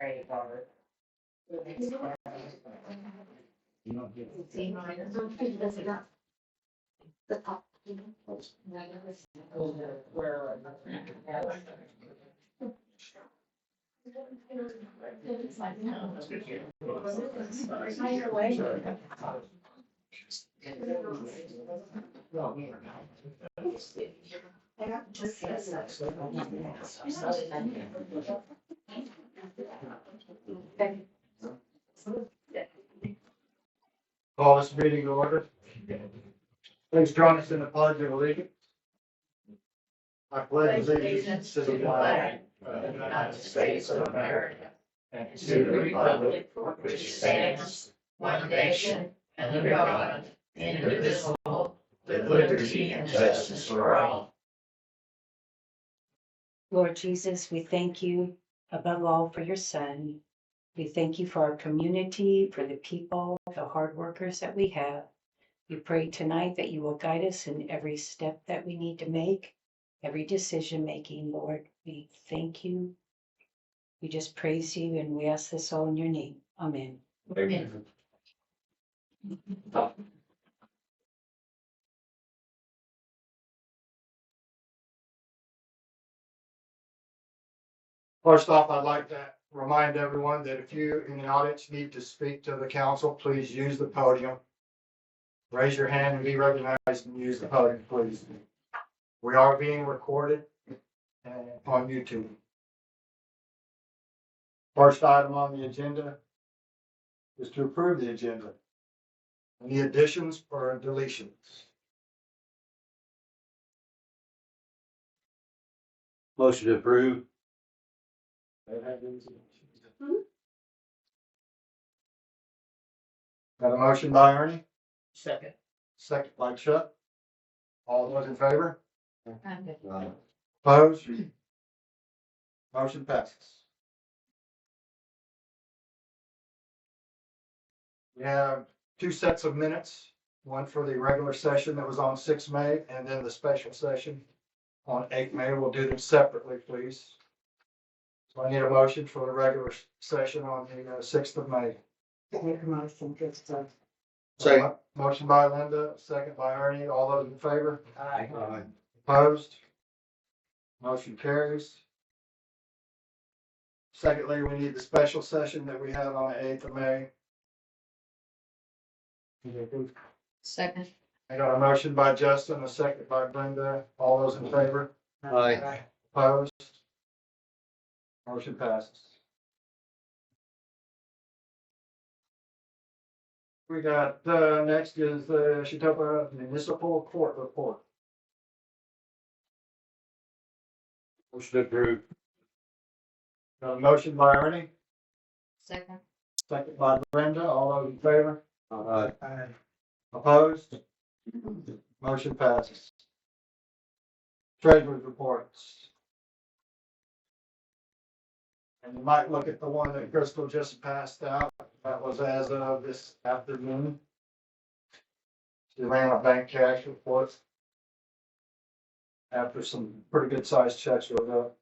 Right, Robert. Call this meeting to order. Please join us in the pledge of allegiance. I pledge allegiance to the flag of the United States of America and to the republic for which stands one nation under God, indivisible, with liberty and justice for all. Lord Jesus, we thank you above all for your Son. We thank you for our community, for the people, the hard workers that we have. We pray tonight that you will guide us in every step that we need to make, every decision making, Lord. We thank you. We just praise you and we ask this all in your name. Amen. Amen. First off, I'd like to remind everyone that if you in the audience need to speak to the council, please use the podium. Raise your hand and be recognized and use the podium, please. We are being recorded on YouTube. First item on the agenda is to approve the agenda. Any additions or deletions? Motion to approve. Got a motion by Ernie, Second. second by Chuck. All those in favor? Aye. Opposed? Motion passes. We have two sets of minutes, one for the regular session that was on 6 May and then the special session on 8 May. We'll do them separately, please. So I need a motion for the regular session on the 6th of May. Make a motion, good stuff. Second. Motion by Linda, second by Ernie. All those in favor? Aye. Opposed? Motion carries. Secondly, we need the special session that we had on the 8th of May. Second. I got a motion by Justin, a second by Brenda. All those in favor? Aye. Opposed? Motion passes. We got, next is the Chetopa Municipal Court Report. Motion to approve. Got a motion by Ernie, Second. second by Brenda. All those in favor? Aye. Opposed? Motion passes. Treasurer's reports. And you might look at the one that Crystal just passed out. That was as of this afternoon. She ran a bank cash report after some pretty good sized checks were up.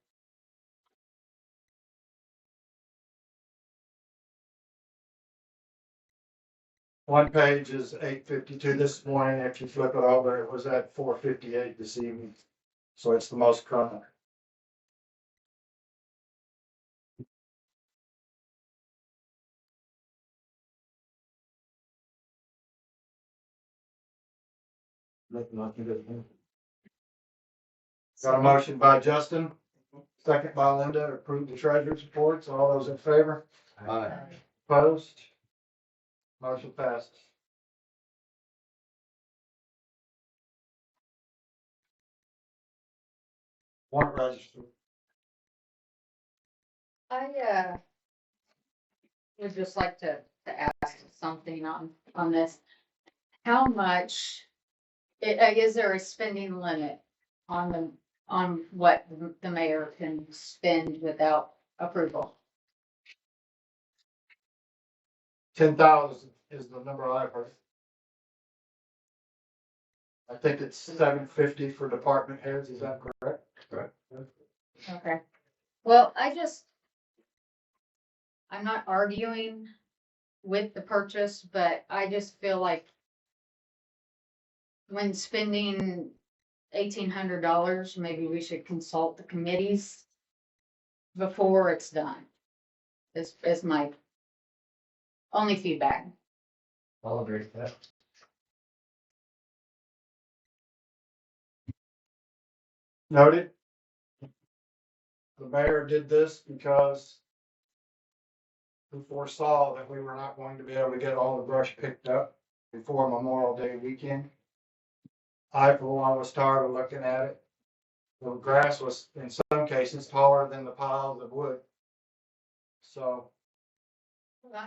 One page is 852 this morning. If you flip it over, it was at 458 this evening. So it's the most current. Got a motion by Justin, second by Linda, to approve the treasurer's reports. All those in favor? Aye. Opposed? Motion passes. Warrant register. I would just like to ask something on this. How much, is there a spending limit on what the mayor can spend without approval? 10,000 is the number I've heard. I think it's 750 for department heads. Is that correct? Correct. Okay. Well, I just, I'm not arguing with the purchase, but I just feel like when spending $1,800, maybe we should consult the committees before it's done. Is my only feedback. I'll agree with that. Noted. The mayor did this because we foresaw that we were not going to be able to get all the brush picked up before Memorial Day weekend. I, for one, was tired of looking at it. The grass was, in some cases, taller than the piles of wood. So,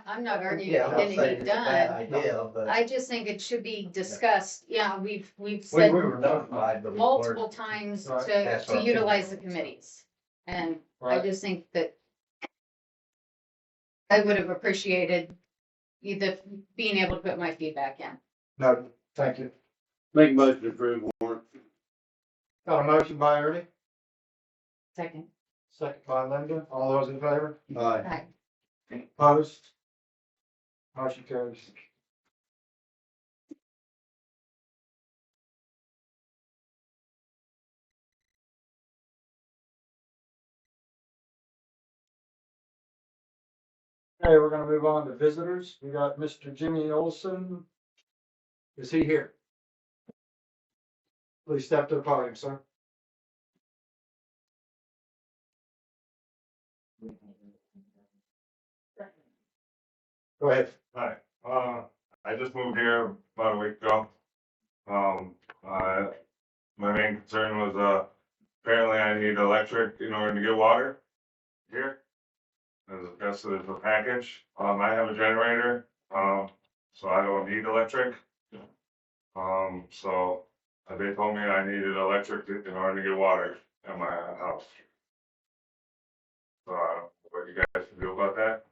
I'm not arguing Yeah, I'm not getting saying it it's a bad done. idea, but I just think it should be discussed. Yeah, we've we said were notified, but we multiple weren't. times Right. to That's our utilize the opinion. committees. And I right, just think that I would have appreciated either being able to put my feedback in. no, thank you. Make a motion to approve warrant. Got a motion by Ernie, Second. second by Linda. All those in favor? Aye. Opposed? Motion carries. Okay, we're gonna move on to visitors. We got Mr. Jimmy Olson. Is he here? Please step to the podium, sir. Go ahead. Hi, I just moved here about a week ago. My main concern was, apparently I need electric in order to get water here. That's the package. I have a generator, so I don't need electric. So they told me I needed electric in order to get water at my house. So I don't know what you guys can do about that.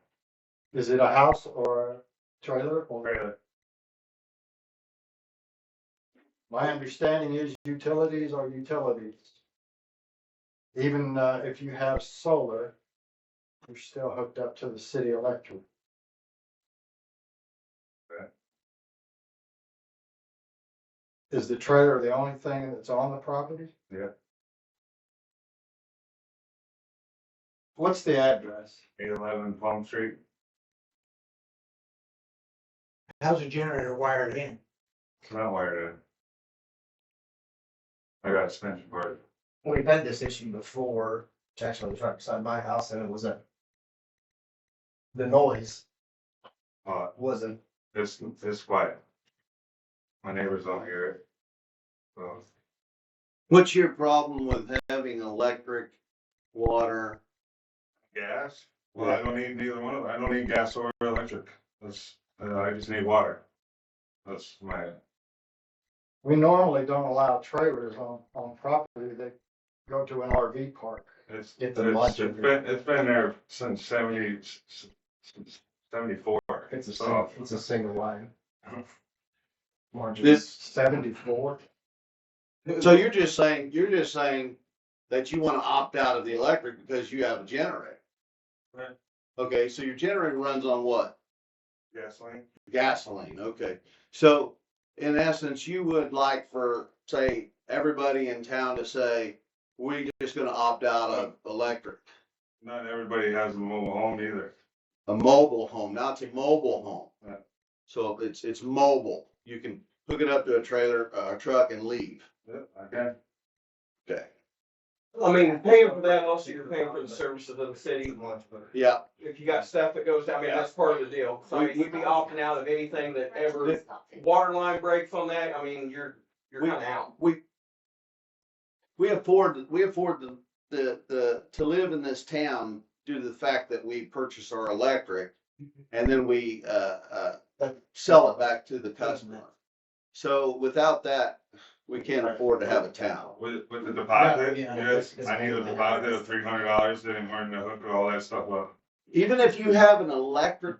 Is it a house or a trailer or? Trailer. My understanding is utilities are utilities. Even if you have solar, you're still hooked up to the city electric. Okay. Is the trailer the only thing that's on the property? Yeah. What's the address? 811 Plum Street. How's the generator wired in? It's not wired in. I got extension cord. We've had this issue before. It's actually right beside my house, and it was the noise wasn't. It's quiet. My neighbors don't hear it. So, What's your problem with having electric, water? gas? Well, I don't need neither one of them. I don't need gas or electric. I just need water. That's my, We normally don't allow trailers on property that go to an RV park. it's It's a bunch of- it's been there since since 74. It's a So, it's a single line. Margin. This, 74. so you're just saying that you wanna opt out of the electric because you have a generator? Right. Okay, so your generator runs on what? gasoline? Gasoline, okay. So in essence, you would like for, say, everybody in town to say, we're just gonna opt out of electric. Not everybody has a mobile home either. A mobile home, now it's a mobile home. Right. So it's mobile. You can hook it up to a trailer, a truck and leave. Yep, I can. Okay. I mean, paying for that, also you're paying for the services of the city. Yeah, If you got stuff that goes down, I mean, that's part of the deal. So I mean, you'd be opting out of anything that ever, water line breaks on that, I mean, you're kind of out. we afford the to live in this town due to the fact that we purchase our electric and then we sell it back to the customer. So without that, we can't afford to have a town. With the deposit, Yeah, yes, it's- I need a deposit of $300 in order to hook all that stuff up. Even if you have an electric,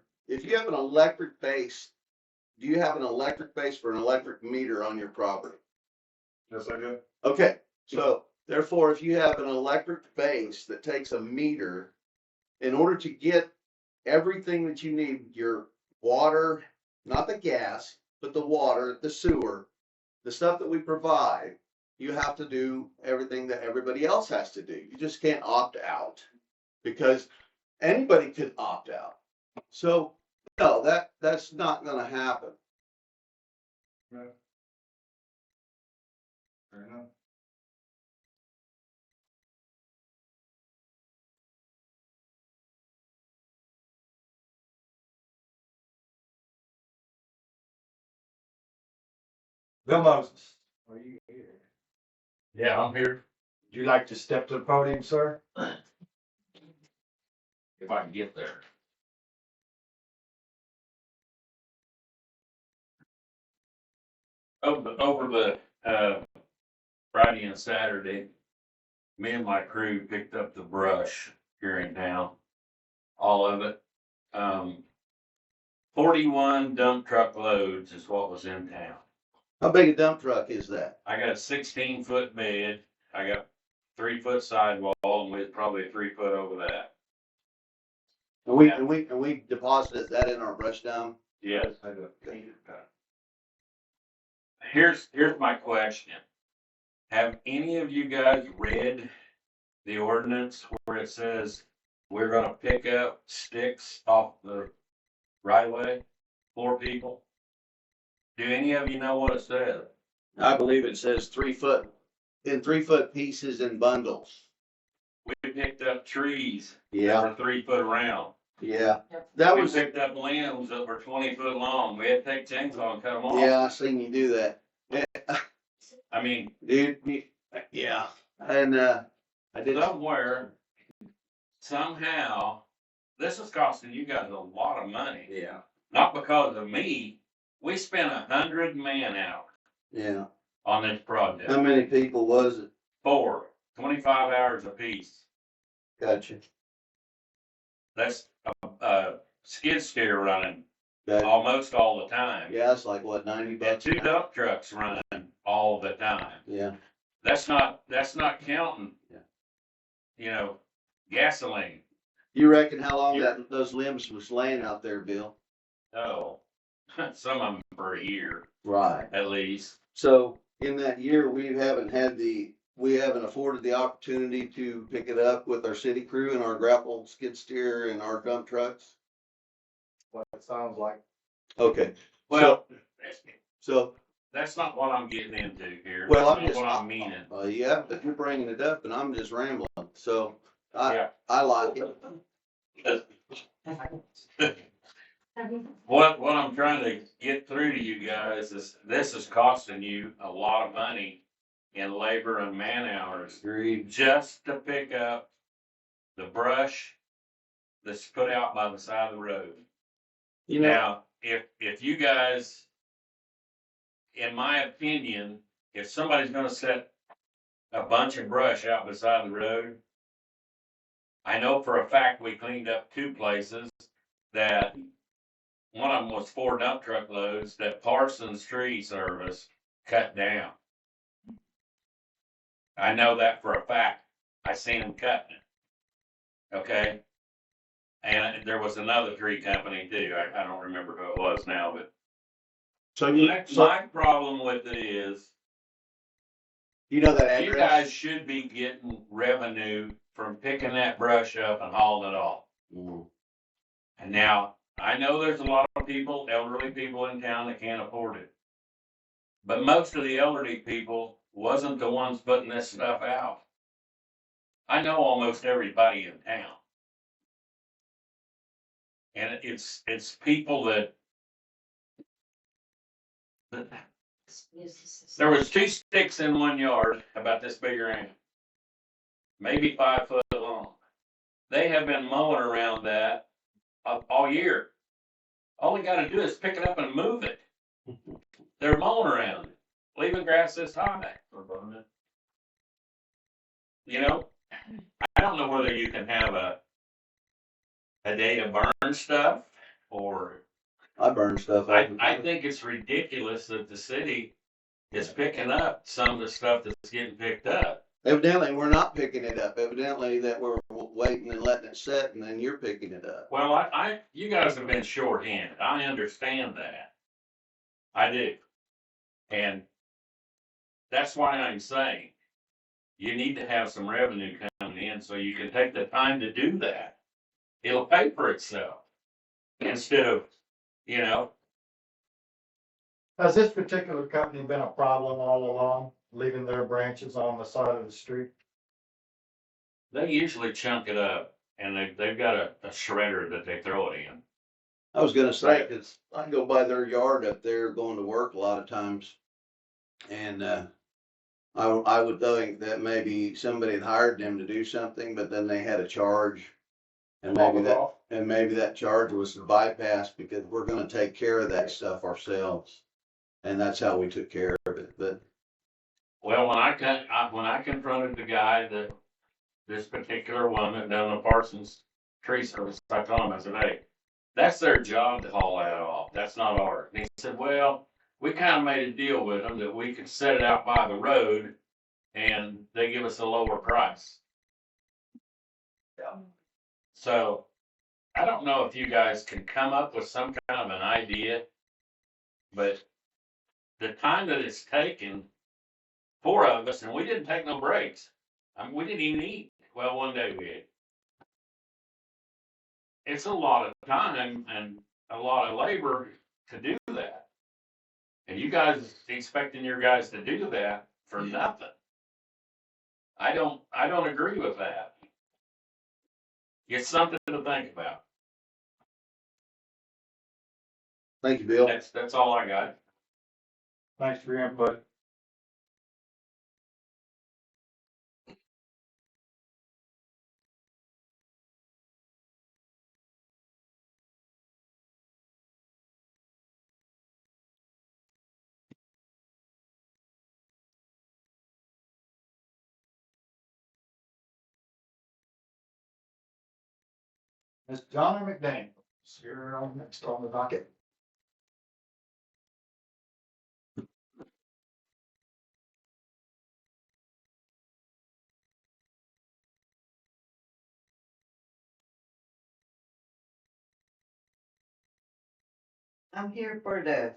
base, do you have an electric base for an electric meter on your property? Yes, I do. Okay, so therefore, if you have an electric base that takes a meter, in order to get everything that you need, your water, not the gas, but the water, the sewer, the stuff that we provide, you have to do everything that everybody else has to do. You just can't opt out because anybody could opt out. So no, that's not gonna happen. Fair enough. Bill Moses, are you here? Yeah, I'm here, Would you like to step to the podium, sir? if I can get there. Over the, Friday and Saturday, me and my crew picked up the brush here in town, all of it. 41 dump truck loads is what was in town. How big a dump truck is that? I got a 16-foot bed, I got 3-foot sidewall, and with probably 3 foot over that. And we deposited that in our brush dump. Yes. Here's my question. Have any of you guys read the ordinance where it says we're gonna pick up sticks off the right of way for people? Do any of you know what it says? I believe it says 3 foot, in 3 foot pieces and bundles. We picked up trees that Yeah, were 3 foot around. yeah. That We was, picked up limbs that were 20 foot long. We had to take chainsaw and cut them off. yeah, I seen you do that. I mean, Dude, yeah. And, I did. somewhere, somehow, this is costing you guys a lot of money. Yeah, Not because of me. We spent 100 man hours yeah. on this project. How many people was it? 25 hours apiece. Gotcha. That's a skid steer running Gotcha. almost all the time. Yeah, it's like what, 90 And bucks? 2 dump trucks running all the time. Yeah, That's not Yeah. counting, gasoline. you reckon how long those limbs was laying out there, Bill? Oh, some of them for a year Right. at least. So in that year, we haven't afforded the opportunity to pick it up with our city crew and our grapple skid steer and our dump trucks. What it sounds like. Okay, Well, so, that's not what I'm getting into here. well, That's I'm not just, what I'm meaning. yeah, but you're bringing it up and I'm just rambling, so Yeah. I like it. What I'm trying to get through to you guys is this is costing you a lot of money in labor and man hours Agreed. just to pick up the brush that's put out by the side of the road. You know, Now, if you guys, in my opinion, if somebody's gonna set a bunch of brush out beside the road, I know for a fact we cleaned up 2 places that one of them was 4 dump truck loads that Parsons Tree Service cut down. I know that for a fact. I seen them cutting it. Okay? And there was another tree company too. I don't remember who it was now, but so my problem with it is you know that you address? guys should be getting revenue from picking that brush up and hauling it off. Mm. And now, I know there's a lot of people, elderly people in town that can't afford it. But most of the elderly people wasn't the ones putting this stuff out. I know almost everybody in town. And it's people that there was 2 sticks in one yard about this big around, maybe 5 foot long. They have been mowing around that all year. All we gotta do is pick it up and move it. They're mowing around it, leaving grass this high. I don't know whether you can have a day to burn stuff or I burn stuff. I think it's ridiculous that the city is picking up some of the stuff that's getting picked up. Evidently, we're not picking it up. Evidently that we're waiting and letting it sit and then you're picking it up. Well, you guys have been shorthanded. I understand that. I do. And that's why I'm saying you need to have some revenue coming in so you can take the time to do that. It'll pay for itself instead of, you know, Has this particular company been a problem all along, leaving their branches on the side of the street? they usually chunk it up and they've got a shredder that they throw it in. I was gonna say, cause I go by their yard up there going to work a lot of times. And, I would think that maybe somebody had hired them to do something, but then they had a charge. And maybe that charge was the bypass because we're gonna take care of that stuff ourselves. And that's how we took care of it, but Well, when I confronted the guy this particular one that done the Parsons tree service, I told him, I said, hey, that's their job to haul that off. That's not ours. And he said, well, we kind of made a deal with them that we could set it out by the road and they give us a lower price. Yeah. So I don't know if you guys can come up with some kind of an idea, but the time that it's taken, 4 of us, and we didn't take no breaks. I mean, we didn't even eat. Well, one day we ate. It's a lot of time and a lot of labor to do that. And you guys expecting your guys to do that for nothing. I don't agree with that. It's something to think about. thank you, Bill. That's all I got. Thanks for your input. Ms. Donna McDaniel, you're on next on the docket. I'm here for the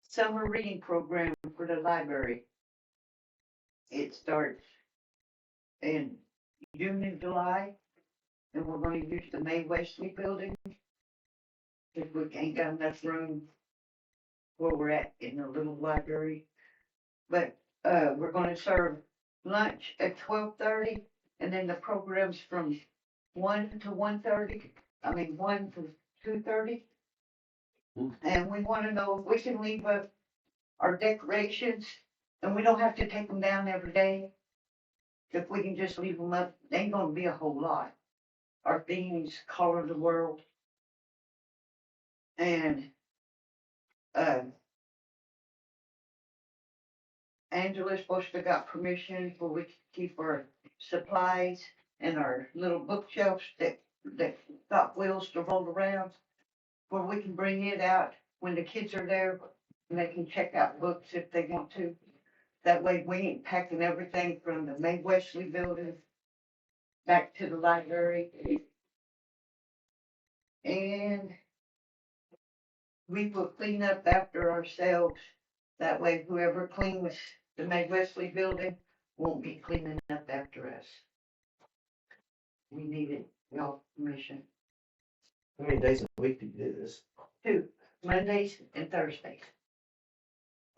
summer reading program for the library. It starts in June and July, and we're gonna use the May Wesley building. Cause we ain't got enough room where we're at in the little library. But, we're gonna serve lunch at 12:30, and then the program's from 1 to 1:30. 1 to 2:30. And we wanna know if we can leave our decorations, and we don't have to take them down every day. If we can just leave them up, they ain't gonna be a whole lot. Our themes, color the world. And, Angela's supposed to got permission for we to keep our supplies and our little bookshelves that got wheels to roll around. Where we can bring it out when the kids are there and they can check out books if they want to. That way we ain't packing everything from the May Wesley building back to the library. And we will clean up after ourselves. That way whoever cleans the May Wesley building won't be cleaning up after us. We needed y'all permission. How many days a week do you do this? 2, Mondays and Thursdays.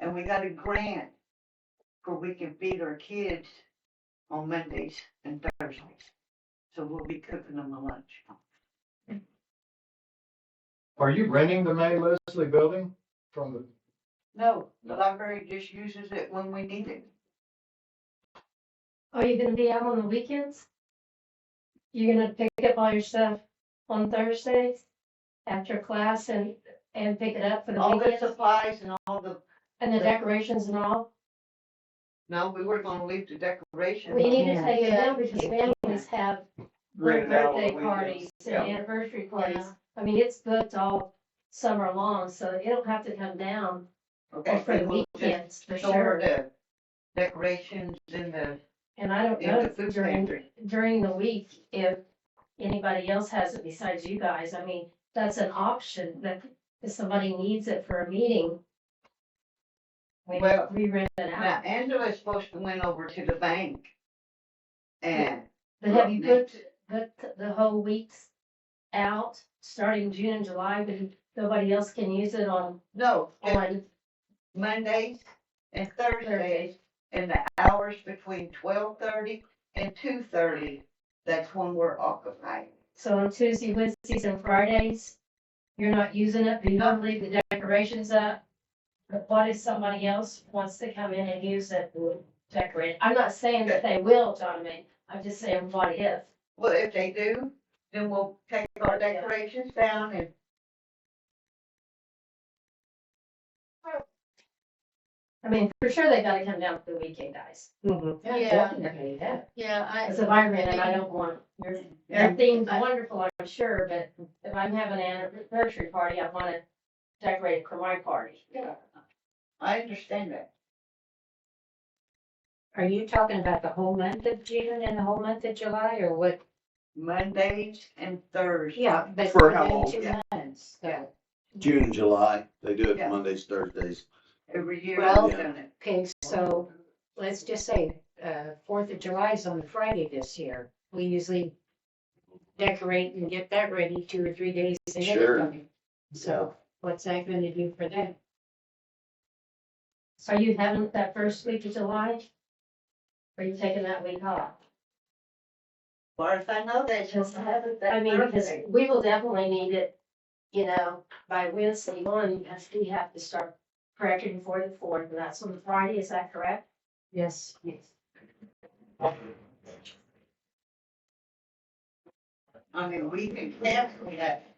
And we got a grant where we can feed our kids on Mondays and Thursdays. So we'll be cooking them a lunch. Are you renting the May Leslie building from the? No, the library just uses it when we need it. Are you gonna be out on the weekends? You're gonna pick up all your stuff on Thursdays after class and pick it up for the All the weekend? supplies and all the, And the decorations and all? no, we were gonna leave the decorations. We need to on. take it down because families have Rented out on the birthday weekends. parties and Yeah. anniversary parties. Yeah. I mean, it's booked all summer long, so it'll have to come down Okay, for the we will just weekends for store sure. the decorations in the And I don't in know the food during, pantry. during the week if anybody else has it besides you guys. I mean, that's an option that if somebody needs it for a meeting. Well, We rent it Now, out. Angela's supposed to went over to the bank. And, But have you put the whole weeks out, starting June and July, but nobody else can use it no, just on Mondays and Thursdays, and the hours between 12:30 and 2:30, that's when we're occupied. So on Tuesday, Wednesdays, and Fridays, you're not using it, but you don't leave the decorations up. But what if somebody else wants to come in and use it and decorate? I'm not saying that they will, Jonathan, I'm just saying what if. Well, if they do, then we'll take our decorations down and I mean, for sure they gotta come down for the weekend, guys. Yeah. Definitely, yeah. Yeah, As a fireman, and I don't want, your theme's wonderful, I'm sure, but if I'm having an anniversary party, I wanna decorate it for my party. yeah, I understand that. Are you talking about the whole month of June and the whole month of July, or what? Mondays and Thursdays. Yeah, but For how within long? 2 Yeah. months, so. June and July, they do it Yeah. Mondays, Thursdays. Every year Well, we've done it. Okay, so let's just say, 4th of July is on the Friday this year. We usually decorate and get that ready 2 or 3 days ahead Sure. of time. So what's that gonna do for them? Are you having it that first week of July? Or are you taking that week off? Far as I know, they just have it that I mean, because Thursday. we will definitely need it, by Wednesday morning, because we have to start correcting for the 4th, and that's on the Friday, is that correct? Yes. Yes. I mean, we can cancel that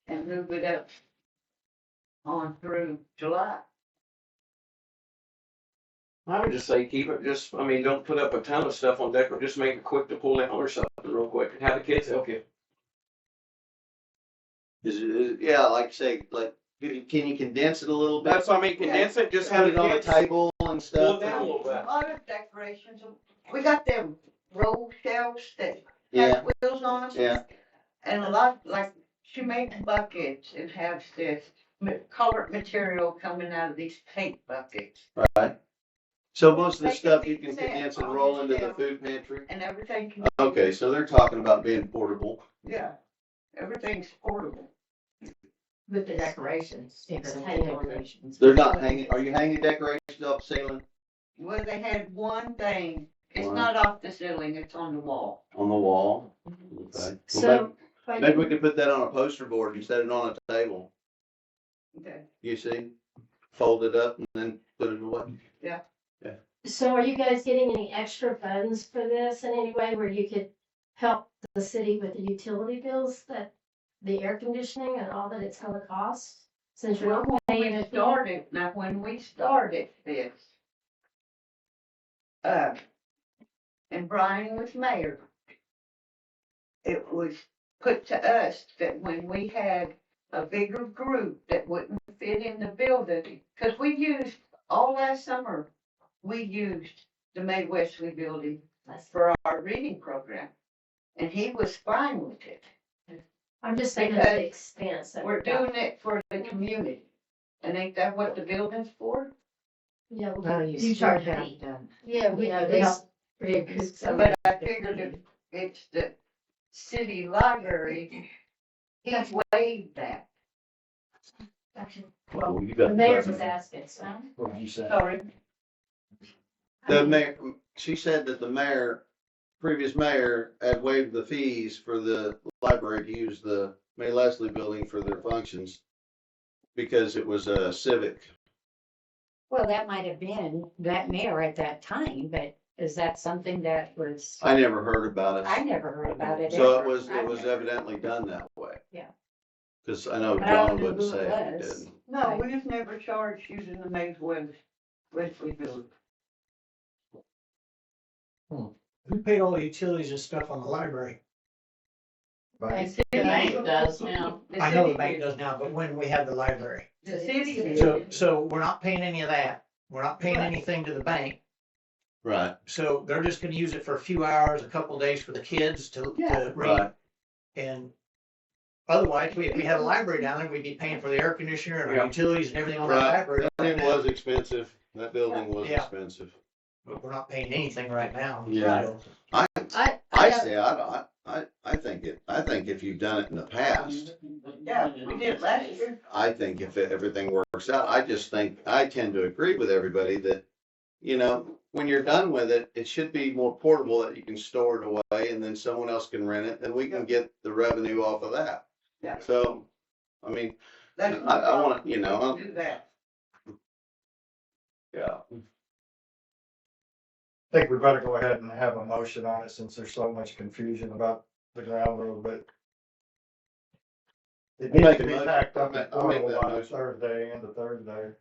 and move it up on through July. I would just say keep it, just, I mean, don't put up a ton of stuff on deck, just make it quick to pull down or something real quick, and have the kids help you. Yeah, like I say, like, can you condense it a little bit? That's what I mean, condense it, just have Put the it on the kids table and pull stuff. it down a little A bit. lot of decorations, we got them roll shelves that Yeah, have wheels on them. yeah. And a lot, like, she makes buckets and has this colored material coming out of these paint buckets. Right. So most of the They can stuff be you can set condense and on roll the into the shelf. food pantry? And everything can. Okay, so they're talking about being portable. Yeah, everything's portable. With the decorations. It's the hanging hanging. decorations. They're not hanging, are you hanging decorations off the ceiling? Well, they had one thing, it's One. not off the ceiling, it's on the wall. On the wall? Okay. Well, So. maybe we could put that on a poster board and set it on a table, Okay. you see? Fold it up and then put it away. So are you guys getting any extra funds for this in any way where you could help the city with the utility bills that the air conditioning and all that it's gonna cost? Since you're Well, not paying it. when we started this, and Brian was mayor, it was put to us that when we had a bigger group that wouldn't fit in the building, because we used, all last summer, we used the May Wesley building for our reading program. And he was fine with it. I'm just thinking of the expense that We're doing it for the community. And ain't that what the building's for? Yeah, Well, you you still charge have me. to. Yeah, we, Yeah, we, this recoup some. But I figured if it's the city library, he waived that. Well, you The got mayor was asking, so. What did you say? Sorry. The mayor, she said that the mayor, previous mayor had waived the fees for the library to use the May Leslie building for their functions because it was a civic. Well, that might have been that mayor at that time, but is that something that was, I never heard about I it. never heard about it. So ever. it was evidently done that way. Yeah. Cause I know But I don't John know wouldn't who say it it, he was. didn't. No, we just never charged using the May Wesley building. Who paid all the utilities and stuff on the library? Right. the bank does now. I know the bank does now, but when we had the library. The city So, did. so we're not paying any of that. We're not paying Right. anything to the bank. Right, So they're just gonna use it for a few hours, a couple days for the kids to read. right. And otherwise, if we had a library down there, we'd be paying for the air conditioner and our Yeah. utilities and everything on that Right, library. that thing was expensive. That building was Yeah. expensive. But we're not paying anything right now. Yeah. So, I say, I think if you've done it in the past, Yeah, we did last year. I think if everything works out, I tend to agree with everybody that, you know, when you're done with it, it should be more portable that you can store it away and then someone else can rent it and we can get the revenue off of that. Yeah. So, I mean, That's I want, you know, Do that. yeah. I think we better go ahead and have a motion on it since there's so much confusion about the ground rule, but it needs Make to a be motion. packed up and I'll make portable that by motion. Thursday into Thursday.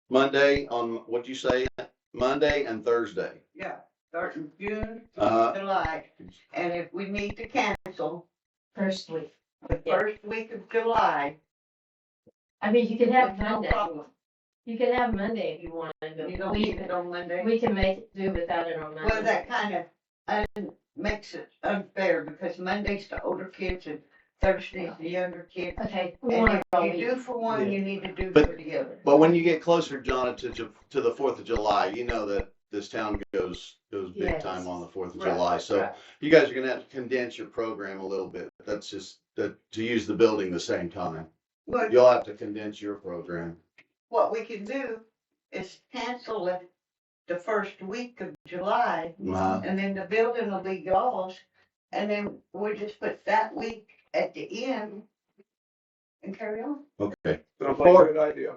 Monday on, what'd you say? Monday and Thursday. Yeah, starting June, Uh, July, and if we need to cancel First week. the first week of July, I mean, you can have no Monday. problem. You can have Monday if you want, You but don't we, need it on Monday. we can make it do without it on Well, Monday. that kind of makes it unfair because Monday's the older kids and Thursday's the younger kids. Okay, we want And it all if you week. do for one, you need to do But- for the other. But when you get closer, John, to the 4th of July, you know that this town goes big Yes. time on the 4th of Right, July. So right. you guys are gonna have to condense your program a little bit. That's just, to use the building the same time. But You'll have to condense your program. what we can do is cancel it the first week of July, and then the building will be yours. And then we'll just put that week at the end and carry on. Okay. Sounds like a good idea.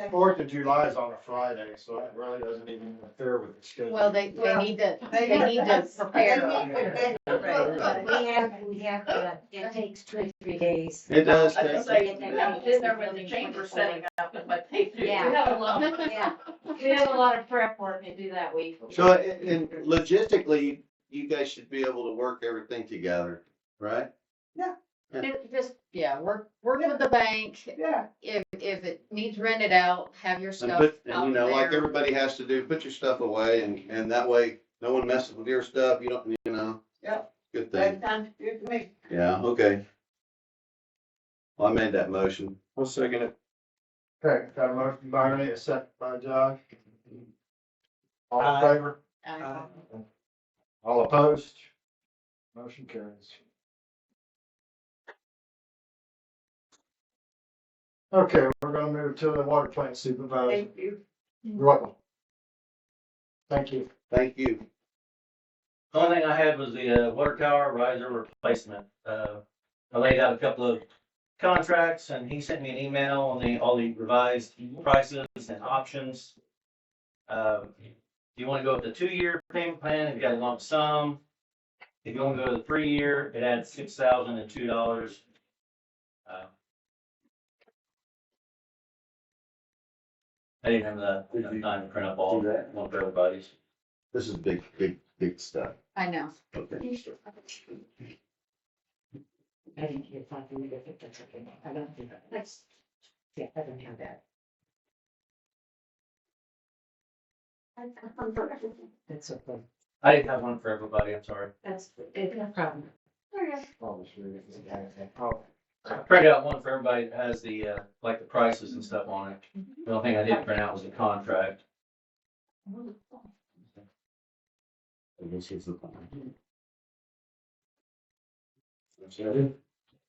Fourth of July is on a Friday, so it really doesn't even interfere with the schedule. Well, they need to They need prepare. But we have to, it takes 2 or 3 days. It does. I take- just say, Is there with the chamber setting up and what they do? Yeah. We have a lot, Yeah. we have a lot of prep work to do that week. So, and logistically, you guys should be able to work everything together, right? Just, yeah, work with the bank. Yeah. If it needs rented out, have your And stuff put, and out you know, like there. everybody has to do, put your stuff away and that way no one messes with your stuff. You don't, you know. Yep. Good thing. That sounds good to me. Yeah, okay. Well, I made that motion. I'll second it. Okay, got a motion by Renee, a second by Josh. All in Aye. favor? Uh, All opposed? Motion carries. Okay, we're gonna move to the water plant supervisor. Thank you. You're welcome. Thank you. Thank you. The only thing I had was the water tower riser replacement. I laid out a couple of contracts and he sent me an email on all the revised prices and options. If you want to go with the 2-year payment plan, if you got a lump sum. If you want to go to the 3-year, it adds $6,002. I didn't have the time to print up all one for everybody's. This is big stuff. I know. Okay. I didn't get something, that's okay. I don't do that. Yeah, I don't have that. That's okay. I didn't have one for everybody, I'm sorry. That's, it's no problem. I printed out one for everybody that has the, like the prices and stuff on it. The only thing I didn't print out was the contract. This is the plan.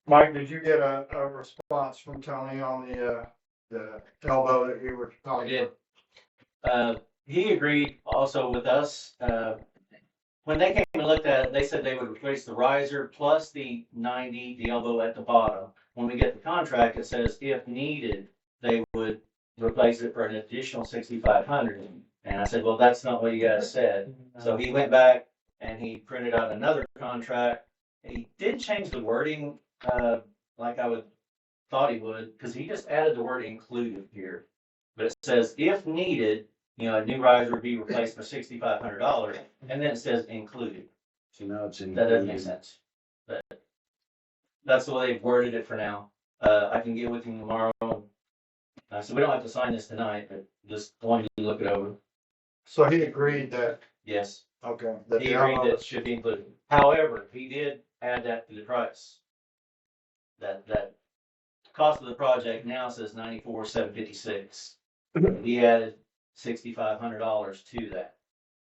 Mike, did you get a response from Tony on the elbow that you were I talking did. about? He agreed also with us, when they came and looked at it, they said they would replace the riser plus the 90, the elbow at the bottom. When we get the contract, it says if needed, they would replace it for an additional 6,500. And I said, well, that's not what you guys said. So he went back and he printed out another contract. He did change the wording, like I thought he would, because he just added the word included here. But it says if needed, you know, a new riser would be replaced for $6,500, and then it says included. So now it's in. That doesn't make sense. But that's the way they've worded it for now. I can get with him tomorrow. So we don't have to sign this tonight, but just wanted you to look it over. So he agreed that Yes, Okay. That he the agreed that amount it should be included. However, he did add that to the price. That cost of the project now says 94,756. He added $6,500 to that.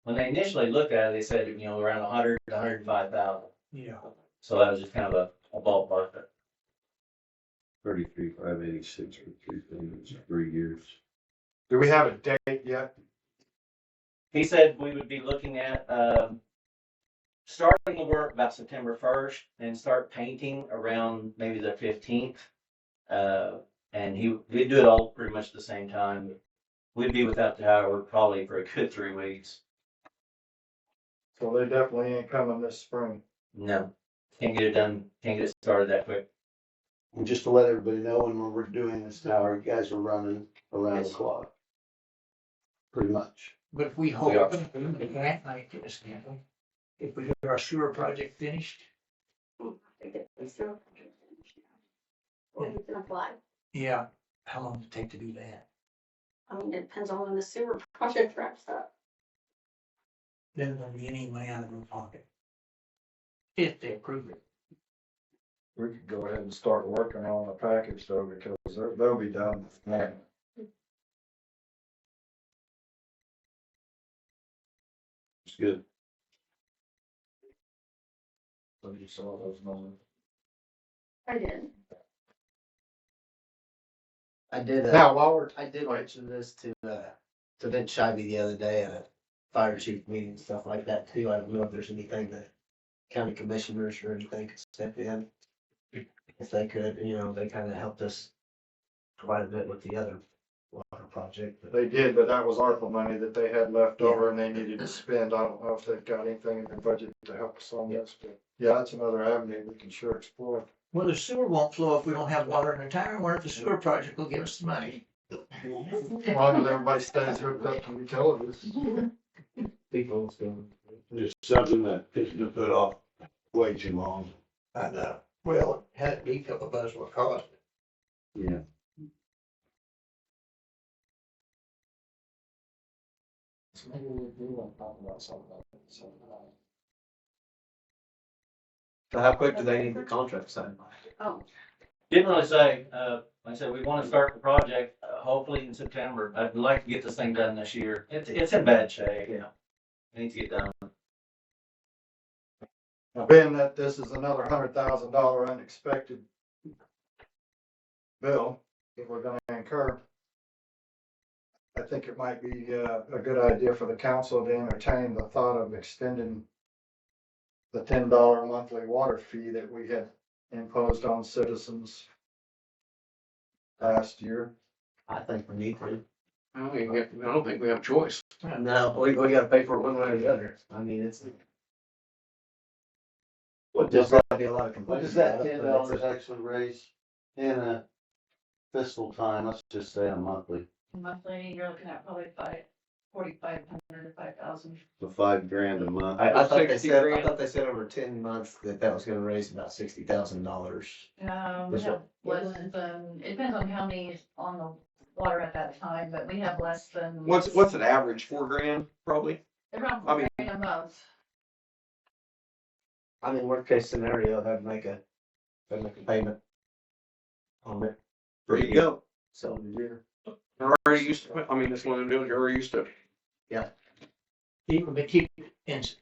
When they initially looked at it, they said, around 100 to 105,000. Yeah. So that was just kind of a ballpark. 33,586 for 3 payments, 3 years. Do we have a date yet? He said we would be looking at, starting the work about September 1st and start painting around maybe the 15th. And we'd do it all pretty much at the same time. We'd be without the tower probably for a good 3 weeks. So they definitely ain't coming this spring. No, can't get it done, can't get it started that quick. And just to let everybody know, when we're doing this tower, you guys are running around the Yes. clock. Pretty much. But if we hold are. the grant night to this, can't we? If we get our sewer project finished, yeah, how long does it take to do that? I mean, it depends on when the sewer project wraps up. Then there'll be any money out of their pocket. If they approve it. We could go ahead and start working on the package though, because they'll be done now. It's good. So you saw those numbers. I did. I did, Now, while we're, I did mention this to Vince Shivey the other day at a fire chief meeting and stuff like that too. I don't know if there's anything that county commissioners or anything could step in. If they could, they kind of helped us quite a bit with the other water project. But they did, but that was ARPA money that they had left over and they needed to spend. I don't know if they've got anything in their budget to help us on this, but yeah, that's another avenue we can sure explore. Well, the sewer won't flow if we don't have water in the tower. I wonder if the sewer project will give us the money. As long as everybody stays hooked up to utilities. People still. It's something that isn't to put off way too long. I know. Well, it had to be a couple of us what cost it. Yeah. So maybe we want to talk about something like that. So how quick do they need the contract signed? Oh, Didn't really say, like I said, we want to start the project, hopefully in September. I'd like to get this thing done this year. It's in bad shape. Yeah. It needs to get done. Now, being that this is another $100,000 unexpected bill that we're gonna incur, I think it might be a good idea for the council to entertain the thought of extending the $10 monthly water fee that we had imposed on citizens last year. I think we need to. I don't think we have a choice. No, we gotta pay for it one way or the other. I mean, it's. There's gonna be a lot of What complaints. does that about it, $10 but it's actually raise in a fiscal time? Let's just say a monthly, monthly, you're looking at probably 4,500 to 5,000. so $5,000 a month. I thought they 60 said, grand. over 10 months that was gonna raise about $60,000. We That's have less than, it depends on how many is on the water at that time, but we have less than. What's an average, $4,000 probably? Around I mean- 4,000 a month. I mean, worst case scenario, they'd make a payment on it. There you go. So, yeah. You're already used to, I mean, that's one of them deals, you're already used to. Even to keep it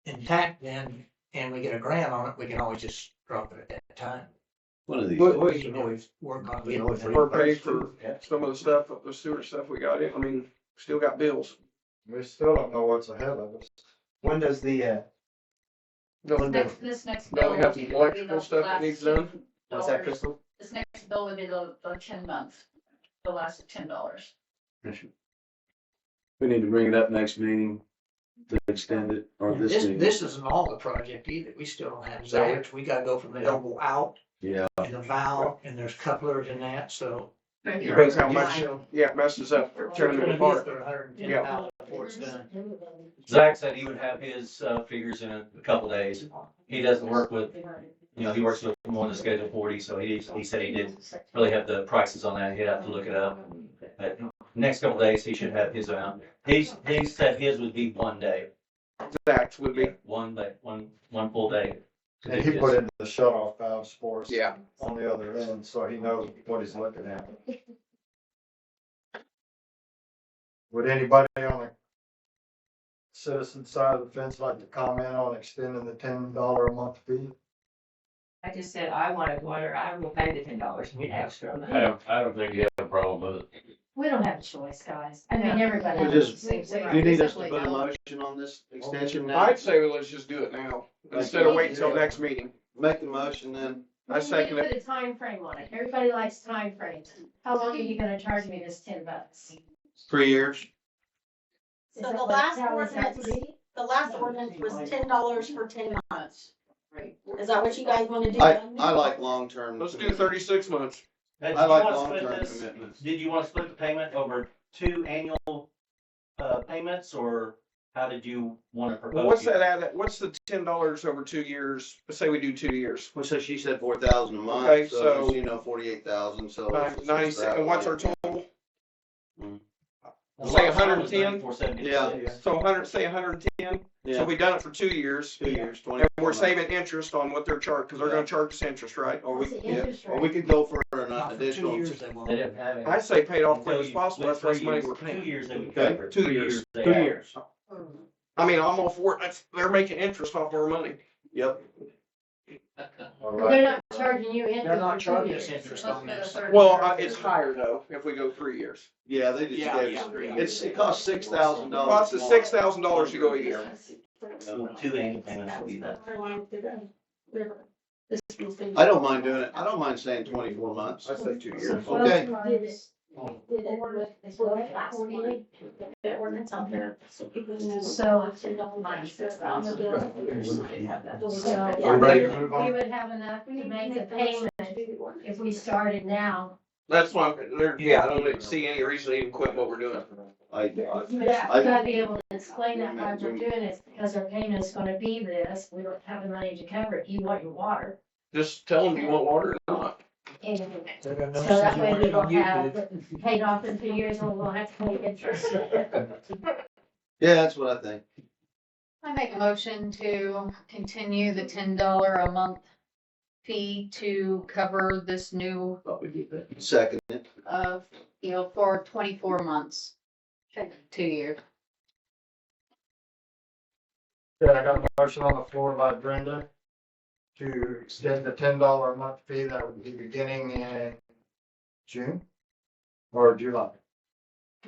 intact then, and we get a grant on it, we can always just drop it at that time. One of these. We can always work on We it. can always Or pay for Yeah. some of the stuff, the sewer stuff we got in, I mean, still got bills. We still don't know what's ahead of us. When does the, Don't This next don't bill. we have some will be the electrical stuff that needs done? what's that, $10. Crystal? This next bill would be the 10 month, the last of $10. We need to bring it up next meeting to extend it, or this meeting. This isn't all the project either. We still don't have Zach. We gotta go from the elbow out Yeah. and the valve, and there's couplers in that, so. Depends how much, yeah, it messes up, tearing them apart. $110,000 before it's done. Zach said he would have his figures in a couple days. He doesn't work with, he works with more than Schedule 40, so he said he didn't really have the prices on that. He'd have to look it up. But next couple days, he should have his amount. He said his would be 1 day. exact would be. One full day. And he put in the shut off valves for us. Yeah. On the other end, so he knows what he's looking at. Would anybody on the citizen side of the fence like to comment on extending the $10 a month fee? I just said, I wanted water, I will pay the $10 extra. I don't think you have a problem with it. We don't have a choice, guys. I mean, everybody. We has just- the same thing. Do you need us to put a motion on this extension now? I'd say let's just do it now, instead of waiting till next meeting. Make the motion then. I second We need it. to put a time frame on it. Everybody likes time frames. How long are you gonna charge me this $10? 3 years. Is So that the what- last how is that ordinance- to be? The last ordinance was $10 for 10 months. Is that what you guys wanna do? I like long-term. Let's do 36 months. Now, did I you like wanna split long-term this- commitments. Did you want to split the payment over 2 annual, payments, or how did you want to propose? Well, what's it? that add, what's the $10 over 2 years? Let's say we do 2 years. Well, so she said 4,000 a month, Okay, so, so- you know, 48,000, so. it's 96, that and what's way. our total? Well, say last time was 110? 94.76. So 110, so Yeah, we done it for 2 years. 2 years, And 20. we're saving interest on what they're charged, because they're gonna charge us interest, right? Or we, What's the yeah, interest or rate? we could go for an Not for 2 additional. years they won't. They didn't have it. I say pay it off quick Until as you possible, went that's less 3 money years. we're 2 paying. years they would Okay, cover. 2 3 years. they 2 have. years. I mean, I'm all for it, they're making interest off our money. Yep. All They're right. not charging you interest. They're not for 2 charging years. us interest on this. Well, it's higher though, if we go 3 years. Yeah, they just Yeah, gave yeah, us, yeah. it costs $6,000. Costs us $6,000 to go a year. So 2 annual payments will be that. I don't mind doing it, I don't mind saying 24 months. I say 2 years. Okay. The ordinance on here, so people know. So, We ready to move we on? would have enough to make the payment if we started now. That's why, I don't see any reason to even quit what we're doing. I, But you gotta be able to explain that why we're doing it, because our payment is gonna be this, we don't have the money to cover it, you want your water. Just tell them you want water or not. And They're gonna know so that something way we working on don't you, have dude. paid off in 2 years and we won't have to pay interest. yeah, that's what I think. I make a motion to continue the $10 a month fee to cover this new, Second it. for 24 months. 2 years. Okay, I got a motion on the floor by Brenda to extend the $10 a month fee that would be beginning in June or July.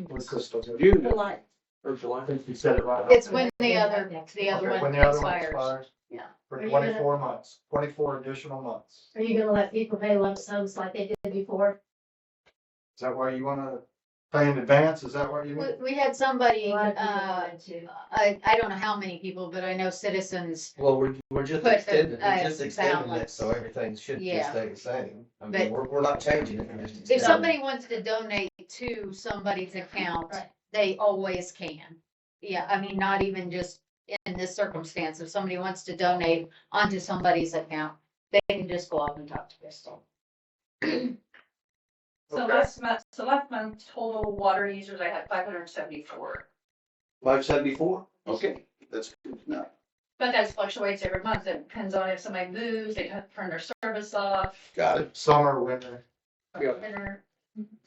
What's this? June July. or July. I think you said it right. It's when the other Okay, one when the other one expires. expires. Yeah. For Are you gonna- 24 months, 24 additional months. Are you gonna let people pay lump sums like they did before? Is that why you wanna pay in advance? Is that what you mean? We had somebody, A lot of people wanted to. I don't know how many people, but I know citizens, Well, we're just Put a- extending, a we're just extending it, balance. so everything should Yeah. just stay the same. I But- mean, we're not changing it, we're just if extending it. somebody wants to donate to somebody's account, Right. they always can. Yeah, I mean, not even just in this circumstance, if somebody wants to donate onto somebody's account, they can just go up and talk to Crystal. So last month, total water users, I had 574. 574? Okay, that's good to know. But that fluctuates every month. It depends on if somebody moves, they turn their service off. Got it. Summer, winter. Winter.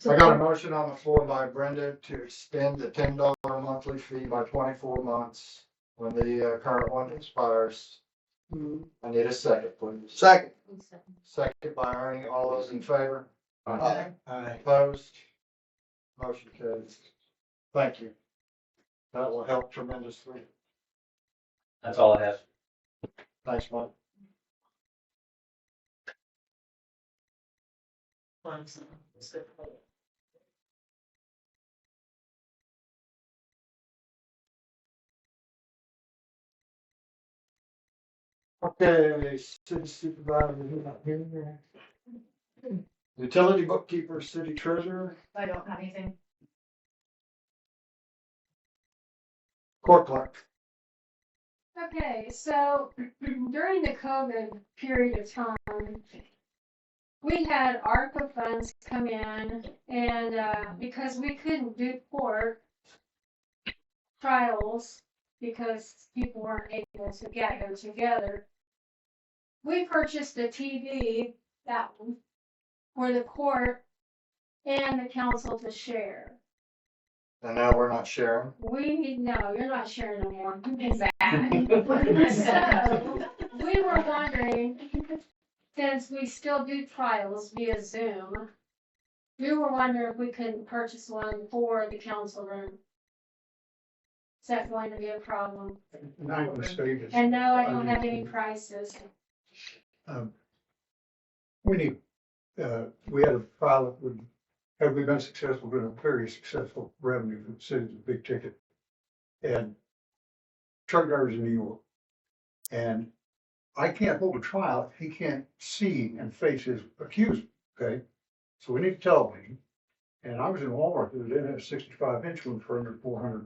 I got a motion on the floor by Brenda to extend the $10 monthly fee by 24 months when the current one expires. I need a second, please. Second. Second by Ernie. All those in favor? Aye. Opposed? Motion carries. Thank you. That will help tremendously. That's all I have. Thanks, Mike. Okay, city supervisor, you're not here. Utility bookkeeper, city treasurer, I don't have anything. court clerk. Okay, so during the COVID period of time, we had ARPA funds come in and, because we couldn't do court trials because people weren't able to gather together. We purchased a TV, that one, for the court and the council to share. And now we're not sharing. No, you're not sharing no more. Exactly. So, we were wondering, since we still do trials via Zoom, we were wondering if we could purchase one for the council room. Is that going to be a problem? And no, I don't have any prices. We need, we had a pilot, have we been successful, been a very successful revenue for the city's a big ticket. And truck drivers in New York. And I can't hold a trial if he can't see and face his accuser, okay? So we need a television. And I was in Walmart the other day and had a 65-inch one for under $400.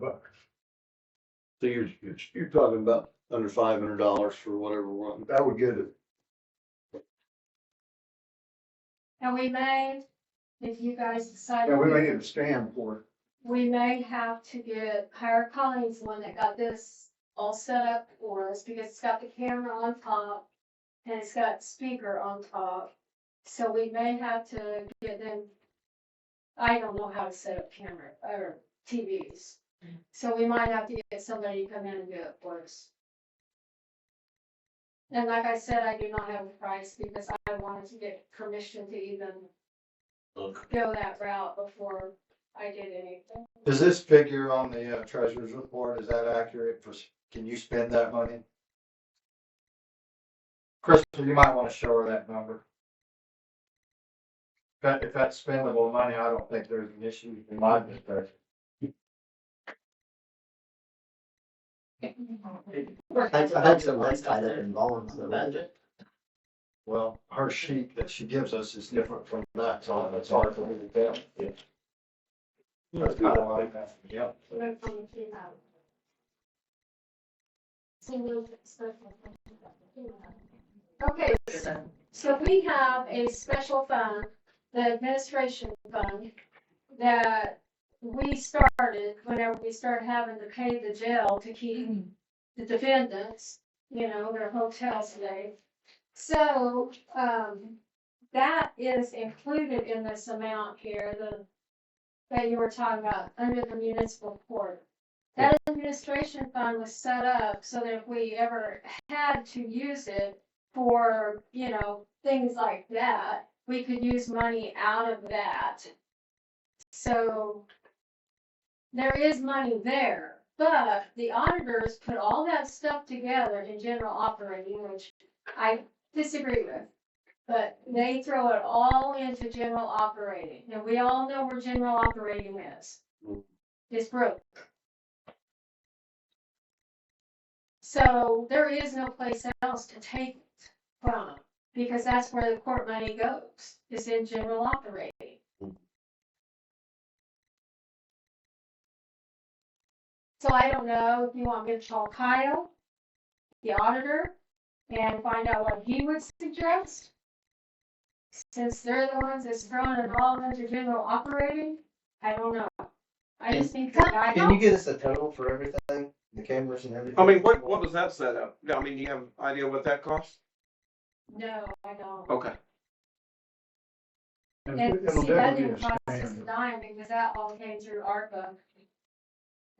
So you're talking about under $500 for whatever one. That would get it. And we may, if you guys decide. Yeah, we may need a stand for it. We may have to hire Colleen's one that got this all set up for us because it's got the camera on top and it's got speaker on top. So we may have to get them. I don't know how to set up camera or TVs. So we might have to get somebody to come in and do it for us. And like I said, I do not have a price because I wanted to get permission to even go that route before I did anything. Does this figure on the treasurer's report, is that accurate for, can you spend that money? Crystal, you might want to show her that number. If that's spendable money, I don't think there's an issue in my perspective. I think some of that's tied up in bonds, though. Budget. Well, her sheet that she gives us is different from that, so it's hard for me to tell. Yeah. That's kind of like that, yeah. Okay, so we have a special fund, the administration fund, that we started whenever we started having to pay the jail to keep the defendants, their hotels today. So, that is included in this amount here, that you were talking about under the municipal court. That administration fund was set up so that if we ever had to use it for, things like that, we could use money out of that. So there is money there, but the auditors put all that stuff together in general operating, which I disagree with. But they throw it all into general operating, and we all know where general operating is. It's broke. So there is no place else to take it from, because that's where the court money goes, is in general operating. So I don't know if you want me to call Kyle, the auditor, and find out what he would suggest. Since they're the ones that's throwing it all into general operating, I don't know. I just think that Can you get us a total for everything, the cameras and everything? I mean, what was that set up? I mean, do you have an idea what that costs? No, I don't. Okay. And see, that didn't cost us a dime because that all came through ARPA.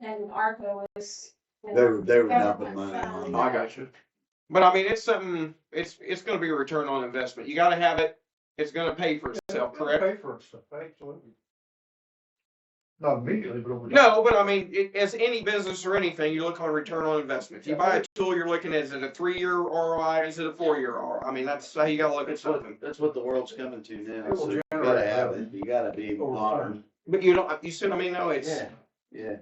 And ARPA was. They were dumping money on I got you. But I mean, it's something, it's gonna be a return on investment. You gotta have it. It's gonna pay for itself, correct? Pay for itself, absolutely. Not immediately, but over time. No, but I mean, as any business or anything, you look on return on investment. If you buy a tool, you're looking at, is it a 3-year ROI? Is it a 4-year ROI? I mean, that's how you gotta look at something. That's what the world's coming to now. So you gotta have it. You gotta be modern. But you see what I mean? No, it's. Yeah.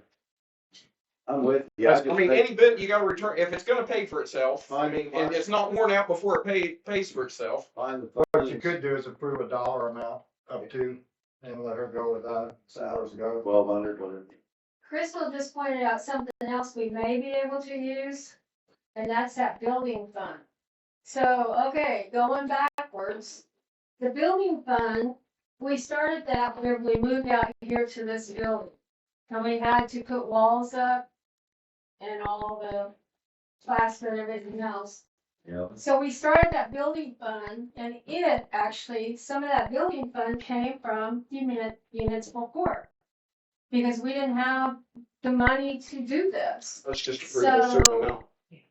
I'm with you. I mean, any bit you gotta return, if it's gonna pay for itself, I mean, and it's not worn out before it pays for itself. What you could do is approve a dollar amount up to, and let her go with that, hours ago. 1,200, whatever. Crystal just pointed out something else we may be able to use, and that's that building fund. So, okay, going backwards, the building fund, we started that whenever we moved out here to this building. And we had to put walls up and all the plaster and everything else. Yeah. So we started that building fund, and it actually, some of that building fund came from the municipal court. Because we didn't have the money to do this. Let's just approve a certain So amount.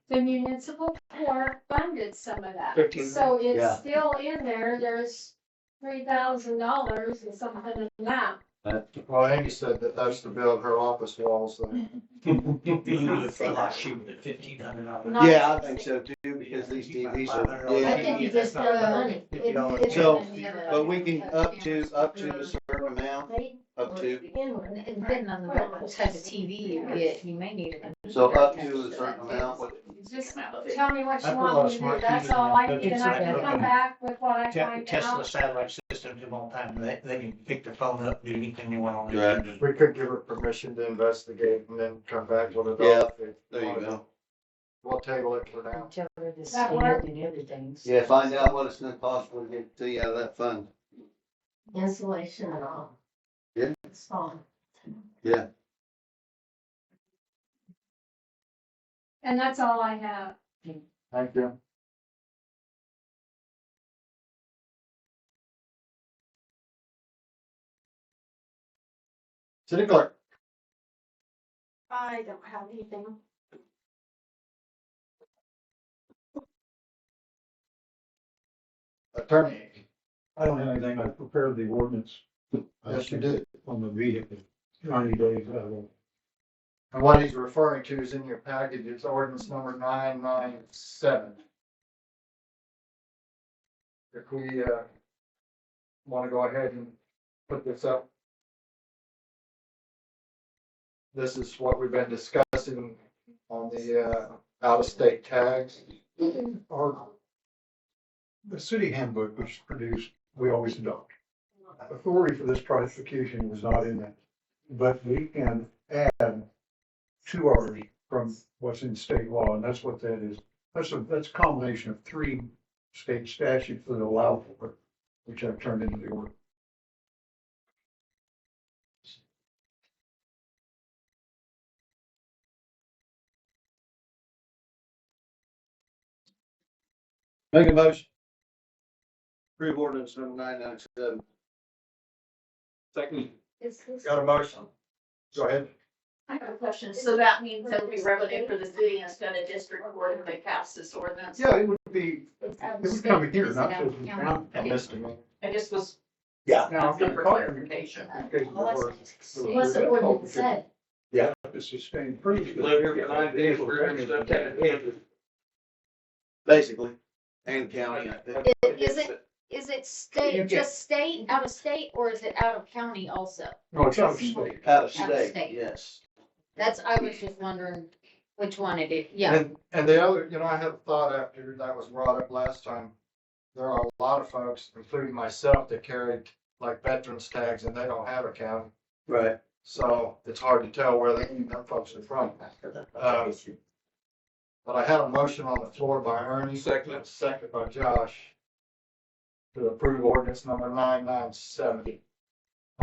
the municipal court funded some of that. 15. So it's Yeah. still in there, there's $3,000 and something in that. Well, Amy said that that's to build her office walls. So. Not- Yeah, I think so too, because these TVs are, I yeah. think you just spend the money. So, but we can up to a certain amount, up to, And depending on what type of TV you get, you may need it. so up to a certain amount. Just tell me what I you put a lot want of me to do, smart that's TVs all I in need, and I can come back with what I find Tesla out. satellite systems in all time, they can pick their phone up, do anything they want on Right. it. We could give her permission to investigate and then come back with a. Yeah, there you go. We'll table it for now. Until we're the That work? and everything. Yeah, find out what it's gonna cost when we get to you out of that fund. Insulation and all. Yeah. It's fine. Yeah. And that's all I have. Thank you. City clerk. I don't have anything. Attorney. I don't have anything, I prepared the ordinance. Yes, you did. On the vehicle, 90 days out of it. And what he's referring to is in your package, it's ordinance number 997. If we, wanna go ahead and put this up. This is what we've been discussing on the, out-of-state tags. The city handbook was produced, we always adopt. Authority for this prosecution was not in that, but we can add 2 ours from what's in state law, and that's what that is. That's a combination of 3 state statutes that allow for it, which I've turned into the order. Make a motion. Approve ordinance number 997. Second. Is this? Got a motion? Go ahead. I have a question. So that means there'll be revenue for the city instead of district court if they pass this ordinance? Yeah, it would be, it would come in here, not just in town. I missed it. I just was Yeah. Now, asking for clarification. What's the ordinance say? Yeah, it's sustained pretty. Live here for 9 days, we're gonna start taking. Basically, and county, I think. Is it state, just state, out of state, or is it out of county also? No, it's out of state. Out of Out of state, state. yes. I was just wondering which one it is, yeah. And the other, I had a thought after that was brought up last time. There are a lot of folks, including myself, that carried like veterans tags and they don't have a county. Right. So it's hard to tell where them folks are from. But I had a motion on the floor by Ernie, second by Josh, to approve ordinance number 997.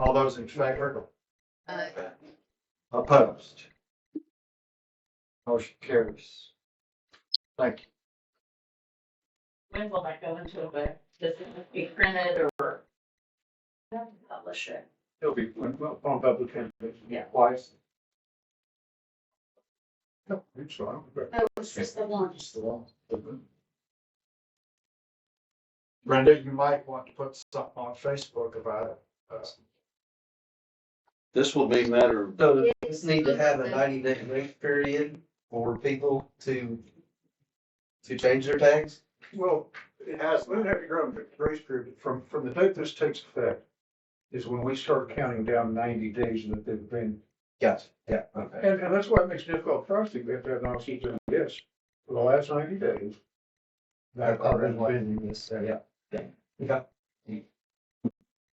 All those in favor? Opposed? Motion carries. Thank you. When will that go into effect? Does it be printed or publish it? It'll be, well, on public transportation. Yeah. Twice. No, it's fine. Oh, it's just the one. Just the one. Brenda, you might want to put something on Facebook about it. This will be a matter of, So does this need to have a 90-day grace period for people to change their tags? Well, it has, we don't have to grow the grace period from the date this takes effect is when we start counting down 90 days that they've been. Gotcha, yeah, okay. And that's why it makes it difficult for us to, we have to have an officer say, yes, for the last 90 days. That car has been, Yeah.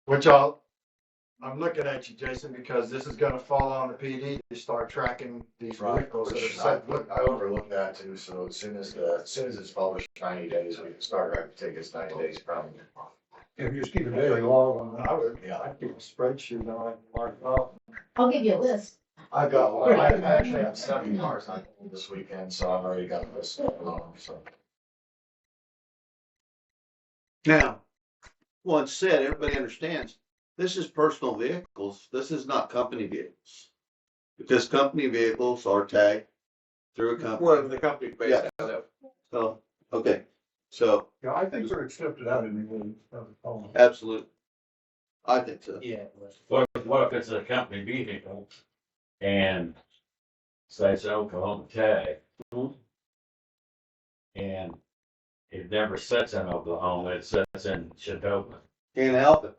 Which I'm looking at you, Jason, because this is gonna fall on the PD to start tracking these vehicles that are Which set. I overlooked that too, so as soon as it's published 90 days, we can start writing tickets 90 days from. if you just keep a daily log on I that. would, I'd keep a spreadsheet on it, mark it off. I'll give you a list. I've got, I actually have 7 cars I pulled this weekend, so I've already got this along, so. Now, once said, everybody understands, this is personal vehicles, this is not company vehicles. Because company vehicles are tagged through a company. Whatever the company's based Yeah. out of. So, okay, so, Yeah, I think they're accepted out anyway. absolutely. I think so. Yeah. What if it's a company vehicle and say it's an Oklahoma tag? And it never sits in Oklahoma, it sits in Chetopa. Can't help it.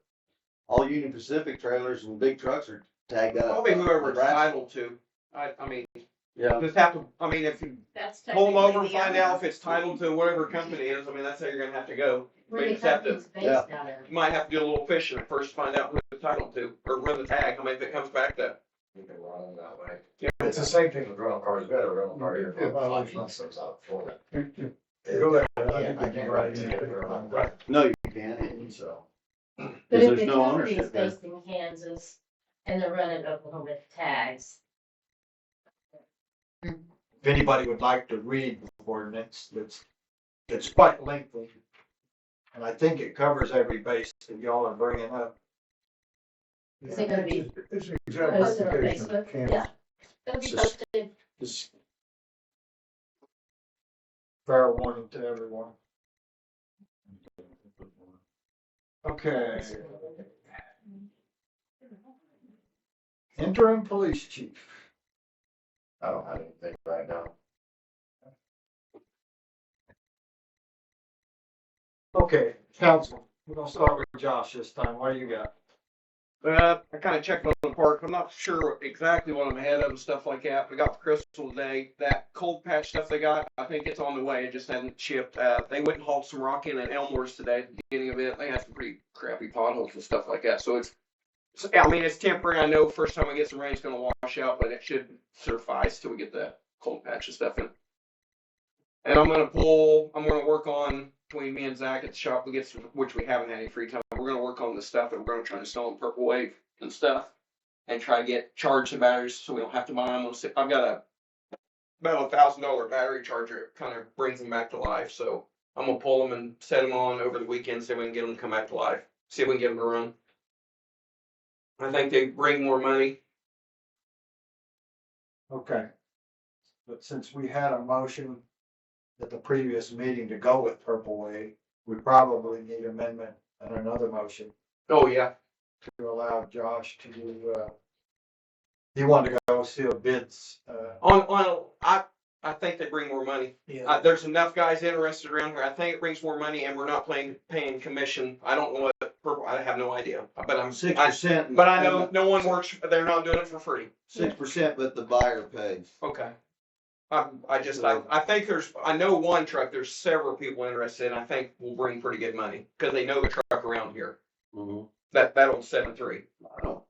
All Union Pacific trailers and big trucks are tagged up. Probably whoever it's Nebraska. titled to. I mean, Yeah. just have to, I mean, if you That's pull them over and technically the find owner. out if it's titled to whatever company it is, I mean, that's how you're gonna have to go. Where You the just have to, company's based out of. you might have to do a little fishing at first, to find out who it's titled to, or run the tag, I mean, if it comes back that. You can run them that way. Yeah. It's the same thing with rental cars, you got a rental car here Yeah, for 5 violation. months, so it's out for Go ahead. I can't write it to you. No, you can't. So. But Because if there's the no company is ownership there. based in Kansas and they're running Oklahoma tags, If anybody would like to read the ordinance, it's quite lengthy. And I think it covers every base that y'all are bringing up. is it gonna be It's an exact posted on application of Facebook? Kansas. Yeah. It'll be posted. This- Fair warning to everyone. Okay. Interim police chief. I don't have anything right now. Okay, council, we're gonna start with Josh this time. What do you got? I kinda checked on the park, I'm not sure exactly what I'm ahead of and stuff like that, we got the crystal today, that cold patch stuff they got, I think it's on the way, it just hasn't shipped, they went and hauled some rock in at Elmore's today, at the beginning of it, they had some pretty crappy potholes and stuff like that, so I mean, it's temporary, I know first time we get some rain, it's gonna wash out, but it should suffice till we get the cold patch and stuff in. And I'm gonna work on, between me and Zach at the shop, which we haven't had any free time, we're gonna work on the stuff that we're gonna try to sell in Purple Wave and stuff. And try to charge the batteries so we don't have to buy them. I've got about $1,000 battery charger, it kind of brings them back to life, so I'm gonna pull them and set them on over the weekend, see if we can get them to come back to life, see if we can get them to run. I think they bring more money. Okay. But since we had a motion at the previous meeting to go with Purple Wave, we probably need amendment and another motion Oh, yeah. to allow Josh to he wanted to go seal bids, I think they bring more money. yeah. There's enough guys interested around here. I think it brings more money, and we're not paying commission. I don't know what purple. I have no idea. But 6%. But I know no one works. They're not doing it for free. 6%, but the buyer pays. Okay. I think I know one truck. There's several people interested. And I think will bring pretty good money because they know the truck around here. Mhm. That old 7.3.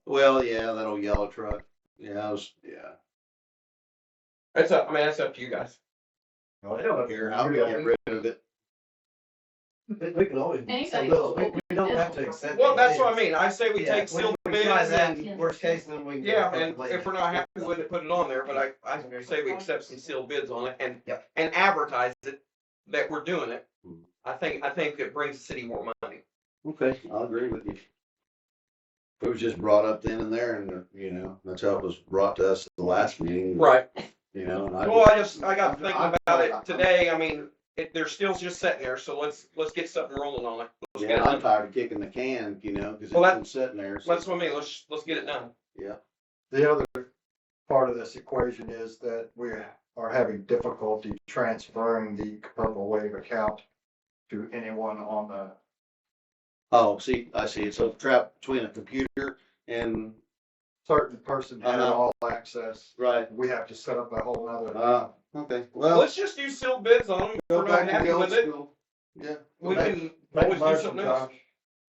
Well, yeah, that old yellow truck. Yeah, yeah. That's up to you guys. I don't care how we get rid of it. We can always. Anybody. We don't have to accept. Well, it. that's what I mean. I say we Yeah, take sealed we bids try that, and worst case, then we can. yeah, and if we're not happy with it, put it on there. But I say we accept some sealed bids on it and advertise it that we're doing it. I think it brings the city more money. Okay, I'll agree with you. It was just brought up then and there, and that's how it was brought to us at the last meeting. Right. And I got thinking about it today. I mean, they're still just sitting there, so let's get something rolling on it. Let's get it I'm done. tired of kicking the can, because it's Well, been sitting there. So, That's what I mean. Let's get it done. yeah. The other part of this equation is that we are having difficulty transferring the Purple Wave account to anyone on the. Oh, see, I see. It's a trap between a computer and. Certain person has all access. Right. We have to set up a whole other. Okay. Well, Let's just use sealed bids on them. If go we're not back to happy the old with it, school. Yeah. we can Make a always do motion, something else. Josh.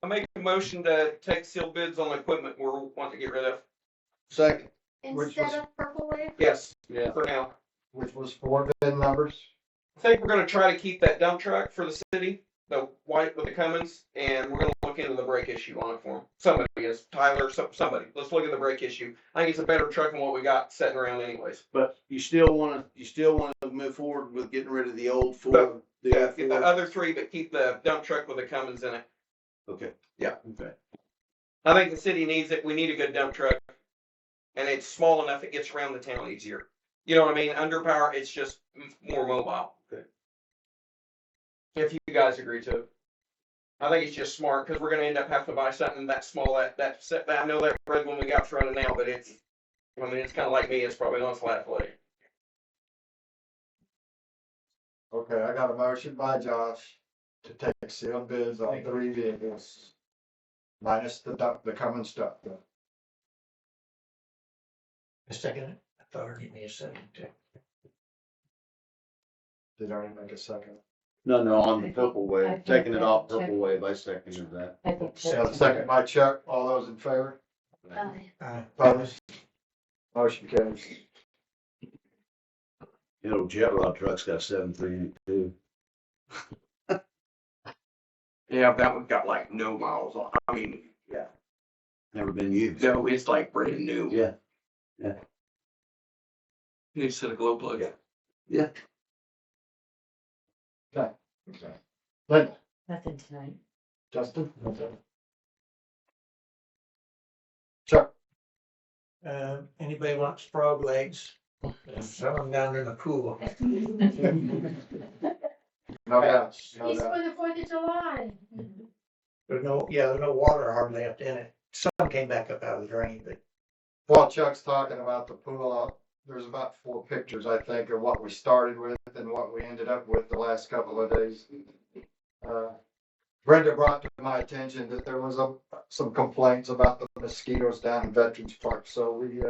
I make a motion to take sealed bids on the equipment we're wanting to get rid of. Second. Instead of Purple Wave? Yes, Yeah. for now. Which was 4 VIN numbers. I think we're gonna try to keep that dump truck for the city, the white with the Cummins, and we're gonna look look into the brake issue on it for him. Somebody is, Tyler, somebody, let's look at the brake issue. I think it's a better truck than what we got sitting around anyways. But you still wanna move forward with getting rid of the old Ford? But, the Yeah, old get the Ford? other three, but keep the dump truck with the Cummins in it. Okay. Yeah. Okay. I think the city needs it. We need a good dump truck. And it's small enough, it gets around the town easier. You know what I mean? Underpower, it's just more mobile. Okay. If you guys agree to it. I think it's just smart, because we're gonna end up having to buy something that small, that I know that red one we got's running now, but it's kinda like me, it's probably on flat plate. Okay, I got a motion by Josh to take sealed bids on 3 vehicles. Minus the common stuff. A second, I thought her give me a second too. Did I already make a second? No, on the Purple I Wave, think taking it that off check- Purple Wave, I seconded that. I think So second by Chuck, all those in favor? Opposed? Motion carries. You know, Jet Rod truck's got 7.3 too. Yeah, that one got like no miles on. I mean, yeah. Never been used. No, it's like brand new. Yeah. Yeah. You just set a glow plug. Yeah. Okay. Linda, Nothing tonight. Justin? Chuck? Anybody wants frog legs? Some of them down in the pool. No doubt. No It's doubt. for the 4th of July. There's no water hardly left in it. Some came back up out of the drain, but While Chuck's talking about the pool, there's about 4 pictures, I think, of what we started with and what we ended up with the last couple of days. Brenda brought to my attention that there was some complaints about the mosquitoes down in Veterans Park, so we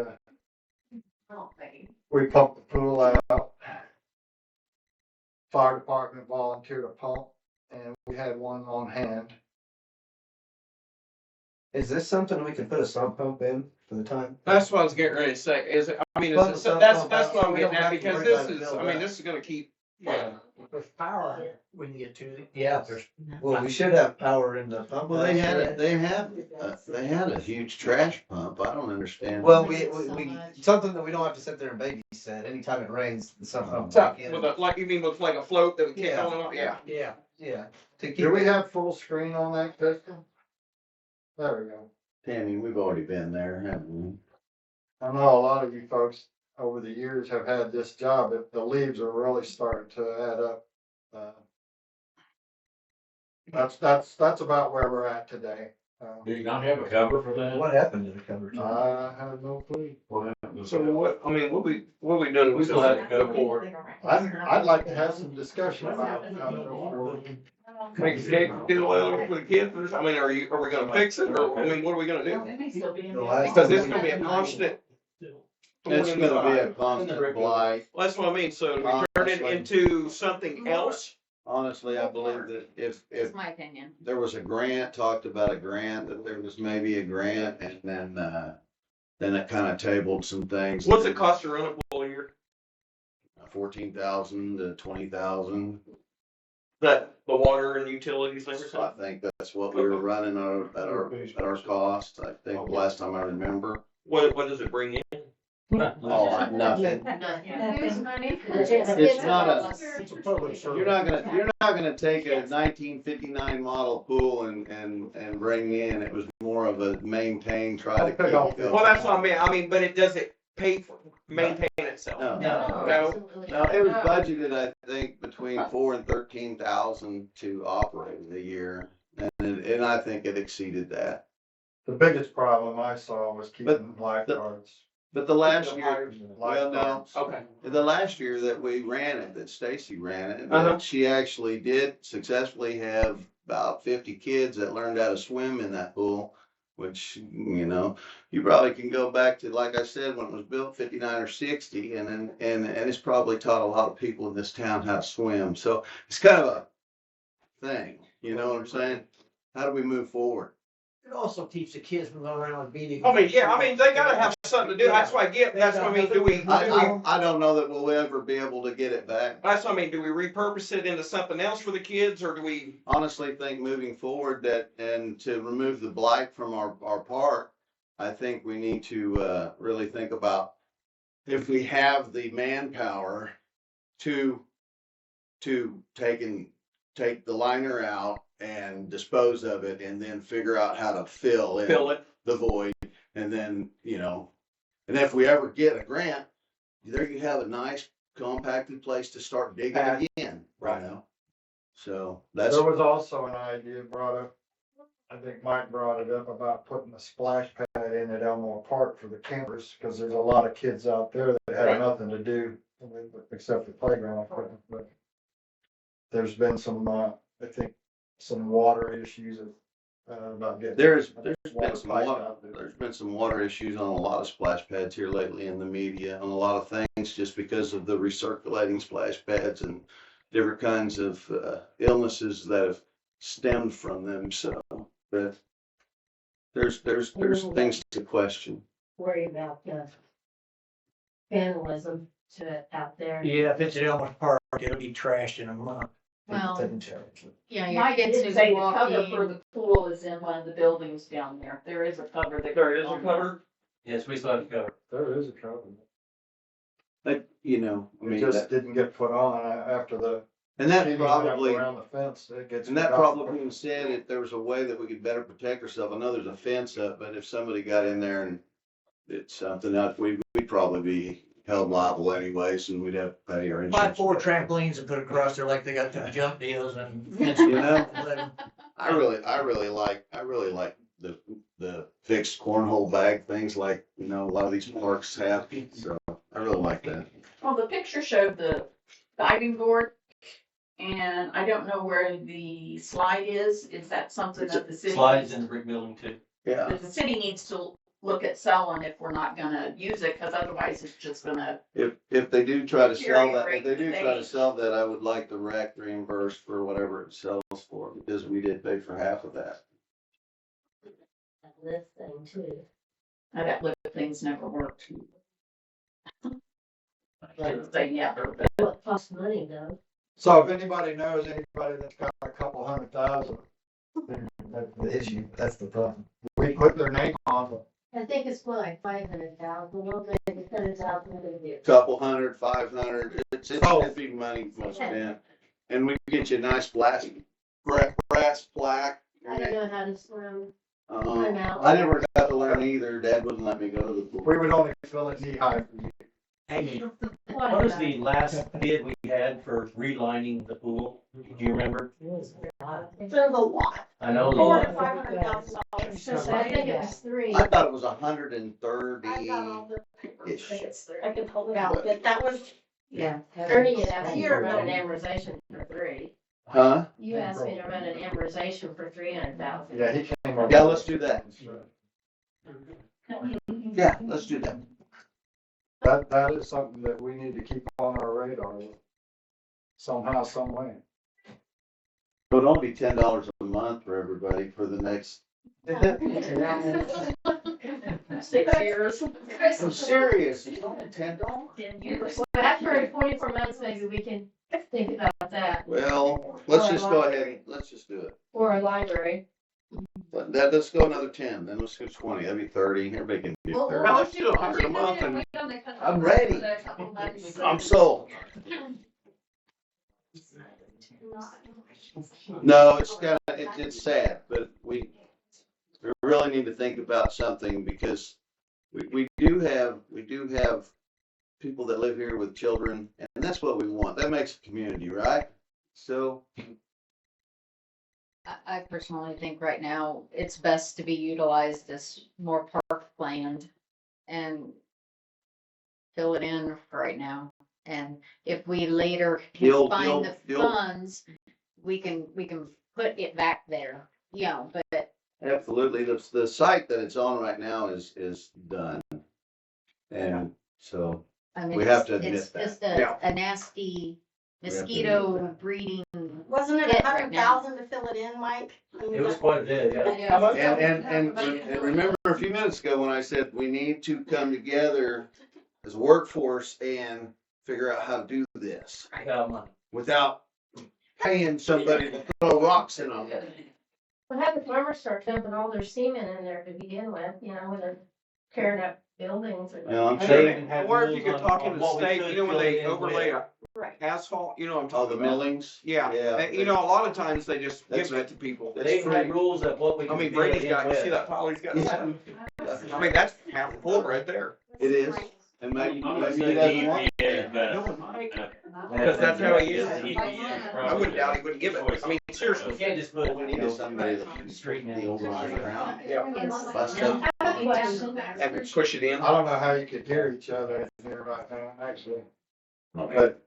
pumped the pool out. Fire department volunteered to pump, and we had one on hand. is this something we can put a sump pump in for the time? That's what I was getting ready to say. Is it? I mean, Well, that's so- what I'm we getting don't at, have to because worry about this it is. built I mean, up. this is gonna keep. There's power we can get to. Yeah, well, we should have power in the pump. Well, they had a huge trash pump. I don't understand. Well, we, something that we don't have to sit there and babysit. Anytime it rains, the sump pump. So, like you mean with like a float that would kick Yeah. on and off? Yeah. Yeah. To keep Do we have full screen on that pistol? There we go. Tammy, we've already been there, haven't we? I know a lot of you folks over the years have had this job, but the leaves are really starting to add up. That's about where we're at today. Do you not have a cover for that? What happened to the cover? I have no clue. So what? I mean, what we doing? We still have to go for it. I'd like to have some discussion about it. Make a cake, do a little for the kids. I mean, are we gonna fix it, or I mean, what are we gonna do? Because it's gonna be a constant. It's gonna be a constant blight. Well, that's what I mean. So do we turn it into something else? Honestly, I believe that if That's my opinion. there was a grant, talked about a grant, that there was maybe a grant, and then it kind of tabled some things. What's it cost to run it full year? 14,000 to 20,000. That the water and utilities and everything? I think that's what we were running at our cost. I think last time I remember. What does it bring in? Oh, nothing. Who's money? It's not You're not gonna take a 1959 model pool and bring in. It was more of a maintain, try to keep. Well, that's what I mean. I mean, but it does it pay for maintain itself? No, it was budgeted, I think, between 4,000 and 13,000 to operate the year, and I think it exceeded that. The biggest problem I saw was keeping lifeguards. But the last year, well, no, Lifeguards. Okay. the last year that we ran it, that Stacy ran it, Uh-huh. she actually did successfully have about 50 kids that learned how to swim in that pool, which, you probably can go back to, like I said, when it was built, 59 or 60, and it's probably taught a lot of people in this town how to swim. So it's kind of a thing, you know what I'm saying? How do we move forward? It also keeps the kids from going around beating. I mean, yeah, I mean, they gotta have something to do. That's what I get. That's what I mean. I don't know that we'll ever be able to get it back. That's what I mean. Do we repurpose it into something else for the kids, or do we? Honestly think moving forward that, and to remove the blight from our park, I think we need to, really think about if we have the manpower to take the liner out and dispose of it and then figure out how to fill in the void. And then, and if we ever get a grant, there you have a nice compacted place to start digging again, So that's. There was also an idea brought up, I think Mike brought it up about putting a splash pad in at Elmore Park for the campers, because there's a lot of kids out there that have nothing to do except for playground equipment, but there's been some, I think, some water issues about getting. There's been some water issues on a lot of splash pads here lately in the media, on a lot of things, just because of the recirculating splash pads and different kinds of illnesses that have stemmed from them. So, but there's things to question. Worry about vandalism to it out there. Yeah, if it's at Elmer's Park, it'll be trashed in a month. Well, yeah, your Mike kids did who's say the cover for walking. the pool is in one of the buildings down there. There is a cover that. There is a cover. Yes, we still have to cover. There is a cover. But, I It mean, just didn't get put on after the. and that TV probably, around the fence, it gets. and that probably being said, if there was a way that we could better protect ourselves, I know there's a fence up, but if somebody got in there and did something else, we'd probably be held liable anyways, and we'd have to pay our Buy insurance. 4 trampolines and put across there like they got the jump deals and. I really like the fixed cornhole bag things like, a lot of these parks have, so I really like that. Well, the picture showed the diving board. And I don't know where the slide is. Is that something that the city? Slides in the brick building too. Yeah. That the city needs to look at selling if we're not gonna use it, cause otherwise it's just gonna. If they do try to sell that, Deteriorate I would like the rec reimbursed for whatever it sells for, because we did pay for half of that. That lift thing too. That lift thing's never worked. I should say never, but. Well, it costs money though. So if anybody knows anybody that's got a couple $100,000, then that's the issue, that's the problem. We put their name on it. I think it's more like 500,000, a little bit, depends how good it is. Couple hundred, 500, it's big money well spent. And we get you a nice brass plaque. I don't know how to swim. I never got to learn either. Dad wouldn't let me go to the pool. We would only fill it knee high for you. What was the last bid we had for relining the pool? Do you remember? There's a lot. I know. $400,000 to $500,000. I think it was 3. I thought it was 130. I got all the Ish. papers. I can pull it out, but that was. Yeah. Ernie You had asked asked me me to to run run an an amortization for 3. Huh? You asked me to run an amortization for 300,000. Yeah, he came up. Yeah, let's do that. Yeah, let's do that. That is something that we need to keep on our radar somehow, some way. It'll only be $10 a month for everybody for the next. 6 years. I'm serious, it's only $10. 10 years. Well, after 24 months, maybe we can think about that. Well, let's just go ahead, let's just do it. Or a library. But let's go another 10, then let's go 20, that'd be 30, everybody can do 30. Well, let's do 100 a month and. I'm ready. I'm sold. No, it's sad, but we really need to think about something, because we do have people that live here with children, and that's what we want. That makes a community, right? So. I personally think right now it's best to be utilized as more park planned and fill it in for right now. And if we later can find the funds, we can put it back there, but. Absolutely. The site that it's on right now is done. And so I mean, we have to admit it's that. just a nasty mosquito breeding Wasn't it it a right hundred now. thousand to fill it in, Mike? I mean, It was quite a bit, yeah. How much? And remember a few minutes ago when I said we need to come together as a workforce and figure out how to do this Without money. without paying somebody to throw rocks in on it. Well, have the farmers start dumping all their semen in there to begin with, you know, when they're tearing up buildings. Yeah, I'm They sure. even had Or if you rules could on- talk on in the what we state, could you know, when fill they it in overlay with. Right. asphalt, you know what I'm Oh, talking the about. millings? Yeah, Yeah. and, you know, a lot of times they just That's- give that to people. They even had rules of what we I could mean, fill it Brady's in got, you see with. that pile he's got? Yeah. I mean, that's half full right there. It is. And maybe, I'm maybe gonna he doesn't want. say DEP is No, best. Mike, Uh, because that's how he is. EPA I wouldn't doubt he wouldn't give it. I mean, You seriously. can't just put, We need somebody that street can names. override around. Yeah. Bust up. I have a question. And push it in. I don't know how you could hear each other in here right now, actually. But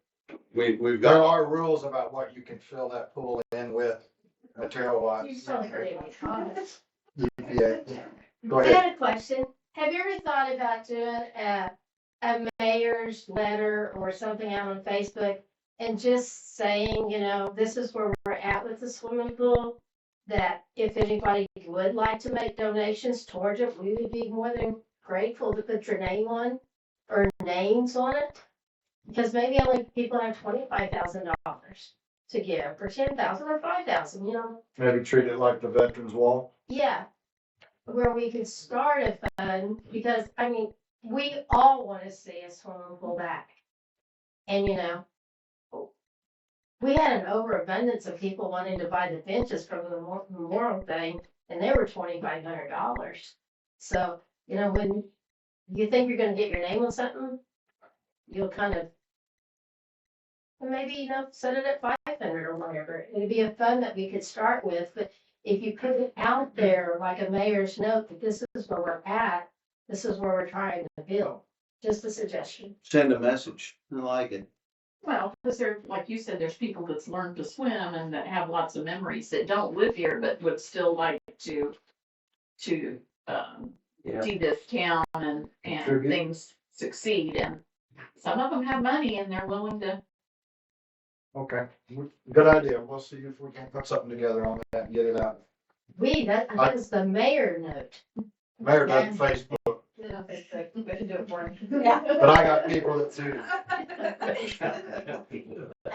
We've there got, are rules about what you can fill that pool in with, material You wise. probably heard it in comments. EPA. Go I ahead. had a question. Have you ever thought about doing a mayor's letter or something out on Facebook and just saying, you know, this is where we're at with the swimming pool? That if anybody would like to make donations towards it, we would be more than grateful to put your name on or names on it. Because maybe only people have $25,000 to give, or 10,000 or 5,000, you know? Maybe treat it like the Veterans Wall. Yeah, where we could start a fund, because, I mean, we all want to see a swimming pool back. And, you know, we had an overabundance of people wanting to buy the benches from the memorial thing, and they were $2,500. So, you know, when you think you're gonna get your name on something, you'll kind of, and maybe, you know, set it at 500 or whatever. It'd be a fund that we could start with, but if you put it out there like a mayor's note that this is where we're at, this is where we're trying to build, just a suggestion. send a message. I like it. Well, because there, like you said, there's people that's learned to swim and that have lots of memories that don't live here, but would still like to, Yeah. see this town and Contribute. things succeed. And some of them have money and they're willing to. Okay, good idea. We'll see if we can put something together on that and get it out. That is the mayor note. Mayor doesn't Facebook, Yeah, it's like, we better do it for him. Yeah. but I got people that do.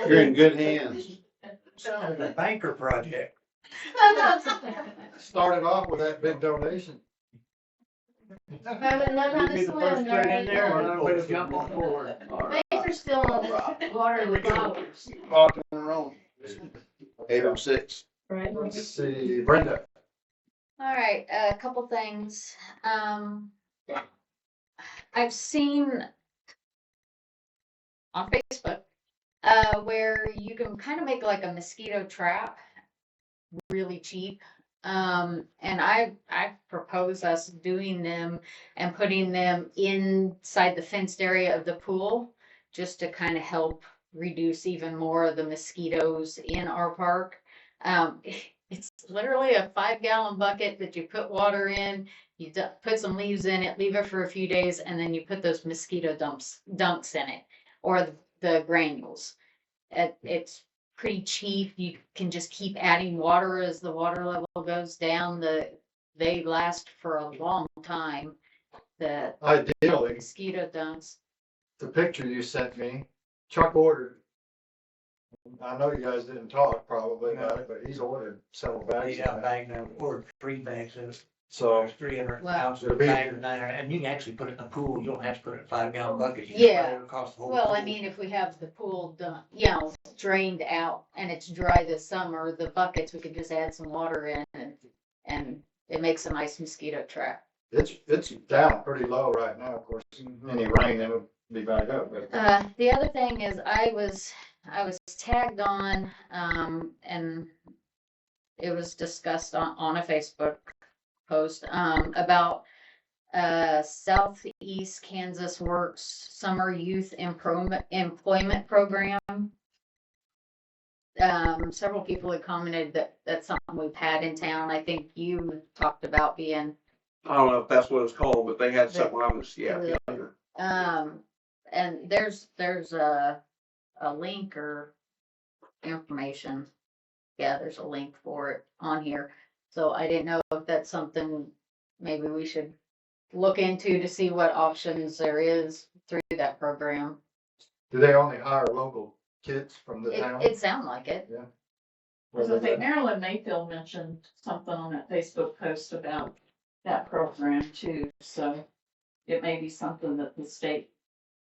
You're in good hands. Sounds like a banker project. Started off with that big donation. No, not You'd be the the first swim, to get in they're there, and I'm gonna jump on board. are still on the water with dollars. Talking wrong. 806. Right. Let's see, Brenda. All right, a couple things. I've seen on Facebook, where you can kind of make like a mosquito trap really cheap. And I propose us doing them and putting them inside the fenced area of the pool, just to kind of help reduce even more of the mosquitoes in our park. It's literally a 5-gallon bucket that you put water in, you put some leaves in it, leave it for a few days, and then you put those mosquito dunks in it, or the granules. It's pretty cheap. You can just keep adding water as the water level goes down. They last for a long time. The Ideally, mosquito dunks. the picture you sent me, Chuck ordered. I know you guys didn't talk probably about it, but he's ordered several bags. Laid out bag now, ordered 3 bags of it. So, There's 300 Wow. ounces of bag, and you can actually put it in a pool. You don't have to put it in a 5-gallon bucket. You can Yeah. spread it across the whole Well, I pool. mean, if we have the pool done, drained out and it's dry this summer, the buckets, we could just add some water in and it makes a nice mosquito trap. it's down pretty low right now, of course. Any rain, it'll be back up. But The other thing is I was tagged on, and it was discussed on a Facebook post, about Southeast Kansas Works Summer Youth Employment Program. Several people had commented that that's something we've had in town. I think you talked about being, I don't know if that's what it's called, but they had something when I was, Yeah. younger. and there's a link or information. yeah, there's a link for it on here. So I didn't know if that's something maybe we should look into to see what options there is through that program. Do they only hire local kids from the town? It sounded like it. Yeah. As I think Marilyn Mayfield mentioned something on that Facebook post about that program too, so it may be something that the state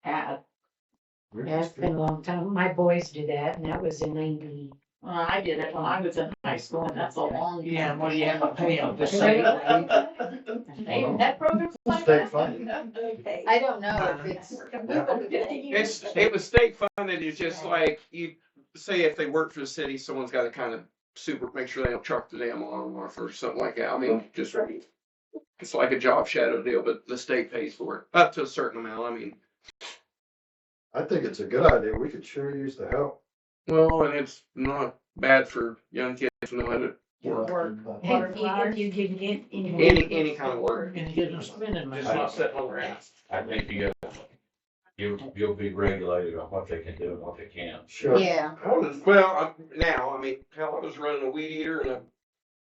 had. Yeah, it's been a long time. My boys did that, and that was in 90. Well, I did it when I was in high school, and that's a long. Yeah, well, you have to pay them to Right. say. That program's like State that. funded. I don't know if It was state funded, it's just like, you say if they work for the city, someone's gotta kind of make sure they don't truck the damn alarm off or something like that, I mean, just, it's like a job shadow deal, but the state pays for it, up to a certain amount, I mean. I think it's a good idea. We could sure use the help. Well, and it's not bad for young kids to know how to work. If you can get Any kind of work. And get them spending money. Just not sitting on their ass. I think you'll be regulated on what they can do and what they can't. Sure. Yeah. Well, now, I mean, hell, I was running a weed eater and a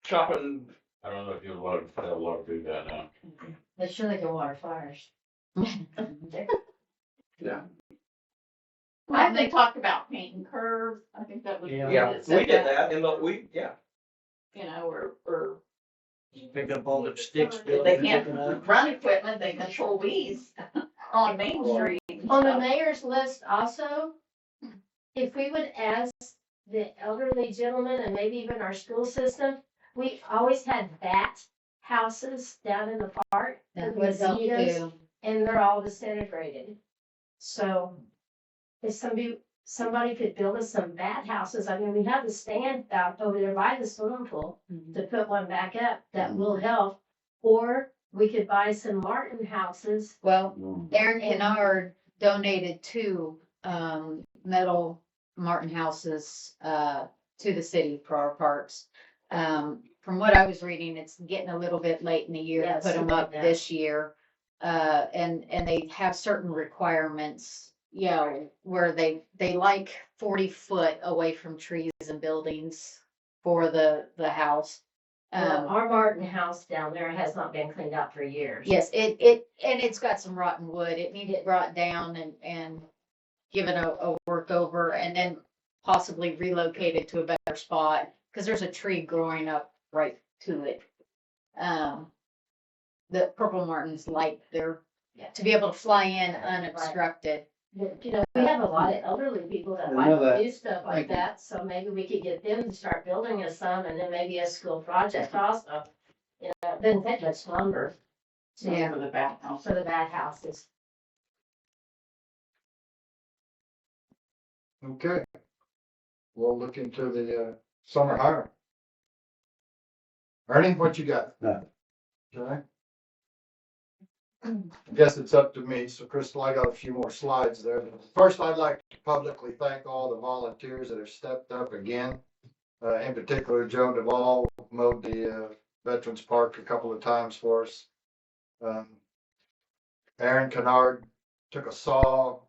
chopping. I don't know if you'll let to do that now. They sure they can water fires. Yeah. They talked about painting curves, I think that was. Yeah, we did that, and yeah. You know, or Pick up all the sticks. they can't run equipment, they control weeds on Main Street. On the mayor's list also, if we would ask the elderly gentlemen and maybe even our school system, we always had bat houses down in the park. That for would help mosquitoes, too. and they're all disintegrated. So if somebody could build us some bat houses, I mean, we have the stand out over there by the swimming pool to put one back up, that will help. Or we could buy some Martin houses. Well, Aaron Kennard donated 2 metal Martin houses to the city for our parks. From what I was reading, it's getting a little bit late in the year to Yes, put them up yeah. this year. And they have certain requirements, you know, where they like 40 foot away from trees and buildings for the house. Our Martin house down there has not been cleaned out for years. Yes, and it's got some rotten wood. It needed brought down and given a work over, and then possibly relocated to a better spot, because there's a tree growing up right to it. The purple martins like to be able to fly in unobstructed. You know, we have a lot of elderly people that I like know to that. do stuff like that, so maybe we could get them to start building us some, and then maybe a school project also. You know, it doesn't take much lumber. Yeah. For the bat house. For the bad houses. Okay. We'll look into the summer hiring. Ernie, what you got? Nothing. Okay. I guess it's up to me. So Crystal, I got a few more slides there. First, I'd like to publicly thank all the volunteers that have stepped up again. In particular, Joe Duvall mowed the Veterans Park a couple of times for us. Aaron Kennard took a saw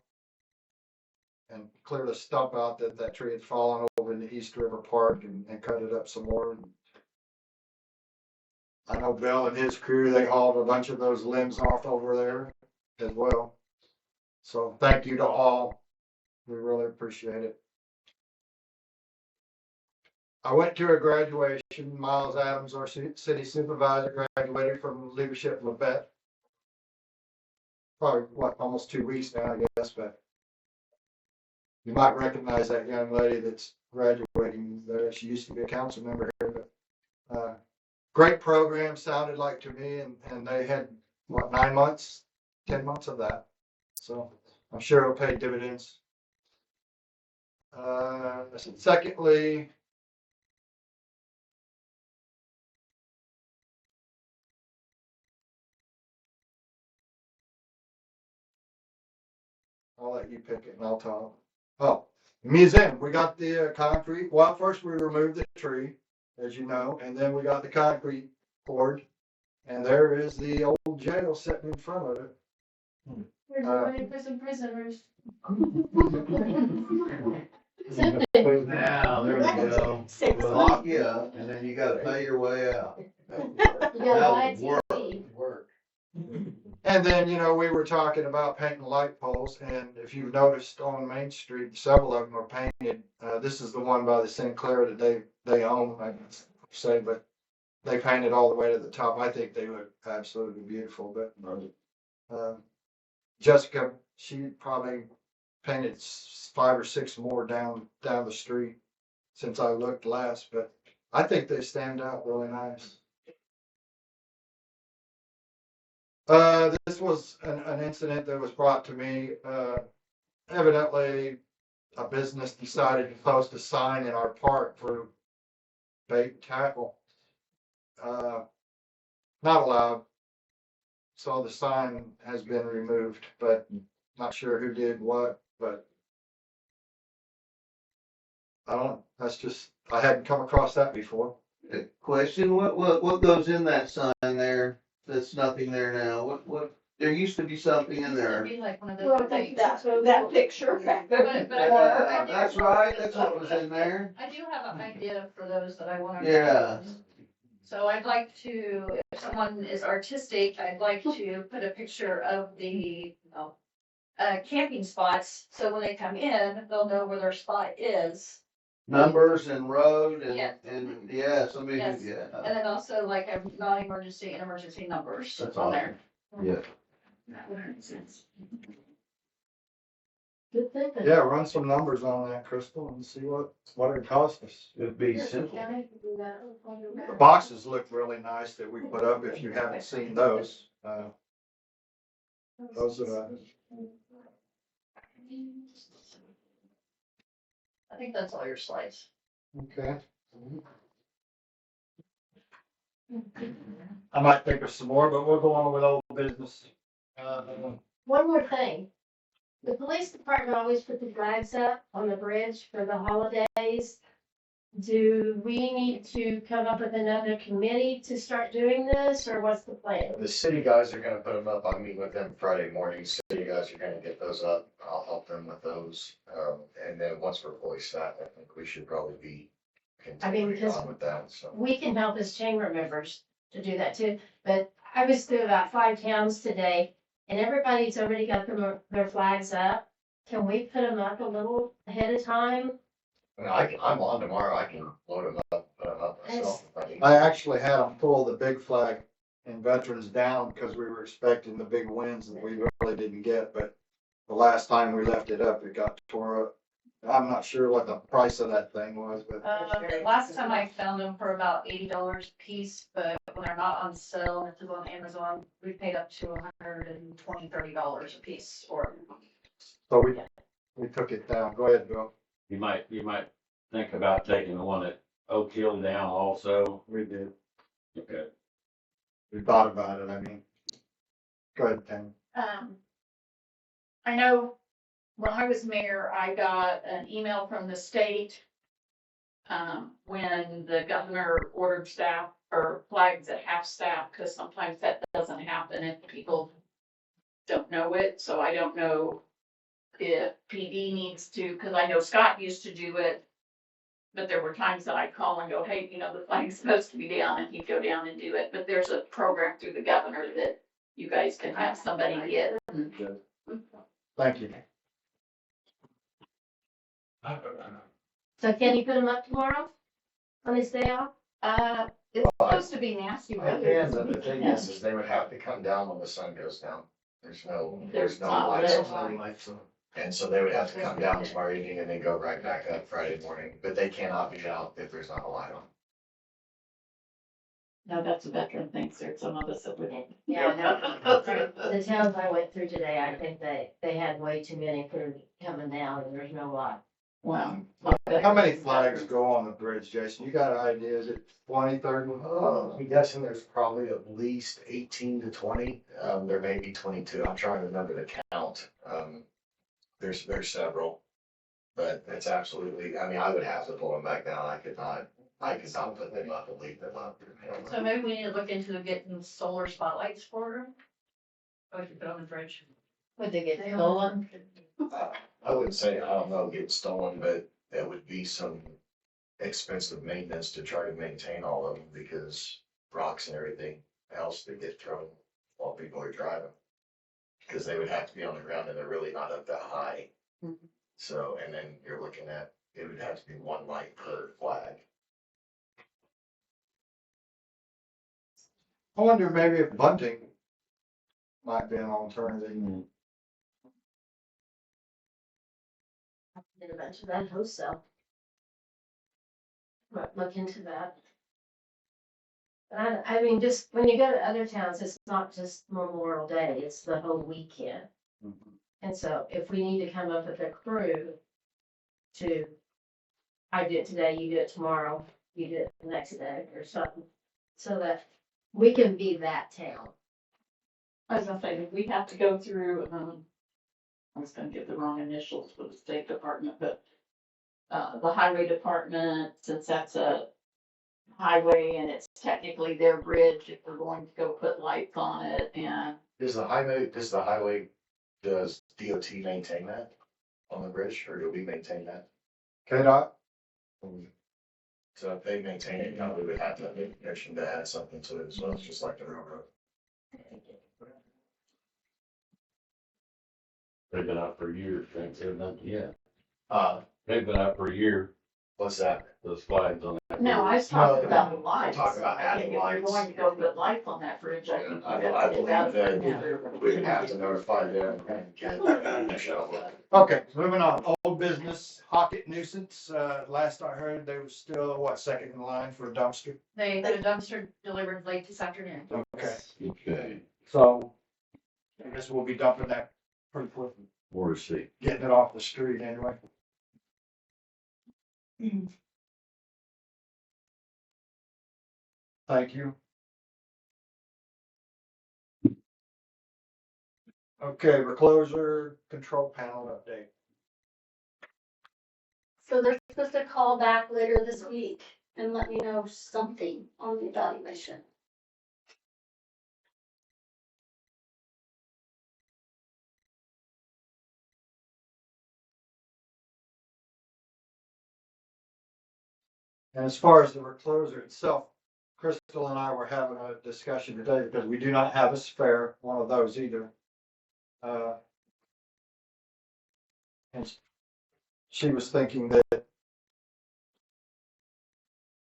and cleared a stump out that tree had fallen over in the East River Park and cut it up some more. I know Bill and his crew, they hauled a bunch of those limbs off over there as well. So thank you to all. We really appreciate it. I went to a graduation. Miles Adams, our city supervisor, graduated from Leadership Labette. Probably, almost 2 weeks now, I guess, but you might recognize that young lady that's graduating there. She used to be a council member here, but great program, sounded like to me, and they had, 9 months, 10 months of that. So I'm sure it'll pay dividends. Secondly, I'll let you pick it and I'll talk. Oh, the museum, we got the concrete. Well, first we removed the tree, as you know, and then we got the concrete poured. And there is the old jail sitting in front of it. There's already prison prisoners. Now, there we go. Six We'll lock you up and then you gotta pay your way out. You That gotta buy would a work. TV. Work. And then, we were talking about painting light poles, and if you've noticed on Main Street, several of them are painted. This is the one by the Sinclair that they own, I say, but they painted all the way to the top. I think they look absolutely beautiful, but, Jessica, she probably painted 5 or 6 more down the street since I looked last, but I think they stand out really nice. This was an incident that was brought to me. Evidently, a business decided to post a sign in our park for bait and tackle. Not allowed. So the sign has been removed, but not sure who did what, but I don't know. That's just, I hadn't come across that before. Question, what goes in that sign there? That's nothing there now. There used to be something in there. It'd be like one of Well, those things. that picture. But That's right, that's what was in there. I do have an idea for those that I want to. Yeah. So I'd like to, if someone is artistic, I'd like to put a picture of the, camping spots, so when they come in, they'll know where their spot is. Numbers and road Yes. and yeah, somebody, Yes. yeah. And then also like have non-emergency and emergency numbers That's on awesome. there. Yeah. That would make sense. Good thinking. Yeah, run some numbers on that, Crystal, and see what it cost us. It'd be simple. The boxes look really nice that we put up, if you haven't seen those. Those are, I think that's all your slides. okay. I might think of some more, but we'll go on with old business. One more thing. The police department always put the flags up on the bridge for the holidays. Do we need to come up with another committee to start doing this, or what's the plan? The city guys are gonna put them up. I'll meet with them Friday morning. City guys are gonna get those up. I'll help them with those. And then once we're fully staffed, I think we should probably be continuing because on with that, so. We can help as chamber members to do that too, but I was through about 5 towns today, and everybody's already got their flags up. Can we put them up a little ahead of time? I'm on tomorrow. I can load them up, put them up myself. if I need to. I actually had them pull the big flag and veterans down because we were expecting the big winds that we really didn't get, but the last time we left it up, it got tore up. I'm not sure what the price of that thing was, but Last time I found them for about $80 a piece, but when they're not on sale, if you go on Amazon, we paid up to $120-$30 a piece for them. so we took it down. Go ahead, Bill. You might think about taking the one at Oak Hill down also. We did. Okay. We thought about it, I mean. Go ahead, Tammy. I know when I was mayor, I got an email from the state when the governor ordered staff or flags at half staff, because sometimes that doesn't happen if people don't know it. So I don't know if PD needs to, because I know Scott used to do it, but there were times that I'd call and go, hey, the flag's supposed to be down, and he'd go down and do it. But there's a program through the governor that you guys can have somebody get. Thank you. So can you put them up tomorrow on his day off? It's supposed to be nasty I weather. can, but the thing is they would have to come down when the sun goes down. There's no not lights lights. on. And so they would have to come down tomorrow evening and then go right back up Friday morning, but they cannot be out if there's not a light on. No, that's a veteran thing, sir. Some of us that wouldn't. Yeah, no. The towns I went through today, I think they had way too many for coming down, and there's no lot. Wow. How many flags go on the bridge, Jason? You got an idea? Is it 20, 30? I'm guessing there's probably at least 18 to 20. There may be 22. I'm trying to remember the count. There's several, but it's absolutely, I would have to pull them back down. I could not put them up and leave them up. So maybe we need to look into getting solar spotlights for them. Or we could put on the bridge. Would they get stolen? I wouldn't say, I don't know, get stolen, but it would be some expensive maintenance to try to maintain all of them because rocks and everything else that get thrown while people are driving. Because they would have to be on the ground and they're really not up that high. So, and then you're looking at, it would have to be one light per flag. I wonder maybe if bunting might be an alternative. Did a bunch of that wholesale. Might look into that. But I mean, just when you go to other towns, it's not just Memorial Day, it's the whole weekend. And so if we need to come up with a crew to, I do it today, you do it tomorrow, you do it the next day or something, so that we can be that town. I was gonna say, we have to go through, I was gonna give the wrong initials for the State Department, but the Highway Department, since that's a highway and it's technically their bridge, if we're going to go put lights on it and. Does DOT maintain that on the bridge, or do we maintain that? KDOT, So if they maintain it, we would have to have permission to add something to it as well, it's just like the railroad. They've been out for years, ain't there nothing yet? Uh, They've been out for a year, what's that? those flags on that. No, I was talking about the lights. Talk about adding If you're lights. going to go put lights on that bridge, I think. I believe that we would have to notify them and get permission on that. okay, moving on, old business, Hocket nuisance, last I heard, they were still, second in line for a dumpster? They had a dumpster delivered late this afternoon. Okay, Okay, so I guess we'll be dumping that pretty quickly, we'll see. getting it off the street anyway. Thank you. Okay, recloser control panel update. So they're supposed to call back later this week and let me know something on the evaluation. And as far as the recloser itself, Crystal and I were having a discussion today because we do not have a spare one of those either. And she was thinking that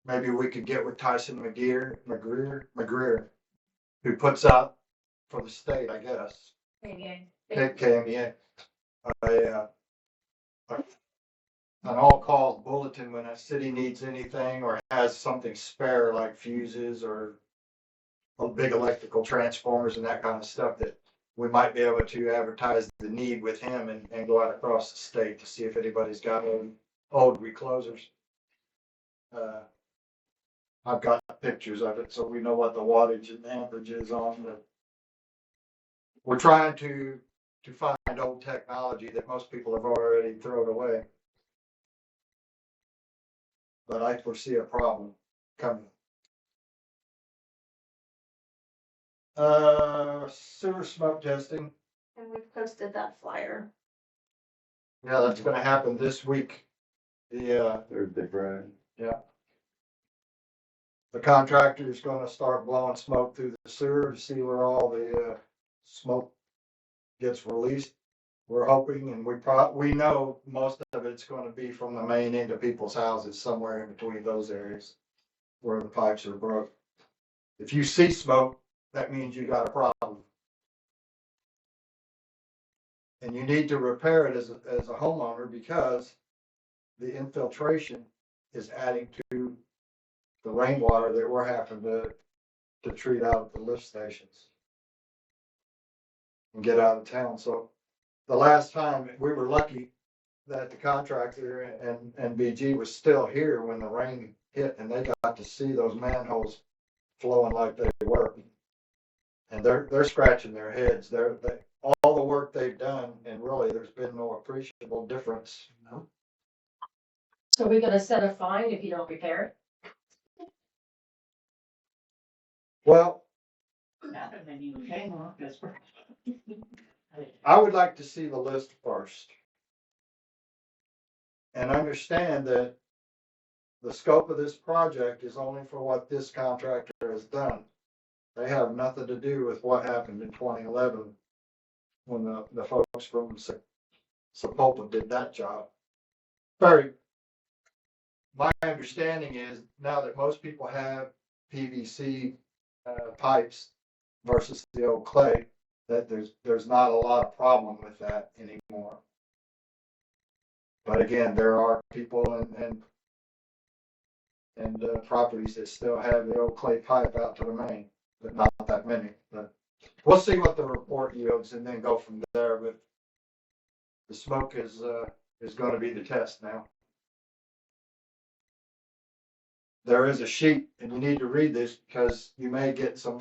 maybe we could get with Tyson McGreer, who puts out for the state, I guess. KMEA. An all-call bulletin when a city needs anything or has something spare like fuses or big electrical transformers and that kind of stuff, that we might be able to advertise the need with him and go out across the state to see if anybody's got old reclosers. I've got pictures of it, so we know what the wattage and amperage is on the. We're trying to find old technology that most people have already thrown away. But I foresee a problem coming. Sewer smoke testing. And we've posted that flyer. Yeah, that's gonna happen this week. Thursday, Friday. Yeah. The contractor is gonna start blowing smoke through the sewer to see where all the, smoke gets released. We're hoping, and we know most of it's gonna be from the main into people's houses, somewhere in between those areas where the pipes are broke. If you see smoke, that means you got a problem. And you need to repair it as a homeowner because the infiltration is adding to the rainwater that we're having to treat out at the lift stations and get out of town. So the last time, we were lucky that the contractor and BG was still here when the rain hit, and they got to see those manholes flowing like they were. And they're scratching their heads. All the work they've done, and really there's been no appreciable difference. So we're gonna set a fine if you don't repair it? Well, That doesn't even came off, that's. I would like to see the list first. And understand that the scope of this project is only for what this contractor has done. They have nothing to do with what happened in 2011 when the folks from Chetopa did that job. Barry, my understanding is now that most people have PVC pipes versus the old clay, that there's not a lot of problem with that anymore. But again, there are people and properties that still have the old clay pipe out to the main, but not that many. But we'll see what the report yields and then go from there. But the smoke is going to be the test now. There is a sheet, and you need to read this because you may get some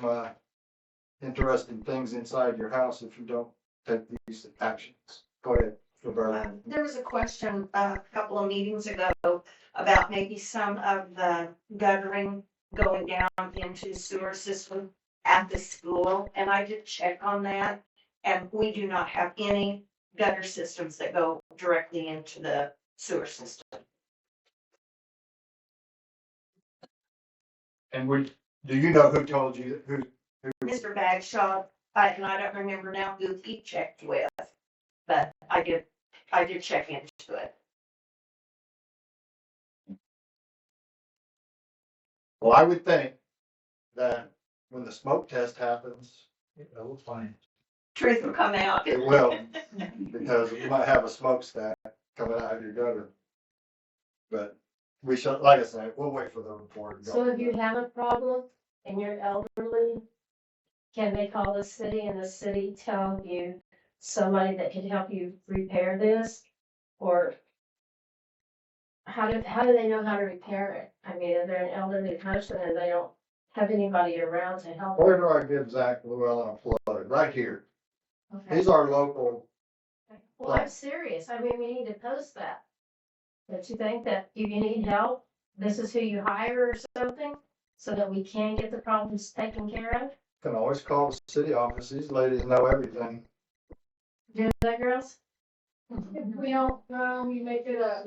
interesting things inside your house if you don't take these actions. Go ahead, Roberta. There was a question a couple of meetings ago about maybe some of the guttering going down into sewer system at the school, and I did check on that, and we do not have any gutter systems that go directly into the sewer system. And do you know who told you who? Mr. Bagshaw, and I don't remember now who he checked with, but I did check into it. Well, I would think that when the smoke test happens, we'll find. Truth will come out. It will, because you might have a smokestack coming out of your gutter. But we shall, like I said, we'll wait for the report. So if you have a problem and you're elderly, can they call the city and the city tell you somebody that can help you repair this? Or how do they know how to repair it? I mean, if they're an elderly person and they don't have anybody around to help Where them. do I give Zach Llewellyn a plug? Right here. Okay. He's our local. Well, I'm serious. I mean, we need to post that. Don't you think that if you need help, this is who you hire or something, so that we can get the problems taken care of? Can always call the city office. These ladies know everything. Do that, girls? We don't, we make it up.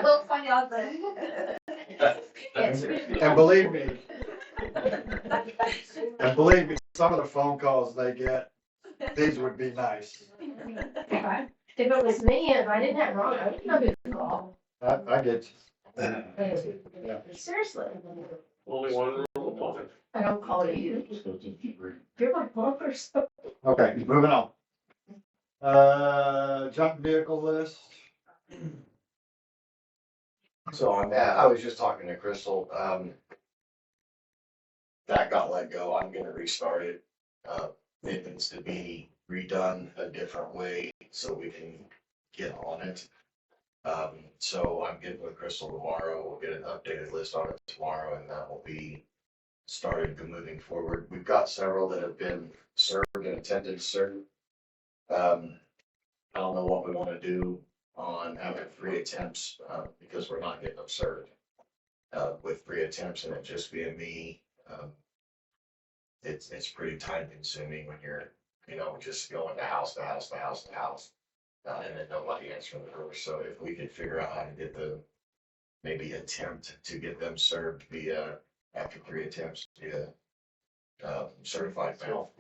We'll find out then. And believe me, some of the phone calls they get, these would be nice. If it was me, if I didn't have wrong, I wouldn't know who to call. I get you. Yeah. Seriously. Only one rule. I don't call you. You're my mom or something. Okay, moving on. Junk vehicle list. So on that, I was just talking to Crystal, that got let go, I'm gonna restart it. It needs to be redone a different way so we can get on it. So I'm getting with Crystal tomorrow, we'll get an updated list on it tomorrow, and that will be started moving forward. We've got several that have been served and attended served. I don't know what we wanna do on having 3 attempts, because we're not getting them served. With 3 attempts and it just being me, it's pretty time consuming when you're, just going to house to house to house to house. And then nobody answering the door. So if we could figure out how to get maybe attempt to get them served via, after 3 attempts, via, certified mail.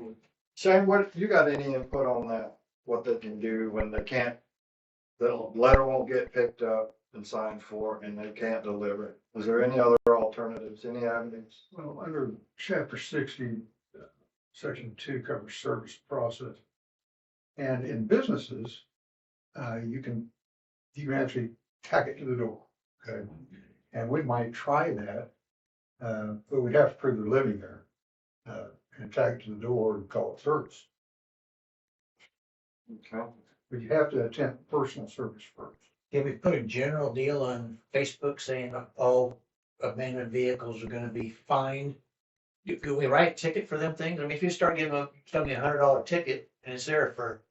Shane, what, you got any input on that? What they can do when they can't, the letter won't get picked up and signed for and they can't deliver it? Is there any other alternatives, any avenues? Well, under chapter 60, section 2 covers service process. And in businesses, you can actually tack it to the door, okay? And we might try that, but we'd have to prove they're living there, and tack it to the door and call it service. Okay. But you have to attempt personal service first. Can we put a general deal on Facebook saying all abandoned vehicles are gonna be fined? Could we write a ticket for them things? I mean, if you start giving somebody $100 ticket and it's there for,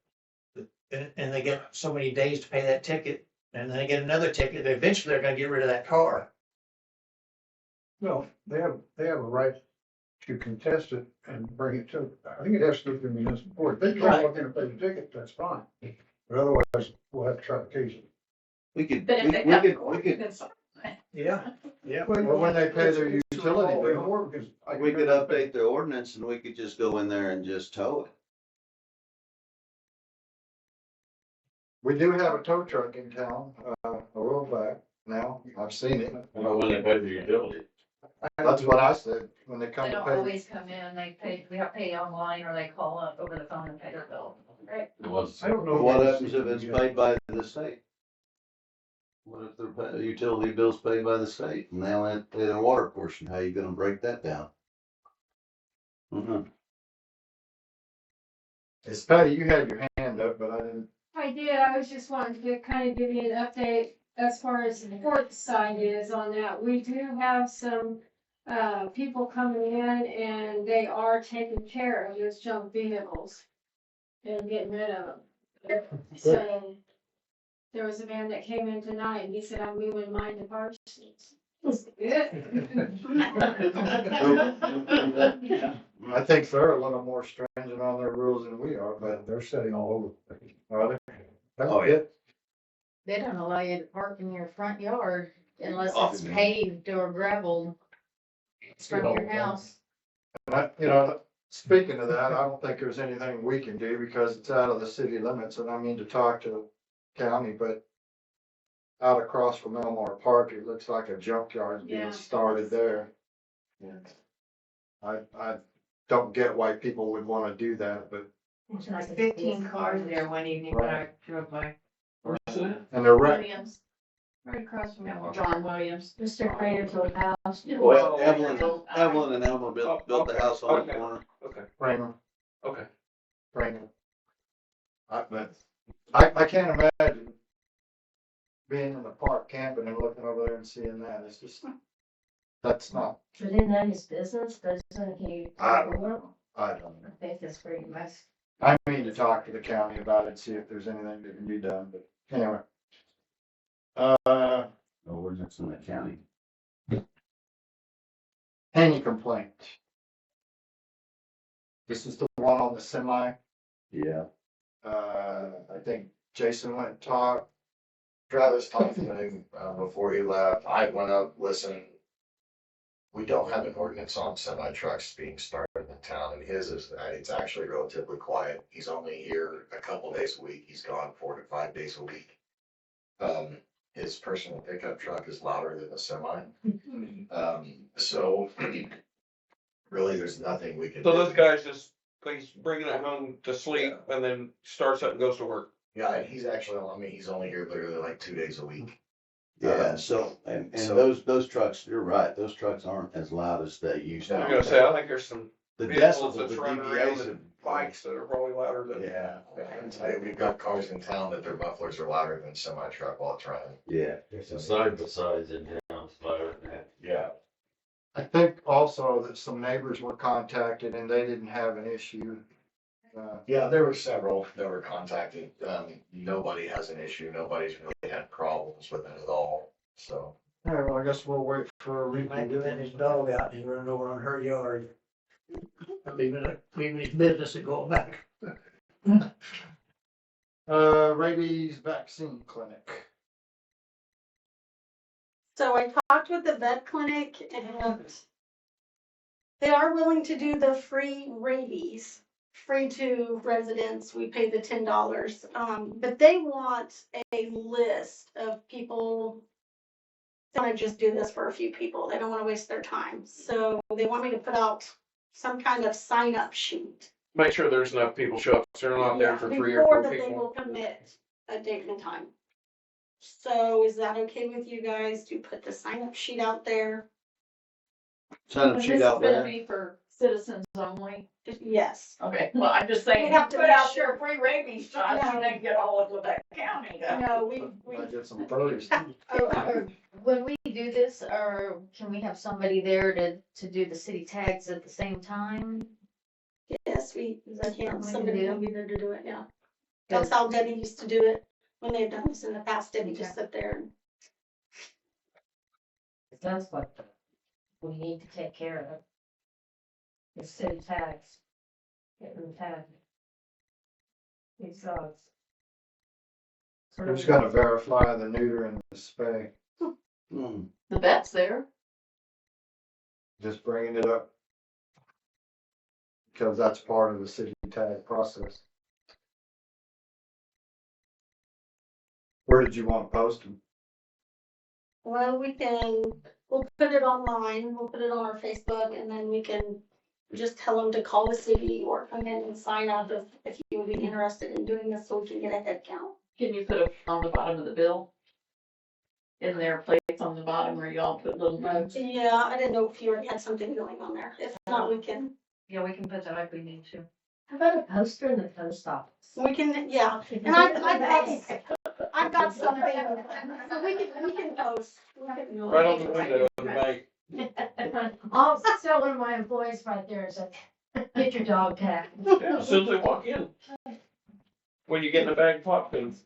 and they get so many days to pay that ticket, and then they get another ticket, eventually they're gonna get rid of that car. Well, they have a right to contest it and bring it to, I think it has to go through the municipal court. If they can't walk in and pay the ticket, that's fine. But otherwise, we'll have to try to case it. We could, But if they we have could, court, we could, then so- Yeah, yeah. Well, when they pay their It's a utility revolving bill. door, because I we could remember- update the ordinance and we could just go in there and just tow it. We do have a tow truck in town, a while back now, I've seen it. When they pay the utility. That's what I said, when they come They to don't pay. always come in, they pay, we have to pay online or they call up over the phone and pay their bill, right? I don't know. What happens if it's paid by the state? What if the utility bill's paid by the state and they only pay their water portion? How you gonna break that down? It's Patty, you had your hand up, but I didn't. I did, I was just wanting to kind of give you an update as far as the fourth side is on that. We do have some, people coming in and they are taking care of those junk vehicles and getting rid of them. So, there was a man that came in tonight and he said, I'm moving mine to Parsons. I think they're a little more stringent on their rules than we are, but They're setting all over. the place. are they? Oh, yeah. They don't allow you to park in your front yard unless Oh, it's man. paved or gravel from your house. And I, you know, speaking of that, I don't think there's anything we can do because it's out of the city limits, and I mean to talk to the county, but out across from Elmore Park, it looks like a junkyard Yeah. being started there. I don't get why people would wanna do that, but, There's like 15 cars there one evening when I drove by. and they're wrecked. Williams, right across from that. John Williams. Mr. Craner's old house. Well, Evelyn and Elma built the house on the Okay. corner. Okay, Framer, okay. Framer. But I can't imagine being in the park camping and looking over there and seeing that, it's just, that's not, But isn't that his business? Doesn't he? I don't know. I don't know. I think that's pretty much. I mean to talk to the county about it, see if there's anything that can be done, but anyway. No ordinance in the county. Any complaint? This is the one on the semi. Yeah. I think Jason went and talked. Travis talked to him, before he left. I went up, listened. We don't have an ordinance on semi trucks being started in town, and his is, it's actually relatively quiet. He's only here a couple days a week. He's gone 4 to 5 days a week. His personal pickup truck is louder than the semi. So really, there's nothing we can do. So this guy's just, he's bringing it home to sleep and then starts up and goes to work. Yeah, and he's actually, I mean, he's only here literally like 2 days a week. Yeah, and those trucks, you're right, those trucks aren't as loud as they used to. I'm gonna say, I think there's some The vehicles decibels, the that's running around DBAs and have. bikes that are probably louder than. Yeah, I can tell you, we've got cars in town that their mufflers are louder than semi truck while it's running. Yeah. There's some side by sides in town, louder than that. Yeah. I think also that some neighbors were contacted and they didn't have an issue. Yeah, there were several that were contacted. Nobody has an issue. Nobody's really had problems with it at all, so. All right, well, I guess we'll wait for a He might be reading. letting his dog out and he's running over on her yard. Leaving his business and going back. Rabies vaccine clinic. So I talked with the vet clinic and they are willing to do the free rabies, free to residents. We pay the $10. But they want a list of people. They want to just do this for a few people. They don't want to waste their time. So they want me to put out some kind of sign up sheet. Make sure there's enough people show up, so they're not there for 3 or Before 4 that they people. will commit a date and time. So is that okay with you guys to put the sign up sheet out there? Sign up This sheet is out gonna there. be for citizens only. Yes. Okay, well, I'm just saying, We have to put make out sure- your free rabies shot, and then get all of that county. No, we Might get some furries. When we do this, or can we have somebody there to do the city tags at the same time? Yes, I can, somebody do. will be there to do it, yeah. That's how Debbie used to do it, when they've done this in the past, Debbie just sit there and. That's what we need to take care of. The city tax. Get them tagged. These dogs. Who's gonna verify the neuter and the spay? The vet's there. Just bringing it up. Because that's part of the city tag process. Where did you want to post them? Well, we'll put it online, we'll put it on our Facebook, and then we can just tell them to call the city or come in and sign up if you would be interested in doing this, so we can get a head count. Can you put it on the bottom of the bill? In their place on the bottom where y'all put little notes? Yeah, I didn't know if you already had something going on there. If not, we can. Yeah, we can put that if we need to. How about a poster in the post office? We can, yeah, and I've got something, so we can post. Right on the window of the bank. I'll tell one of my employees right there, is like, get your dog tag. Yeah, as soon as they walk in. When you get in the bag of pot things.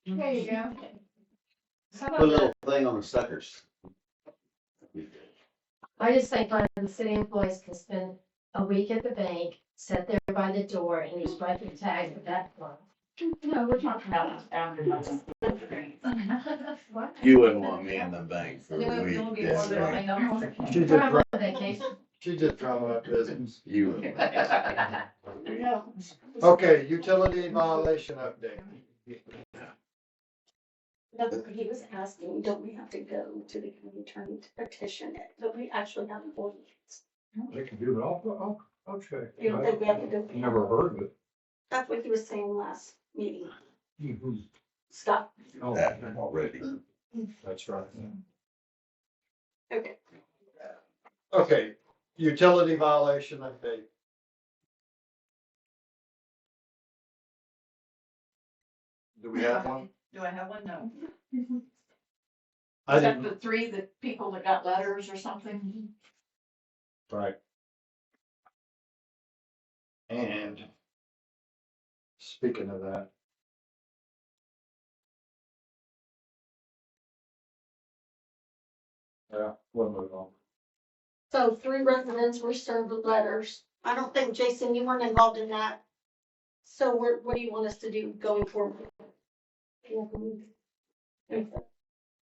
There you go. Put a little thing on the suckers. I just think one of the city employees can spend a week at the bank, sit there by the door and just write the tag with that one. No, we're talking about after. You wouldn't want me in the bank for a Then week. we'll be yeah. more than I know. She just, I'm on vacation. she just drumming up business. You would. Yeah. Okay, utility violation update. That's what he was asking, don't we have to go to the county attorney to petition it, but we actually have an ordinance. They can do it, I'll check. You don't think we have to go? Never heard of it. That's what he was saying last meeting. Mhm. Scott. Oh, That already. That's right. Okay. Okay, utility violation update. Do we have one? Do I have one? No. I Is that didn't. the three, the people that got letters or something? Right. And speaking of that. Yeah, we'll move on. So 3 residents were served with letters. I don't think, Jason, you weren't involved in that. So what do you want us to do going forward?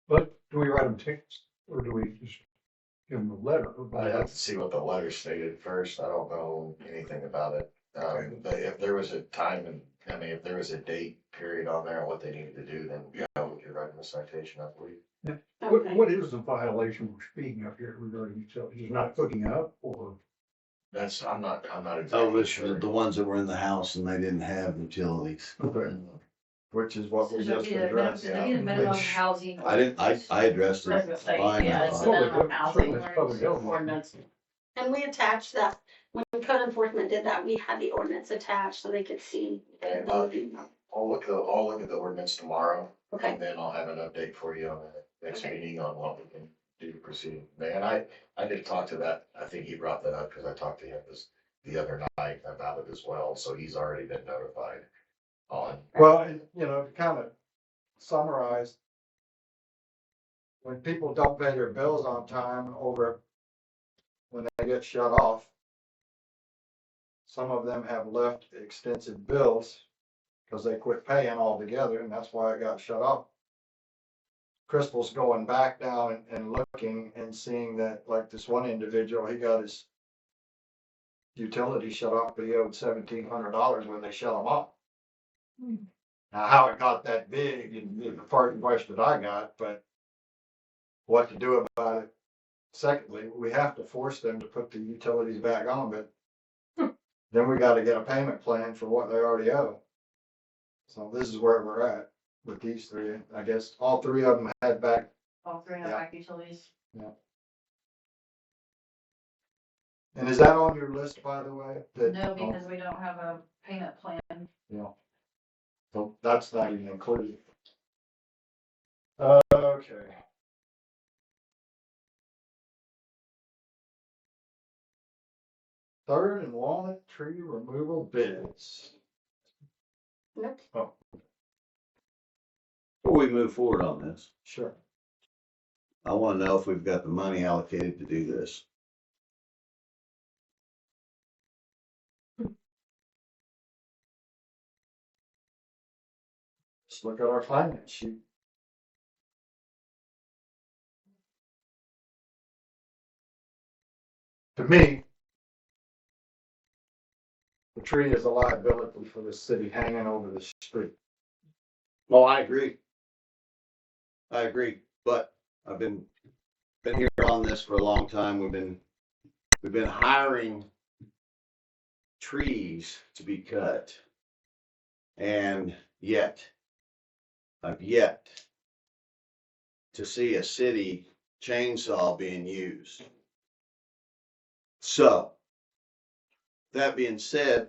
But do we write them tickets or do we just give them a letter? I'd have to see what the letter stated first. I don't know anything about it. But if there was a time and, I mean, if there was a date period on there and what they needed to do, then yeah, we could write them a citation, I believe. Yeah. Okay. What is the violation we're speaking of here regarding utilities? Is not hooking up or? That's, I'm not Oh, exactly it's sure. the ones that were in the house and they didn't have utilities. Okay. Which is what we just addressed. Minimum housing. I addressed I was it gonna say, fine. yeah, I it's thought. the minimum housing Public health. ordinance. And we attached that, when code enforcement did that, we had the ordinance attached so they could see. Okay, I'll look at the ordinance tomorrow. Okay. And then I'll have an update for you on the next Okay. meeting on what we can do to proceed. And I did talk to that, I think he brought that up because I talked to him the other night about it as well, so he's already been notified on. Well, and, you know, to kind of summarize, when people don't pay their bills on time when they get shut off, some of them have left extensive bills because they quit paying altogether, and that's why it got shut off. Crystal's going back down and looking and seeing that, like this one individual, he got his utility shut off, but he owed $1,700 when they shut him off. Now, how it got that big is the part question I got, but what to do about it. Secondly, we have to force them to put the utilities back on, but then we gotta get a payment plan for what they already owe. So this is where we're at with these 3. I guess all 3 of them had back. All three have back utilities. Yeah. And is that on your list, by the way? No, because we don't have a payment plan. Yeah. So that's not even included. Okay. Third and walnut tree removal bids. Nope. Oh, Before we move forward on this, sure. I want to know if we've got the money allocated to do this. Let's look at our finance sheet. To me, the tree is a liability for the city hanging over the street. Oh, I agree. I agree, but I've been here on this for a long time. We've been hiring trees to be cut. And yet, I've yet to see a city chainsaw being used. So, that being said,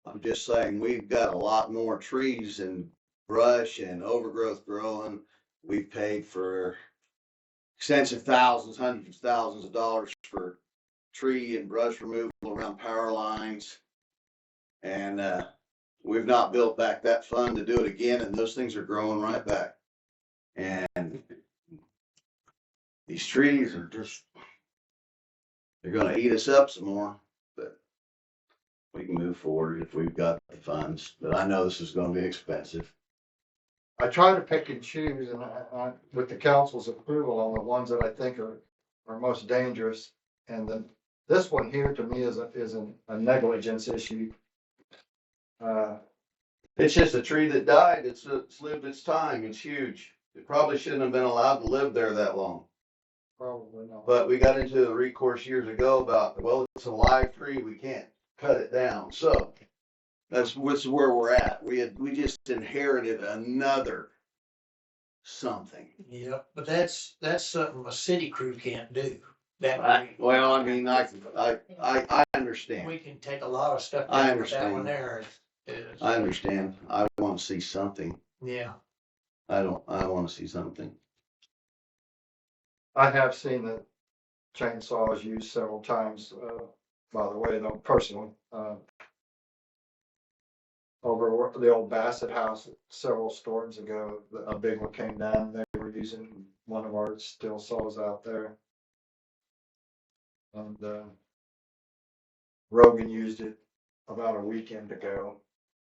I'm just saying we've got a lot more trees and brush and overgrowth growing. We've paid for extensive thousands, hundreds of thousands of dollars for tree and brush removal around power lines. And we've not built back that fund to do it again, and those things are growing right back. And these trees are just, they're gonna eat us up some more, but we can move forward if we've got the funds. But I know this is gonna be expensive. I try to pick and choose, and with the council's approval on the ones that I think are most dangerous. And then this one here to me is a negligence issue. It's just a tree that died. It's lived its time. It's huge. It probably shouldn't have been allowed to live there that long. Probably not. But we got into the recourse years ago about, well, it's a live tree. We can't cut it down. So that's where we're at. We just inherited another something. Yep, but that's something a city crew can't do. That Well, I mean, I understand. we can take a lot of stuff I down with that one understand. there. I understand. I want to see something. Yeah. I want to see something. I have seen the chainsaws used several times, by the way, though, personally. Over the old Bassett house several storms ago, a big one came down. They were using one of our steel saws out there. And Rogan used it about a weekend ago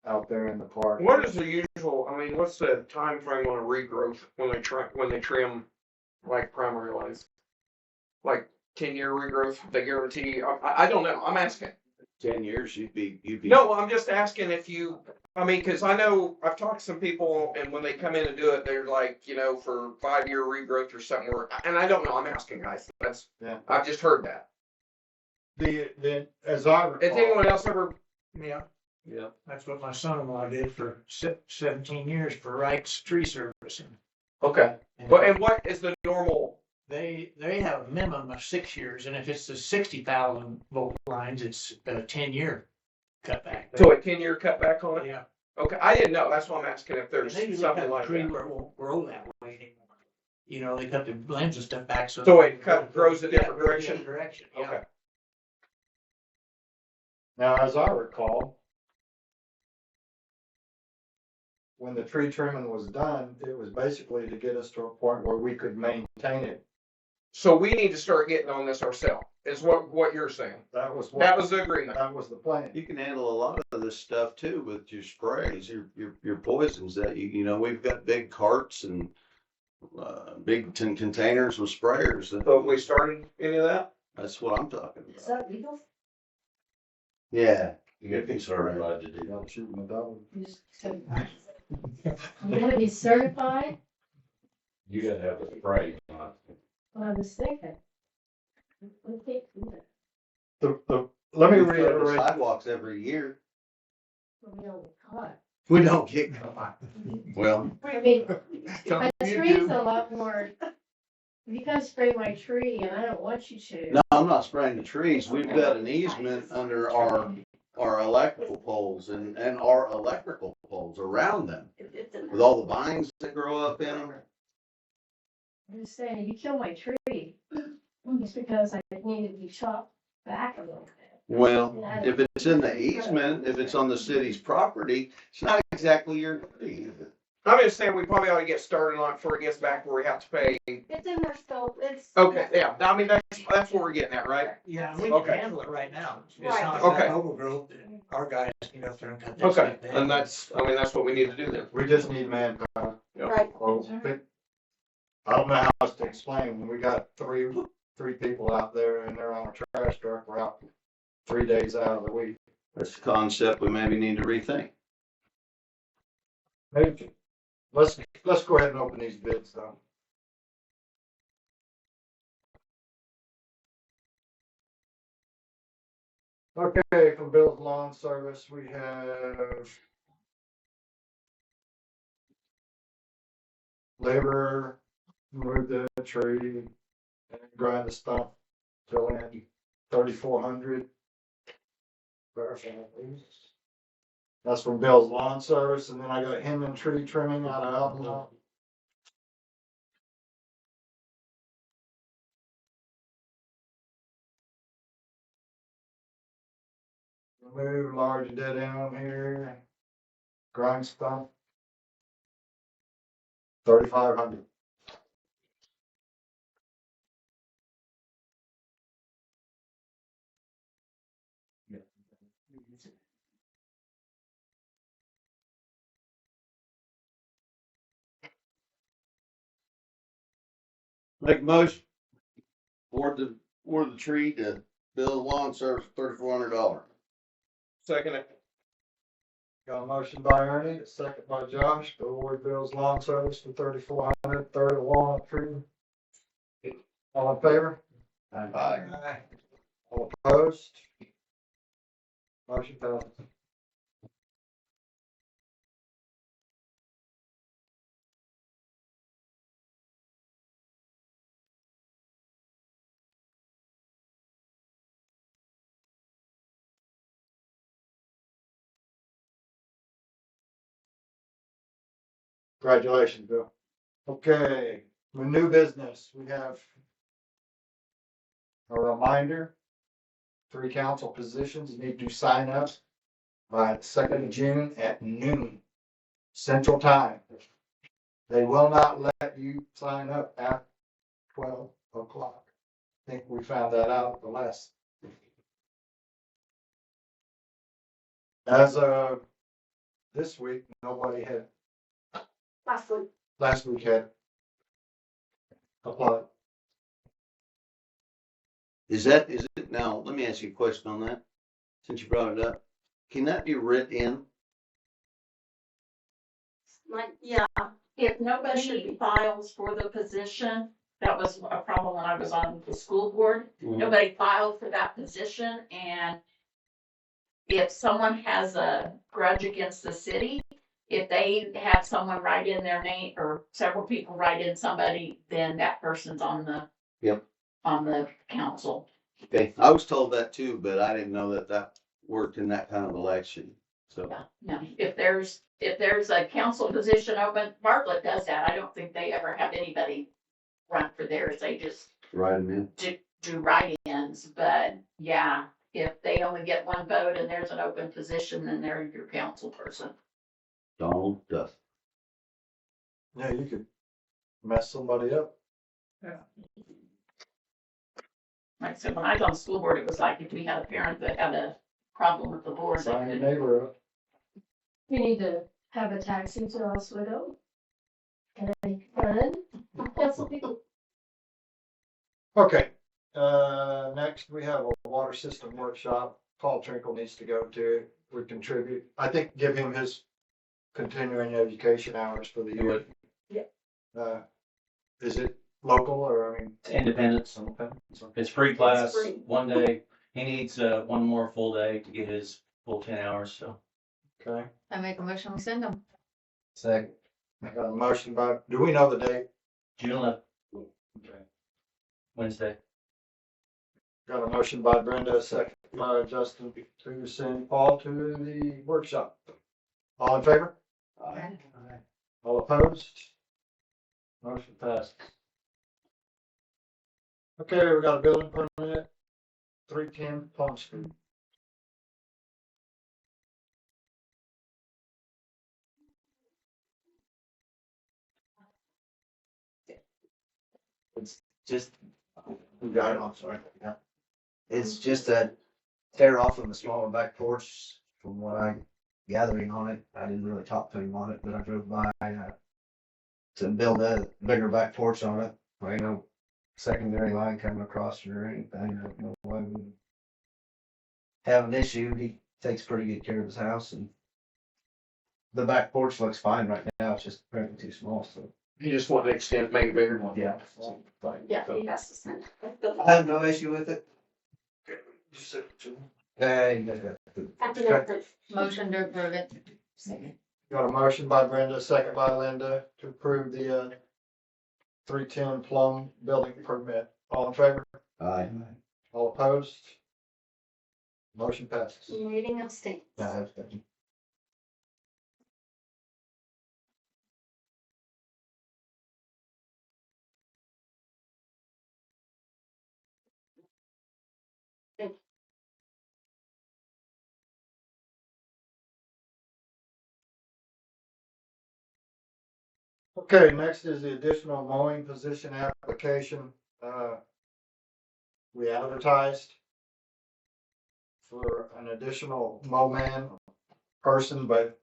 out there in the park. What is the usual, I mean, what's the time frame on a regrowth when they trim like primary lines? Like 10-year regrowth, they guarantee, I don't know, I'm asking. 10 years, you'd be. No, I'm just asking if you, I mean, cause I know I've talked to some people and when they come in and do it, they're like, for 5-year regrowth or something, and I don't know, I'm asking guys, Yeah. I've just heard that. As I recall, Has anyone else ever? Yeah. Yeah. That's what my son-in-law did for 17 years for Wright's Tree Service. Okay. Well, and what is the normal? They have a minimum of 6 years, and if it's the 60,000 volt lines, it's a 10-year cutback. So a 10-year cutback on it? Yeah. Okay, I didn't know. That's why I'm asking if there's They usually something cut the like tree that. where it won't grow that way anymore. They cut the limbs and stuff back So it grows a different direction? Yeah. Okay. now, as I recall, when the tree trimming was done, it was basically to get us to a point where we could maintain it. So we need to start getting on this ourselves, is what you're saying. That was the agreement. That was the plan. You can handle a lot of this stuff too with your sprays, your poisons that we've got big carts and big containers with sprayers. So we started any of that? That's what I'm talking Is about. that legal? Yeah, you gotta be certified to do I'm shooting a double. You gotta be certified? You gotta have a spray. Well, I was thinking. We can't do that. Let me We flood the reiterate. sidewalks every year. We don't get caught. We don't get caught. Well, I mean, Some my you tree's do. a lot more, if you come spray my tree and I don't want you to. no, I'm not spraying the trees. We've got an easement under our electrical poles and our electrical poles around them with all the vines that grow up in them. I'm just saying, if you kill my tree, it's because I need to be chopped back a little bit. Well, if it's in the easement, if it's on the city's property, it's not exactly your tree. I'm just saying we probably ought to get started on it before it gets back where we have to pay. It's in their scope, it's. Okay, yeah, I mean, that's what we're getting at, right? Yeah, we can Okay. handle it right now. It's Right. not Okay. like overgrowth, our guys can go up there and cut that Okay, stuff down. and that's what we need to do then. We just need manpower. Yep. Right. Well, I don't know how else to explain, when we got three people out there and they're on a trash truck, we're out 3 days out of the week. That's a concept we maybe need to rethink. Maybe, let's go ahead and open these bids though. Okay, from Bill's Lawn Service, we have labor, move the tree, and grind the stump, fill in 3,400. Verify, please. That's from Bill's Lawn Service, and then I got Hinman Tree Trimming out of Albemarle. Remove large dead end here. Grind stump. 3,500. Make a motion. Award the tree to Bill Lawn Service $3,400. Second it. Got a motion by Ernie, a second by Josh, to award Bill's Lawn Service for 3,400, third of walnut tree. All in favor? Aye. All opposed? Motion passes. Congratulations, Bill. Okay, with new business, we have a reminder. 3 council positions need to sign up by the 2nd of June at noon Central Time. They will not let you sign up at 12 o'clock. I think we found that out the last. As of this week, nobody had, last week had applied. Is it, now, let me ask you a question on that, since you brought it up. Can that be written in? Like, yeah, If nobody files for the position, that was a problem when I was on the school board. Nobody filed for that position, and if someone has a grudge against the city, if they have someone write in their name or several people write in somebody, then that person's on the Yep. on the council. Okay, I was told that too, but I didn't know that worked in that kind of election, so. No, if there's a council position open, Bartlett does that. I don't think they ever have anybody run for theirs. They just Write them in. do write-ins, but yeah, if they only get one vote and there's an open position, then they're your council person. Donald Duff. Yeah, you could mess somebody up. Like I said, when I was on the school board, it was like if we had a parent that had a problem with the board. Sign your neighbor up. we need to have a taxi to Oswego. Can I run? Cancel people. Okay, next we have a water system workshop. Paul Trinkle needs to go to it. We contribute. I think give him his continuing education hours for the year. Yeah. Is it local or, I mean? Independence. It's free class, 1 day. He needs, one more full day to get his full 10 hours, so. Okay. I make a motion, we send them. Second. I got a motion by, do we know the date? June 11th. Wednesday. Got a motion by Brenda, a second by Justin to send Paul to the workshop. All in favor? Aye. All opposed? Motion passed. Okay, we got a building permit, 310 Palm Street. just, I'm sorry. Yeah. It's just a tear off of the smaller back porch from what I'm gathering on it. I didn't really talk to him on it, but I drove by, to build a bigger back porch on it. There ain't no secondary line coming across or anything. I don't know why we have an issue. He takes pretty good care of his house, and the back porch looks fine right now. It's just apparently too small, so. You just want to extend, make it bigger. Yeah. Yeah, he has to send. I have no issue with it. Hey, After that, Motion to approve it. Got a motion by Brenda, second by Linda to approve the 310 Plum building permit. All in favor? Aye. All opposed? Motion passes. meeting of state. Okay, next is the additional mowing position application. We advertised for an additional mowman person, but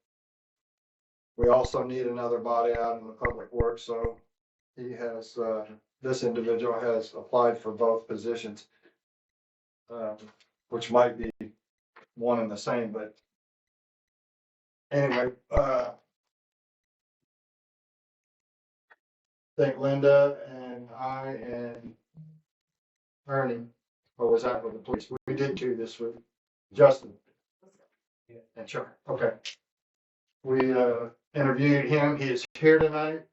we also need another body out in the public works, so he has, this individual has applied for both positions. Which might be one and the same, but anyway, I think Linda and I and Ernie, or was that with the police? We did two this week. Justin. And sure, okay. We interviewed him. He is here tonight,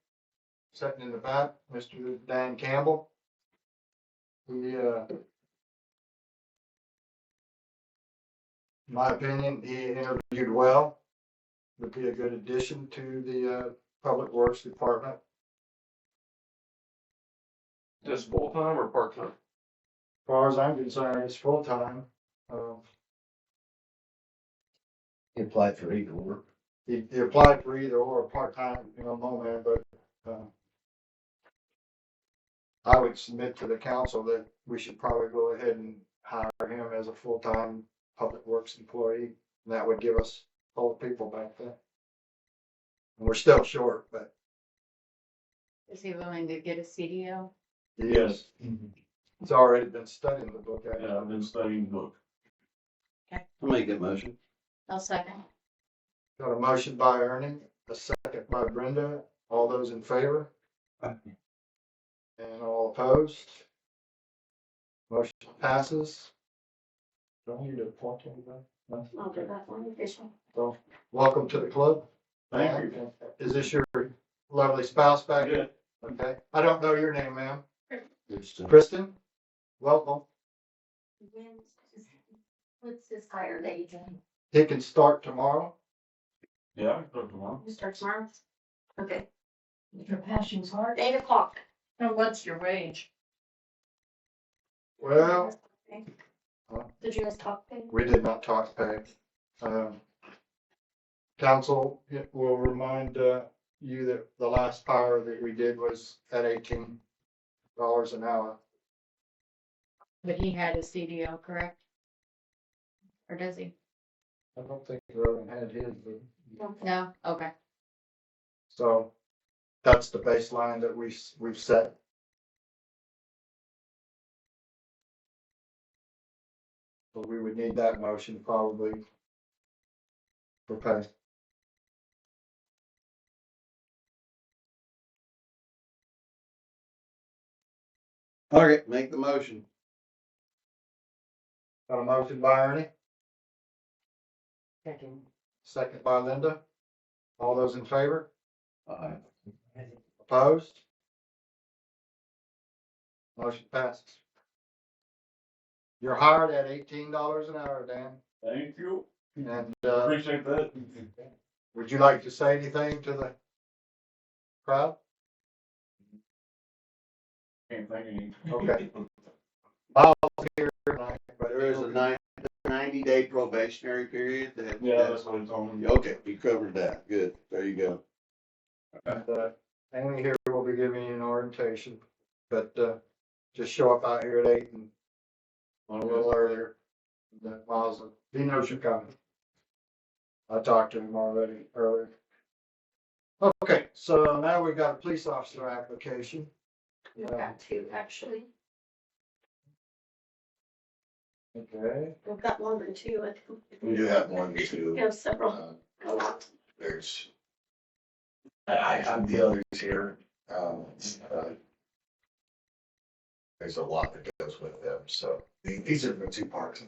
sitting in the back, Mr. Dan Campbell. He, in my opinion, he interviewed well. Would be a good addition to the Public Works Department. Just full-time or part-time? As far as I'm concerned, it's full-time. He applied for either or. He applied for either or, part-time, mowman, but I would submit to the council that we should probably go ahead and hire him as a full-time public works employee. And that would give us all the people back there. And we're still short, but Is he willing to get a CDL? yes. It's already been studying the book. Yeah, I've been studying the book. I'll make that motion. I'll second. Got a motion by Ernie, a second by Brenda. All those in favor? And all opposed? Motion passes. Don't need to appoint anybody. No? I'll do that one official. So, welcome to the club. Thank you. Is this your lovely spouse back here? Okay. I don't know your name, ma'am. Kristen? Welcome. What's his higher date? He can start tomorrow. Yeah, I can start tomorrow. You start tomorrow? Okay. Your passion's hard. 8:00. And what's your wage? Well, Did you guys talk? we did not talk pay. Council will remind you that the last hire that we did was at $18 an hour. But he had a CDL, correct? Or does he? I don't think Rowan had his, but, No? Okay. so that's the baseline that we've set. So we would need that motion probably for pay. Okay, make the motion. Got a motion by Ernie, Second. second by Linda. All those in favor? Aye. Opposed? Motion passes. You're hired at $18 an hour, Dan. Thank you. And, Appreciate that. would you like to say anything to the crowd? Can't think of any. Okay. I'll here tonight, but There is a 90-day probationary period that. Yeah, that's what it's on. Okay, you covered that. Good. There you go. And, Amy here will be giving you an orientation, but, just show up out here at 8 and a little earlier. That Miles, he knows you're coming. I talked to him already earlier. Okay, so now we've got a police officer application. We've got two, actually. Okay. We've got more than two, I think. We do have one or two. We have several, a lot. There's, I have the others here. There's a lot that goes with them, so these are the two parts.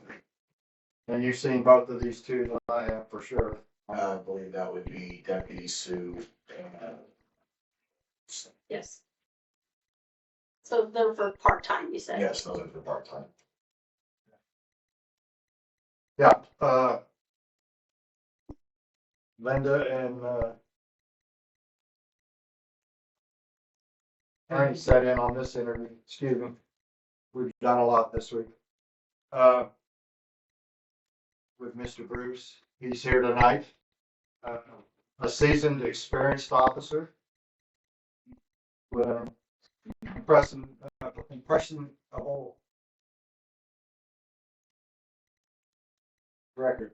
And you've seen both of these two that I have for sure. I believe that would be Deputy Sue. Yes. So they're for part-time, you said? Yes, those are for part-time. Yeah, Linda and, Aaron sat in on this interview, excuse me. We've done a lot this week. With Mr. Bruce, he's here tonight. A seasoned, experienced officer with an impressionable record.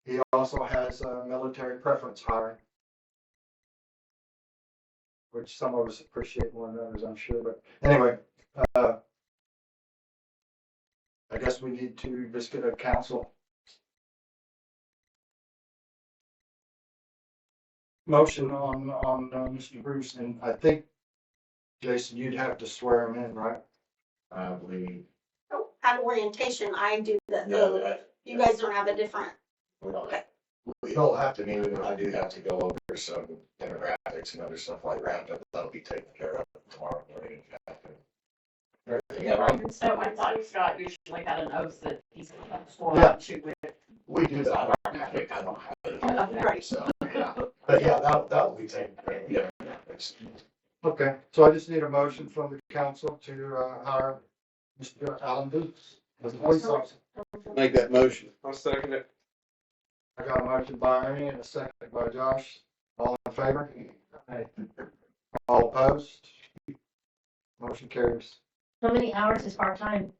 He also has military preference hiring, which some of us appreciate more than others, I'm sure. But anyway, I guess we need to just get a council motion on Mr. Bruce, and I think, Jason, you'd have to swear him in, right? I believe. Oh, at orientation, I do the Yeah, oath. You guys don't have a different, okay. We don't have to meet with him. I do have to go over some demographics and other stuff like that, but that'll be taken care of tomorrow morning. Yeah, so I thought Scott usually had an oath that he's sworn Yeah. to with. We do that. I don't have it. Right. So, yeah. But yeah, that will be taken care of. Yeah. Okay, so I just need a motion from the council to hire Mr. Alan Boots as a police officer. Make that motion. I'll second it. I got a motion by Ernie and a second by Josh. All in favor? Aye. All opposed? Motion carries. How many hours is part-time?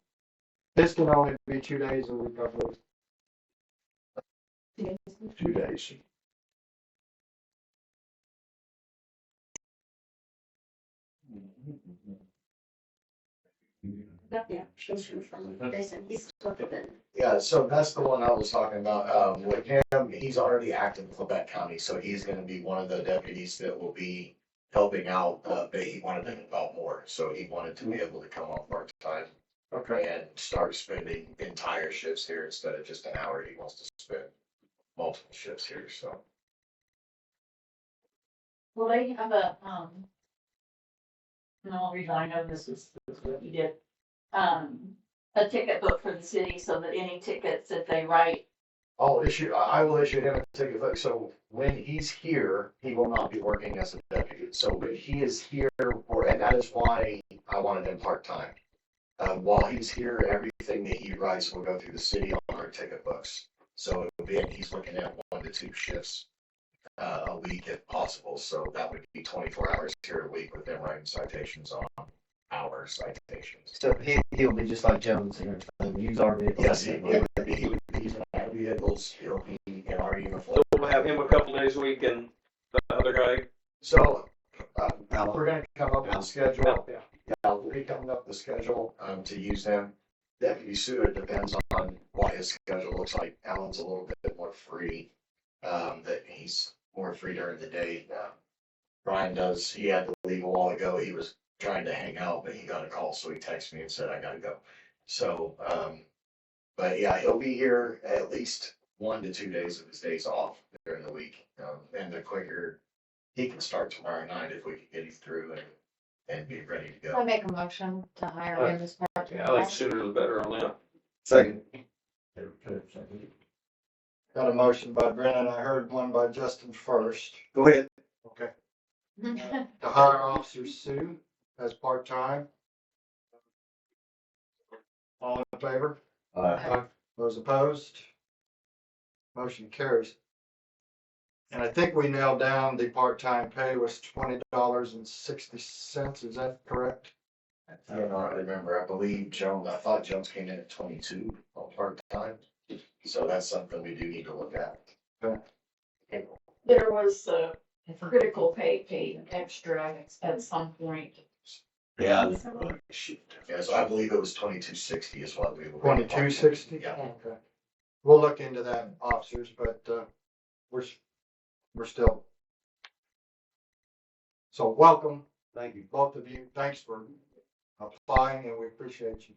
This can only be 2 days a week, I believe. 2 days. yeah, motion from Jason, he's looking at. Yeah, so that's the one I was talking about. With him, he's already active in Quebec County, so he's gonna be one of the deputies that will be helping out, but he wanted to help out more, so he wanted to be able to come on part-time. Okay. And start spending entire shifts here instead of just an hour. He wants to spend multiple shifts here, so. Well, they have a, no, reason I know this is what you did. A ticket book for the city so that any tickets that they write. I will issue him a ticket book, so when he's here, he will not be working as a deputy. So when he is here, and that is why I wanted him part-time. While he's here, everything that he writes will go through the city on our ticket books. So it will be, and he's looking at 1 to 2 shifts a week if possible. So that would be 24 hours here a week with them writing citations on our citations. So he'll be just like Jones and everything, use our vehicles. Yes, he would be using our vehicles, he'll be in our uniform. So we'll have him a couple days a week and the other guy. So, we're gonna come up with a schedule. Yeah. Yeah, we'll be coming up with a schedule, to use them. Deputy Sue, it depends on what his schedule looks like. Alan's a little bit more free, that he's more free during the day. Brian he had to leave a while ago. He was trying to hang out, but he got a call, so he texted me and said, I gotta go. So, but yeah, he'll be here at least 1 to 2 days of his days off during the week. And the quicker he can start tomorrow night if we can get him through and be ready to I go. make a motion to hire him as part. Yeah, I like sooner the better on that. Second. Got a motion by Brennan. I heard one by Justin first. Go ahead. Okay. To hire Officer Sue as part-time. All in favor? Aye. Those opposed? Motion carries. And I think we nailed down the part-time pay was $20.60. Is that correct? I don't know, I remember, I believe I thought Jones came in at 22 on part-time. So that's something we do need to look at. There was a critical pay paid extra at some point. Yeah. Yeah, so I believe it was 2260 is what we were. 2260? Yeah. Okay. We'll look into that, officers, but, we're still. So welcome. Thank you. Both of you. Thanks for applying and we appreciate you.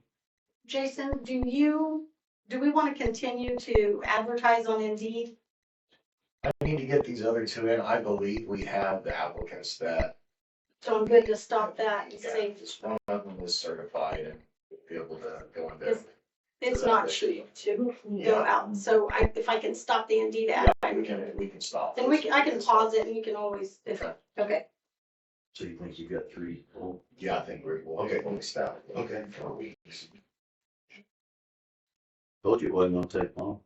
Jason, do we want to continue to advertise on Indeed? I need to get these other two in. I believe we have the applicants that. So I'm good to stop that and Yeah, say, just one of them is certified and be able to go in there. it's not cheap to go out. So if I can stop the Indeed ad, We can stop. then I can pause it and you can always, okay. So you think you got 3? Yeah, I think we'll stop. Okay, 4 weeks. Told you it wasn't gonna take long.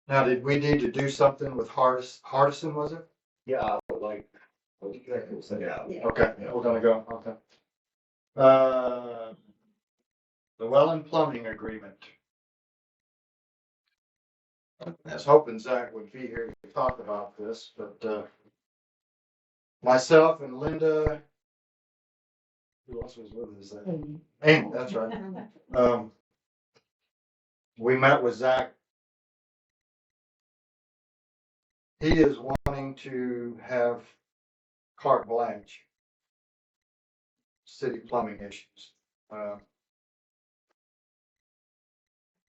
Now, did we need to do something with Hardison, was it? Yeah, I would like. Yeah. Okay, we're gonna go, okay. The well and plumbing agreement. I was hoping Zach would be here to talk about this, but, myself and Linda. Who else was with us? Amy, that's right. We met with Zach. He is wanting to have carte blanche. City plumbing issues.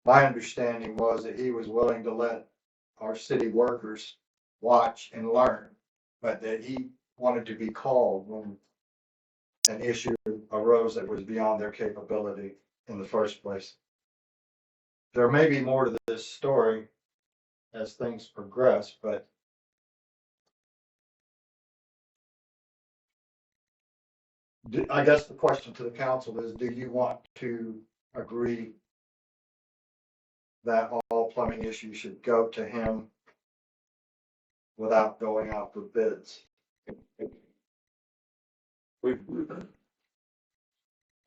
My understanding was that he was willing to let our city workers watch and learn, but that he wanted to be called when an issue arose that was beyond their capability in the first place. There may be more to this story as things progress, but I guess the question to the council is, do you want to agree that all plumbing issues should go to him without going out for bids?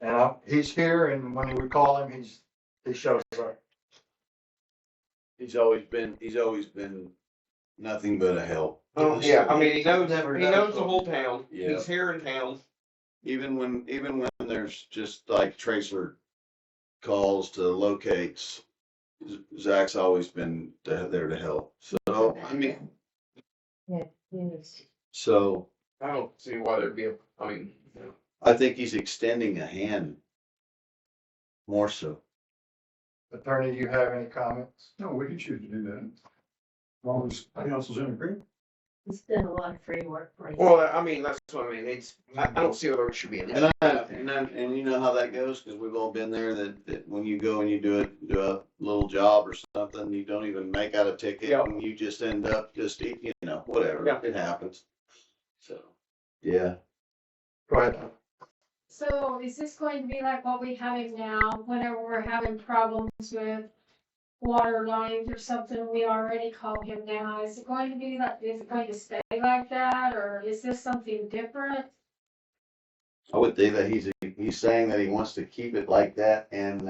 And he's here, and when we call him, he shows up. He's always been nothing but a help. Oh, yeah, I mean, he knows Never the whole town. Yeah. He's here in town. Even when there's just like tracer calls to locates, Zach's always been there to help. So, I mean, so I don't see why there'd be I think he's extending a hand more so. Attorney, do you have any comments? No, we can choose to do that. As long as council's in agreement. It's been a lot of free work for you. Well, I mean, that's what I mean. I don't see whether it should be in there. And you know how that goes, because we've all been there, that when you go and you do a little job or something, you don't even make out a ticket, and you just end up whatever, it happens. So, yeah. Go ahead. So is this going to be like what we having now, whenever we're having problems with water lines or something, we already call him now? Is it going to be like, is it going to stay like that, or is this something different? I would think that he's saying that he wants to keep it like that and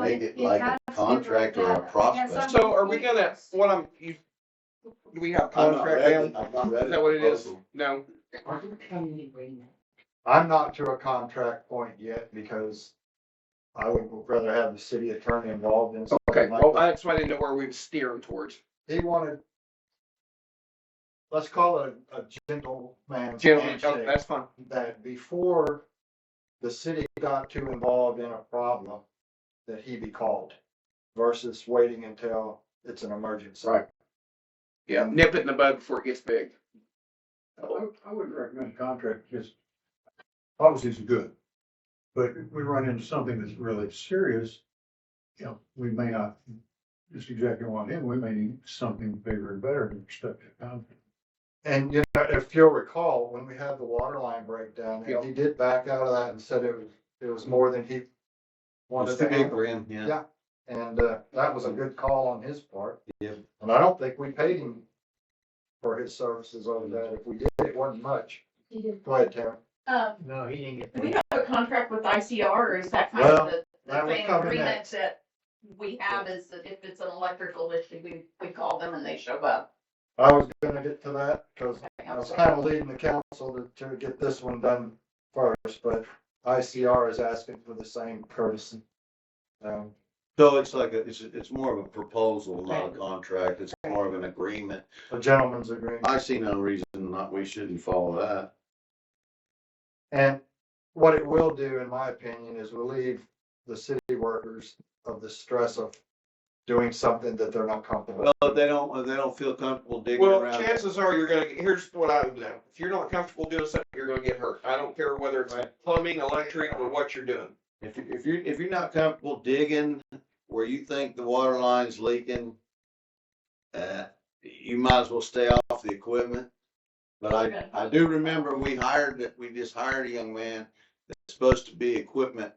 make it like a contract or a prospect. So are we gonna, do we have contract down? I've not read Is that what it is? proposal. No. I'm not to a contract point yet because I would rather have the city attorney involved in. Okay, like well, that. that's why I didn't know where we were steering towards. He wanted, let's call it a gentleman's Gentlemen, handshake. that's fine. That before the city got too involved in a problem, that he be called versus waiting until it's an emergency. Right. Yeah, nip it in the bud before it gets big. I wouldn't recommend a contract because policies are good. But if we run into something that's really serious, we may not just exactly want him. We may need something bigger and better in respect to contract. And if you'll recall, when we had the water line breakdown, he did back out of that and said it was more than he wanted to handle. Yeah, and that was a good call on his part. Yeah. And I don't think we paid him for his services over that. If we did, it wasn't much. You did. Go ahead, Tim. No, he didn't get Do we paid. have a contract with ICR, or is that kind Well, of the that would same come in agreement next. that we have is that if it's an electrical issue, we call them and they show up? I was gonna get to that, cause I was kind of leading the council to get this one done first, but ICR is asking for the same courtesy. So it's like, it's more of a proposal, not a contract, it's more of an agreement. A gentleman's agreement. I see no reason not, we shouldn't follow that. And what it will do, in my opinion, is relieve the city workers of the stress of doing something that they're not comfortable with. Well, if they don't feel comfortable digging Well, around. chances are you're gonna, here's what I would do. If you're not comfortable doing something, you're gonna get hurt. I don't care whether it's plumbing, electric, or what you're doing. If you're not comfortable digging where you think the water line's leaking, you might as well stay off the equipment. But I do remember we just hired a young man that's supposed to be equipment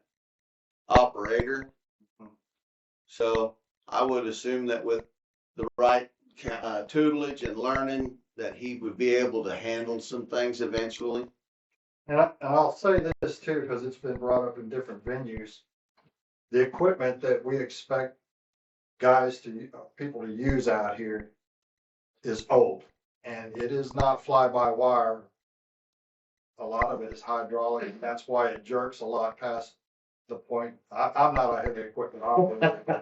operator. So I would assume that with the right tutelage and learning, that he would be able to handle some things eventually. And I'll say this too, because it's been brought up in different venues. The equipment that we expect people to use out here is old, and it is not fly-by-wire. A lot of it is hydraulic, and that's why it jerks a lot past the point. I'm not a heavy equipment operator.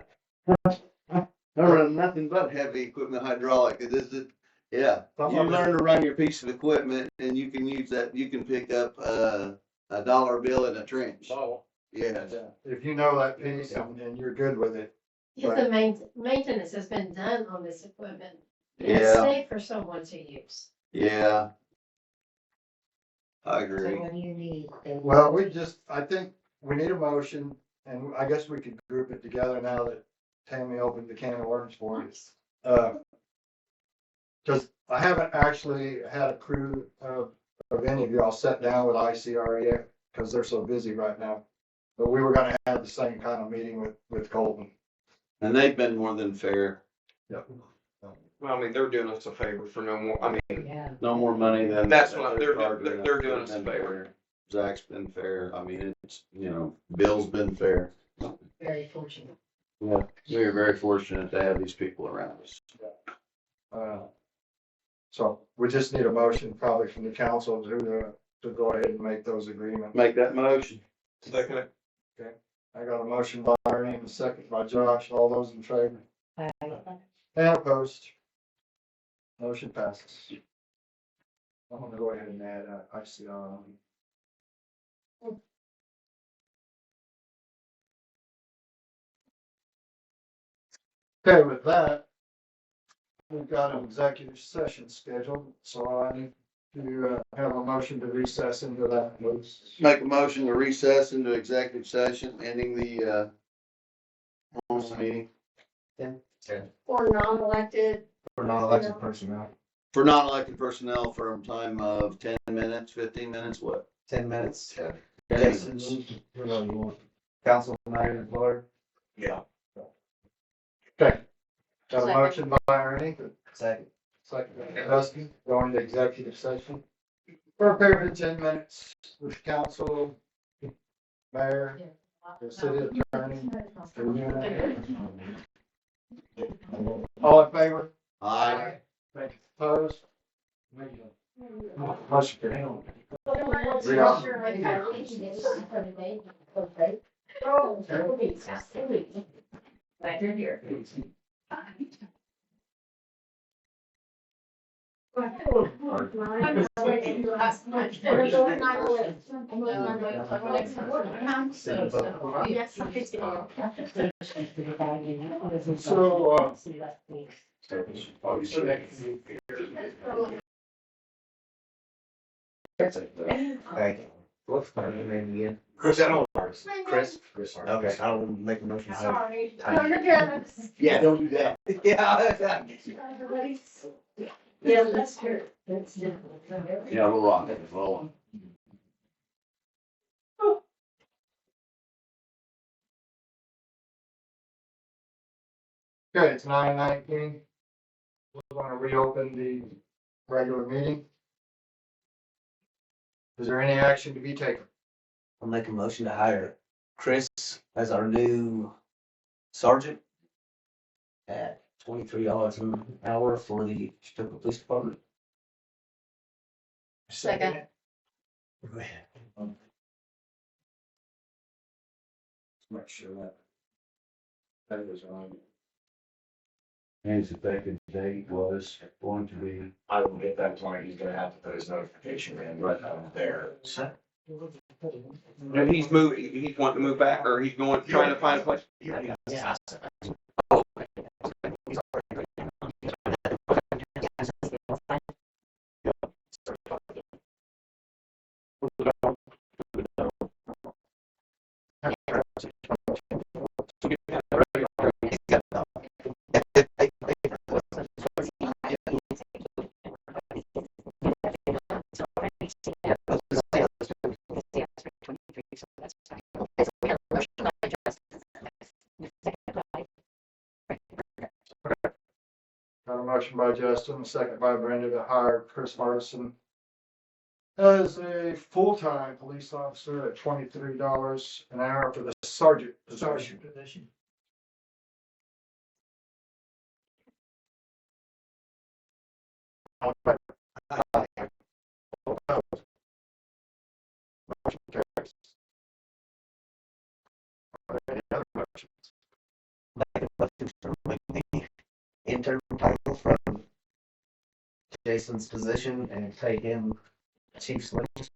I run nothing but heavy equipment hydraulic. Yeah. You learn to run your piece of equipment and you can use that, you can pick up a dollar bill in a trench. Oh. Yeah. If you know that piece and you're good with it. If the maintenance has been done on this equipment, Yeah. it's safe for someone to use. Yeah. I agree. What do you need? Well, I think we need a motion, and I guess we could group it together now that Tammy opened the can of worms for us. Cause I haven't actually had a crew of any of y'all sit down with ICR yet, cause they're so busy right now. But we were gonna have the same kind of meeting with Colton. And they've been more than fair. Yep. Well, I mean, they're doing us a favor for no more, I mean, Yeah. No more money than. That's what they're doing us a Been favor. fair. Zach's been fair. I mean, it's, Bill's been fair. Very fortunate. Yeah. We are very fortunate to have these people around us. So we just need a motion probably from the council to go ahead and make those agreements. Make that motion. Second. Okay, I got a motion by Ernie and a second by Josh. All those in favor? Aye. And opposed? Motion passes. I'm gonna go ahead and add ICR. Okay, with that, we've got an executive session scheduled, so I need to have a motion to recess into that, please. Make a motion to recess into executive session, ending the, meeting. For non-elected. For non-elected personnel. For non-elected personnel for a time of 10 minutes, 15 minutes, what? 10 minutes. 10 Jason, minutes. who do you want? Council, mayor, and lawyer? Yeah. Okay. Got a motion by Ernie, Second. second by Dusty, going to executive session. For a period of 10 minutes with council, mayor, the city attorney. All in favor? Aye. Opposed? Motion carried. Glad you're here. Okay. What's my name again? Chris Chris. Chris. Okay, I will make a motion. Sorry. Time. No, you're good. Yeah, don't do that. Yeah. Yeah, that's true. That's Yeah, we'll rock it and roll. Okay, it's 9:19. We're gonna reopen the regular meeting. Is there any action to be taken? I'll make a motion to hire Chris as our new sergeant at $23 an hour for the Chetopa Police Department. Second. Go ahead. Make sure that is on. And his effective date was going to be. I will get that point, he's gonna have to put his notification in right there. And he's moving, he's wanting to move back, or he's going, trying to find a place. Yeah. Got a motion by Justin, a second by Brenda to hire Chris Hardison as a full-time police officer at $23 an hour for the sergeant position. Position. Motion carries. Are there any other motions? Make a motion to remove the interim title from Jason's position and pay him chief's wages.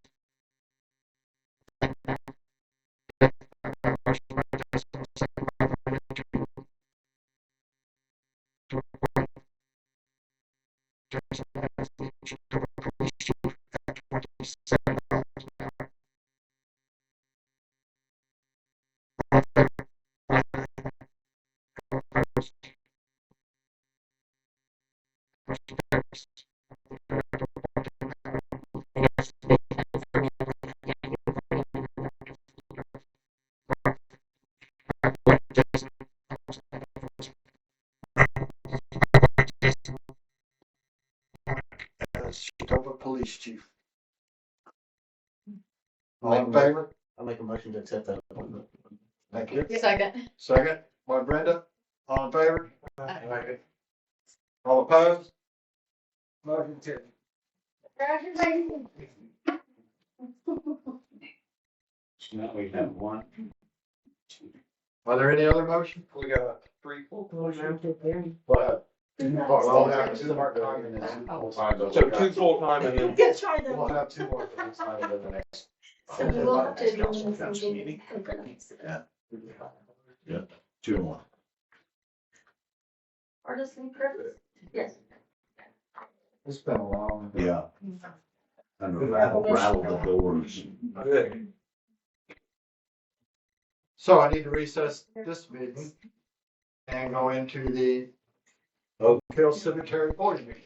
As Chetopa Police Chief. All in favor? I'll make a motion to accept that appointment. Thank you. Second. Second by Brenda. All in favor? Aye. All opposed? Motion carried. Now we have one. Are there any other motions? We got 3 full motions. What? We'll have two more. So 2 full-time and then. Let's try them. We'll have two more things signed in the next. So we will have to do this Council meeting. Yeah, 2 more. Artisan Chris? Yes. It's been a long. Yeah. And rattle the doors. Good. So I need to recess this meeting and go into the Oak Hill Cemetery board meeting.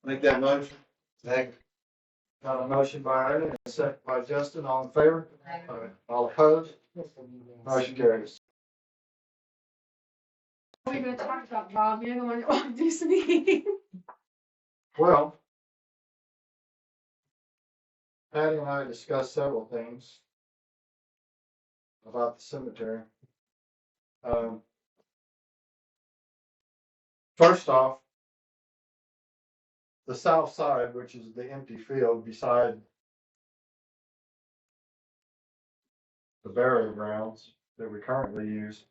Make that motion. Second. Got a motion by Ivan and a second by Justin. All in favor? All opposed? Motion carries. What are you gonna talk about, Bob? You're the one that wanted this meeting. Well, Patty and I discussed several things about the cemetery. First off, the south side, which is the empty field beside the burial grounds that we currently use.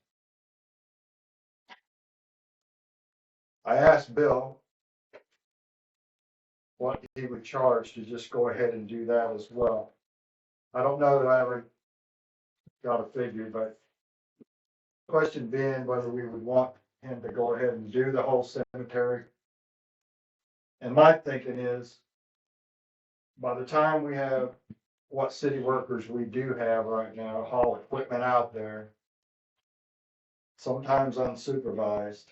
I asked Bill what he would charge to just go ahead and do that as well. I don't know that I ever got a figure, but question being whether we would want him to go ahead and do the whole cemetery. And my thinking is, by the time we have what city workers we do have right now, haul equipment out there, sometimes unsupervised,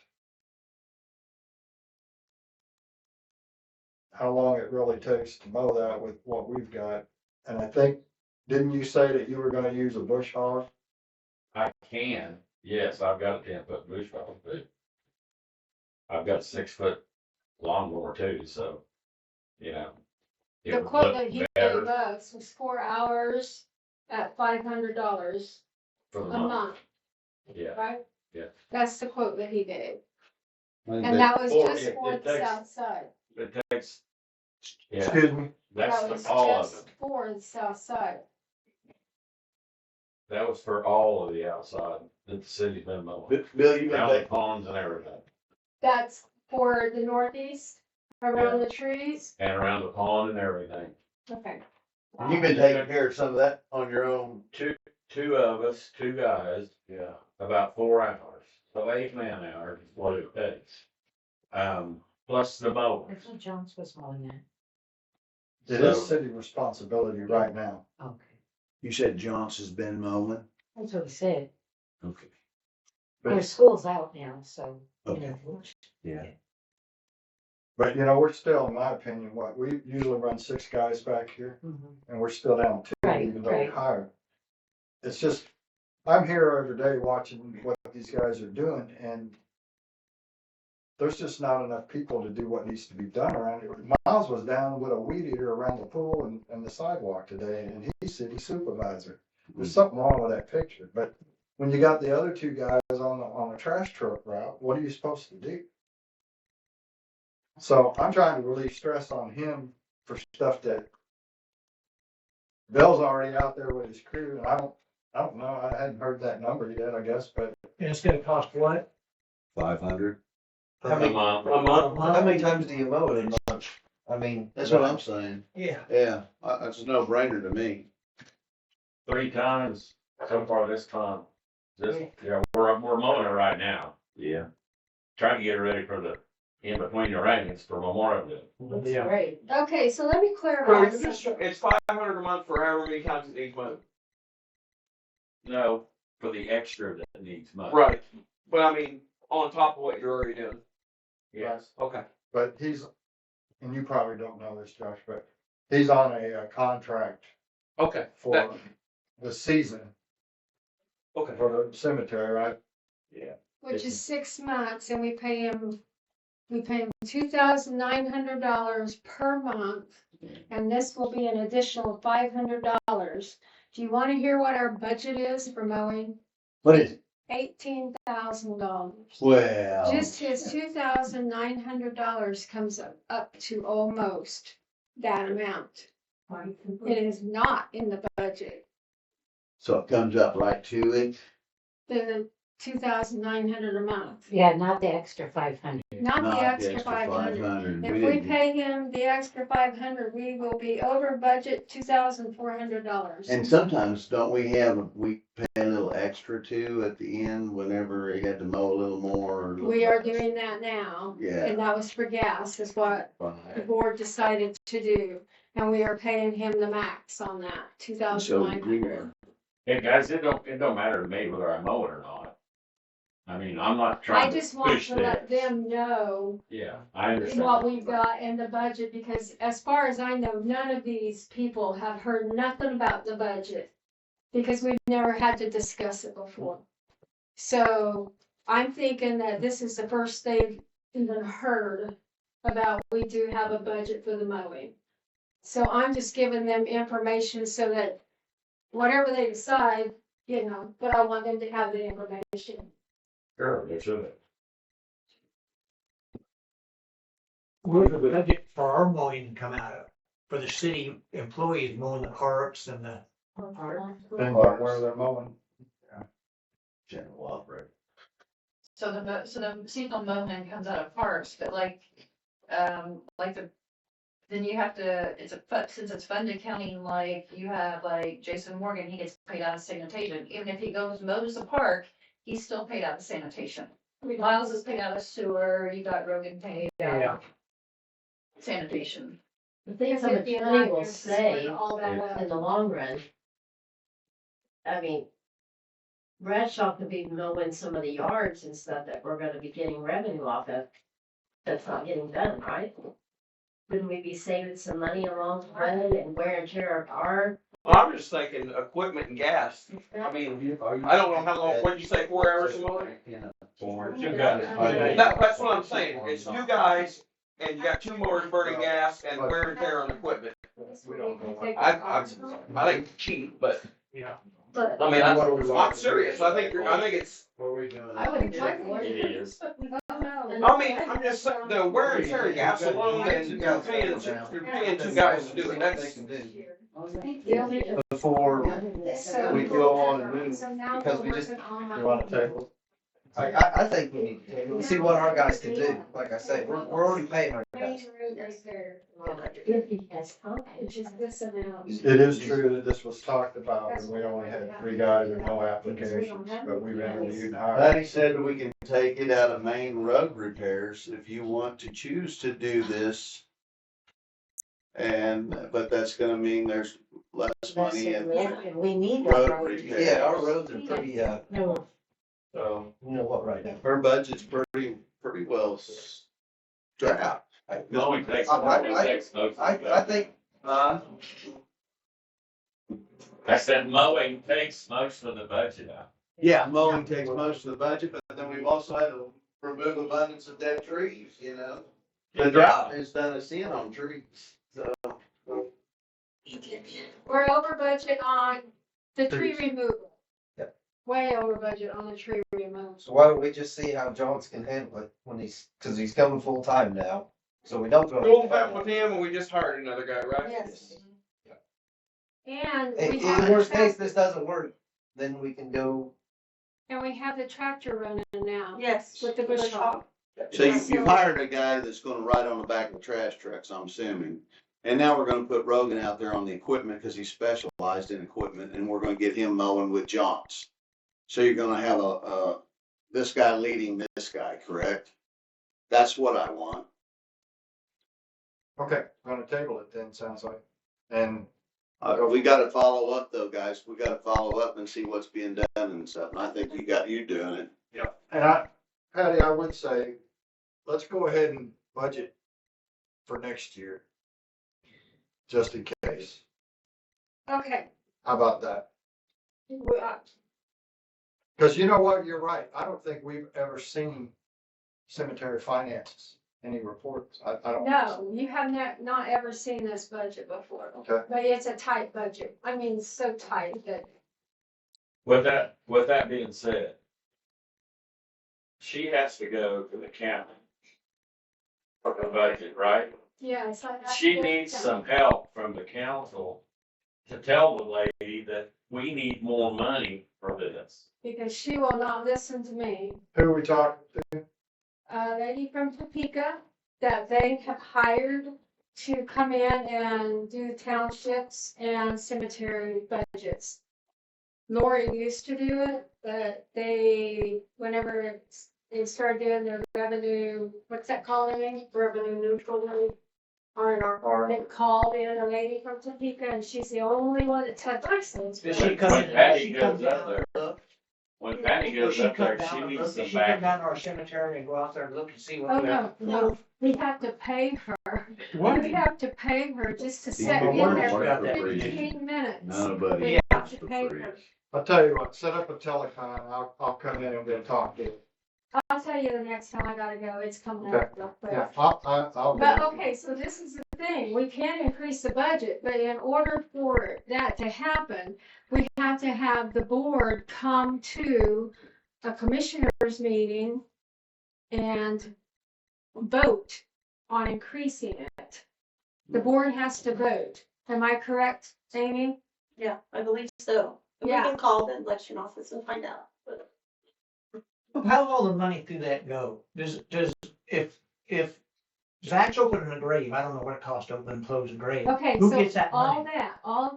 how long it really takes to mow that with what we've got. And I think, didn't you say that you were gonna use a bush hog? I can, yes, I've got a 10-foot bush hog, but I've got 6-foot lawnmower too, so, you know. it The would quote look that he better gave us was 4 hours at $500 for a the month. month, Yeah, right? yeah. That's the quote that he gave. I think And that was Or just it- for it the takes- south side. It takes, yeah, Excuse me, that's That was for all of just it. for the south side. That was for all of the outside that the city's been mowing. Bill, you Around can the take, ponds and everything, That's for the northeast, around Yeah. the trees. and around the pond and everything. Okay. you've been taking care of some of that on your own. Two of us, two guys, yeah, about 4 hours. So 8 man hours is what it takes. Plus the I mowers. thought John's was mowing that. It is city responsibility right now. Okay. You said Johnson's been mowing? That's what he said. Okay. Their school's out now, so. you Okay. know, Yeah. But you know, we're still, in my opinion, we usually run 6 guys back here mhm. and we're still down 2, Right, even though we right. hired. It's just, I'm here every day watching what these guys are doing and there's just not enough people to do what needs to be done around here. Miles was down with a weed eater around the pool and the sidewalk today and he's city supervisor. There's something wrong with that picture, but when you got the other 2 guys on the trash truck route, what are you supposed to do? So I'm trying to relieve stress on him for stuff that Bill's already out there with his crew, and I don't know, I hadn't heard that number yet, I guess, but And it's gonna cost what? 500. How many- A month. A month? How many times do you mow it a month? I mean. That's what I'm saying. Yeah. Yeah, that's a no brainer to me. 3 times so far this time. Yeah, we're mowing it right now. Yeah. Trying to get it ready for the, in between the rains for Memorial Day. That's Yeah. great. Okay, so let me So clarify it's just, something. it's 500 a month for however many times it needs mowed. No, for the extra that needs mowed. Right, but I mean, on top of what you're already doing. Yes. Okay. but he's, and you probably don't know this, Josh, but he's on a contract Okay. for the season Okay. for the cemetery, right? Yeah. Which is 6 months and we pay him $2,900 per month. And this will be an additional $500. Do you want to hear what our budget is for mowing? What is it? $18,000. Well. Just his $2,900 comes up to almost that amount. It is not in the budget. So it comes up like 2 inch. The 2,900 a month, Yeah, not the extra 500. not the extra 500. If we pay him the extra 500, we will be over budget $2,400. And sometimes, don't we pay a little extra too at the end whenever he had to mow a little more? Or a little We are less? doing that now. Yeah. And that was for gas, is what the Right. board decided to do. And we are paying him the max on that, So 2,900. Hey, guys, it don't matter to me whether I mow it or not. I mean, I'm not I trying to just want push to let this. them know Yeah, I understand. what we've got in the budget, because as far as I know, none of these people have heard nothing about the budget. Because we've never had to discuss it before. So I'm thinking that this is the first they've even heard about we do have a budget for the mowing. So I'm just giving them information so that whatever they decide, but I want them to have the information. Sure, they should. Where's the budget for our mowing come out of? For the city employees mowing the parks and the. Depends on where they're mowing. General operator. So the seasonal mowing comes out of parks, but then you have to, since it's funded counting, like you have like Jason Morgan, he gets paid out of sanitation. Even if he goes mows the park, he's still paid out of sanitation. Miles is paid out of sewer, you got Rogan paid out of sanitation. The thing is, if the money will electors save split all that up. in the long run. I mean, Bradshaw could be mowing some of the yards and stuff that we're gonna be getting revenue off of. That's not getting done, right? Wouldn't we be saving some money along the way and wear and tear of our? Well, I'm just thinking equipment and gas. I mean, I don't know how long, what'd you say, 4 hours a mowing? You got it. That's what I'm saying, it's you guys and you got two motors burning gas and wear and tear on equipment. We don't know what. I think it's cheap, but, Yeah. I mean, I'm serious. I think it's, What are we doing? I wouldn't try for It it. is. I mean, I'm just saying, the wear and tear gas alone, and you're paying two guys to do it, that's. Before we go on and move, because we just, You want to table? I think we need to see what our guys can do. Like I say, we're already paying our guys. It is true that this was talked about, and we only had 3 guys and no applications, but we've interviewed and hired. Patty said we can take it out of main road repairs if you want to choose to do this. But that's gonna mean there's less money in We need road road repairs. Yeah, our roads are pretty, No, So you know what, right now. her budget's pretty well strapped. Mowing takes, I takes most of the I think, I said mowing takes most of the budget out. Yeah, mowing takes most of the budget, but then we've also had to remove abundance of dead trees, you know? The drought has done us in on trees, so. We're over budget on the tree Trees. removal. Yep. Way over budget on the tree removal. so why don't we just see how Jones can handle it when cause he's coming full time now. So we don't go. We'll vet with him, and we just hired another guy, right? Yes. And In we the have, worst case, this doesn't work, then we can go. and we have the tractor running now. Yes. With the bush hog. So you've hired a guy that's gonna ride on the back of the trash trucks, I'm assuming. And now we're gonna put Rogan out there on the equipment, cause he's specialized in equipment, and we're gonna get him mowing with Johns. So you're gonna have this guy leading this guy, correct? That's what I want. Okay, I'm gonna table it then, sounds like. And We gotta follow up though, guys. We gotta follow up and see what's being done and stuff, and I think you doing it. And Patty, I would say, let's go ahead and budget for next year. Just in case. Okay. How about that? Well, Cause you know what, you're right. I don't think we've ever seen cemetery finances, any reports. I don't. no, you have not ever seen this budget before. Okay. But it's a tight budget. I mean, so tight that, With that being said, she has to go to the county for the budget, right? yeah, so. She needs some help from the council to tell the lady that we need more money for this. Because she will not listen to me. Who are we talking to? A lady from Topeka that they have hired to come in and do townships and cemetery budgets. Lori used to do it, but whenever they started doing their revenue, what's that called again? Revenue neutral. R&R. They called in a lady from Topeka, and she's the only one that touched things. When Patty goes up there, when Patty goes up there, she needs some She come down back. to our cemetery and go out there and look and see what Oh, we have. no, we have to pay her. What? We have to pay her just to sit Well, in we're there not for for free. 15 minutes. Nobody We have to pay her. I'll tell you what, set up a telecon, I'll come in and we'll talk to you. I'll tell you the next time I gotta go, it's coming Okay. up real quick. Yeah, I'll. But go. okay, so this is the thing, we can increase the budget, but in order for that to happen, we have to have the board come to a commissioners meeting and vote on increasing it. The board has to vote. Am I correct, Amy? Yeah, I believe so. We Yeah. can call the election office and find out. But How will all the money through that go? If Zach's opening a grave, I don't know what it costs to open and close a grave. Okay, Who so gets that all money?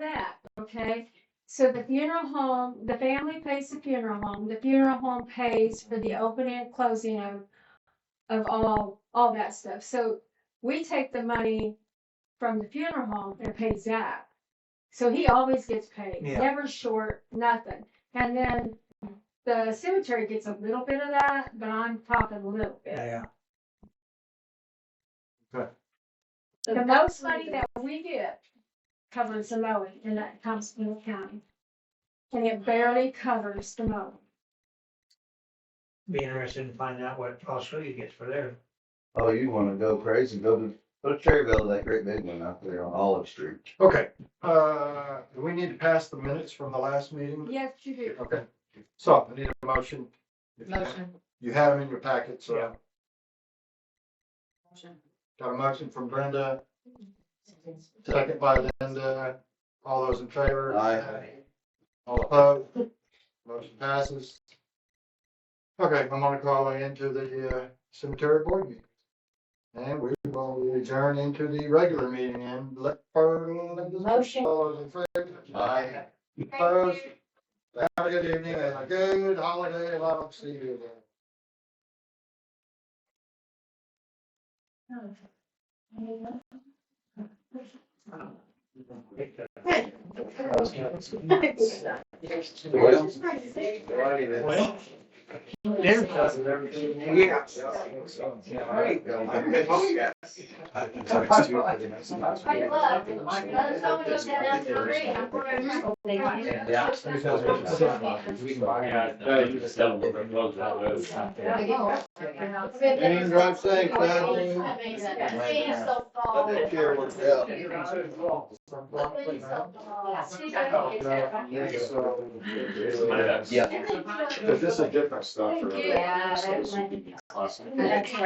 that, okay? So the funeral home, the family pays the funeral home pays for the opening and closing of all that stuff. So we take the money from the funeral home and pay Zach. So he always gets paid, Yeah. never short, nothing. And then the cemetery gets a little bit of that, but I'm talking a little bit. Yeah. The most money that we get covers the mowing, and that comes from the county. And it barely covers the mowing. Be interested in finding out what Australia gets for their Oh, you wanna go crazy, go to Cherryville, that great big one out there on Olive Street. Okay, do we need to pass the minutes from the last meeting? Yes, you do. Okay, so I need a motion. Motion. You have them in your packet, so. Yeah. Motion. Got a motion from Brenda, second by Linda. All those in favor? Aye. All opposed? Motion passes. Okay, I'm gonna call into the cemetery board meeting. And we will adjourn into the regular meeting and look for Motion. all those in favor? Aye. Opposed? Have a good evening and a good holiday, and I don't see you again. Well, Dinner does everything. Yeah. You just tell them we're gonna close that road. And drive safe, guys. Being so fall. That chair works out. Yeah. But this is different stuff for. Yeah. Awesome. That's right.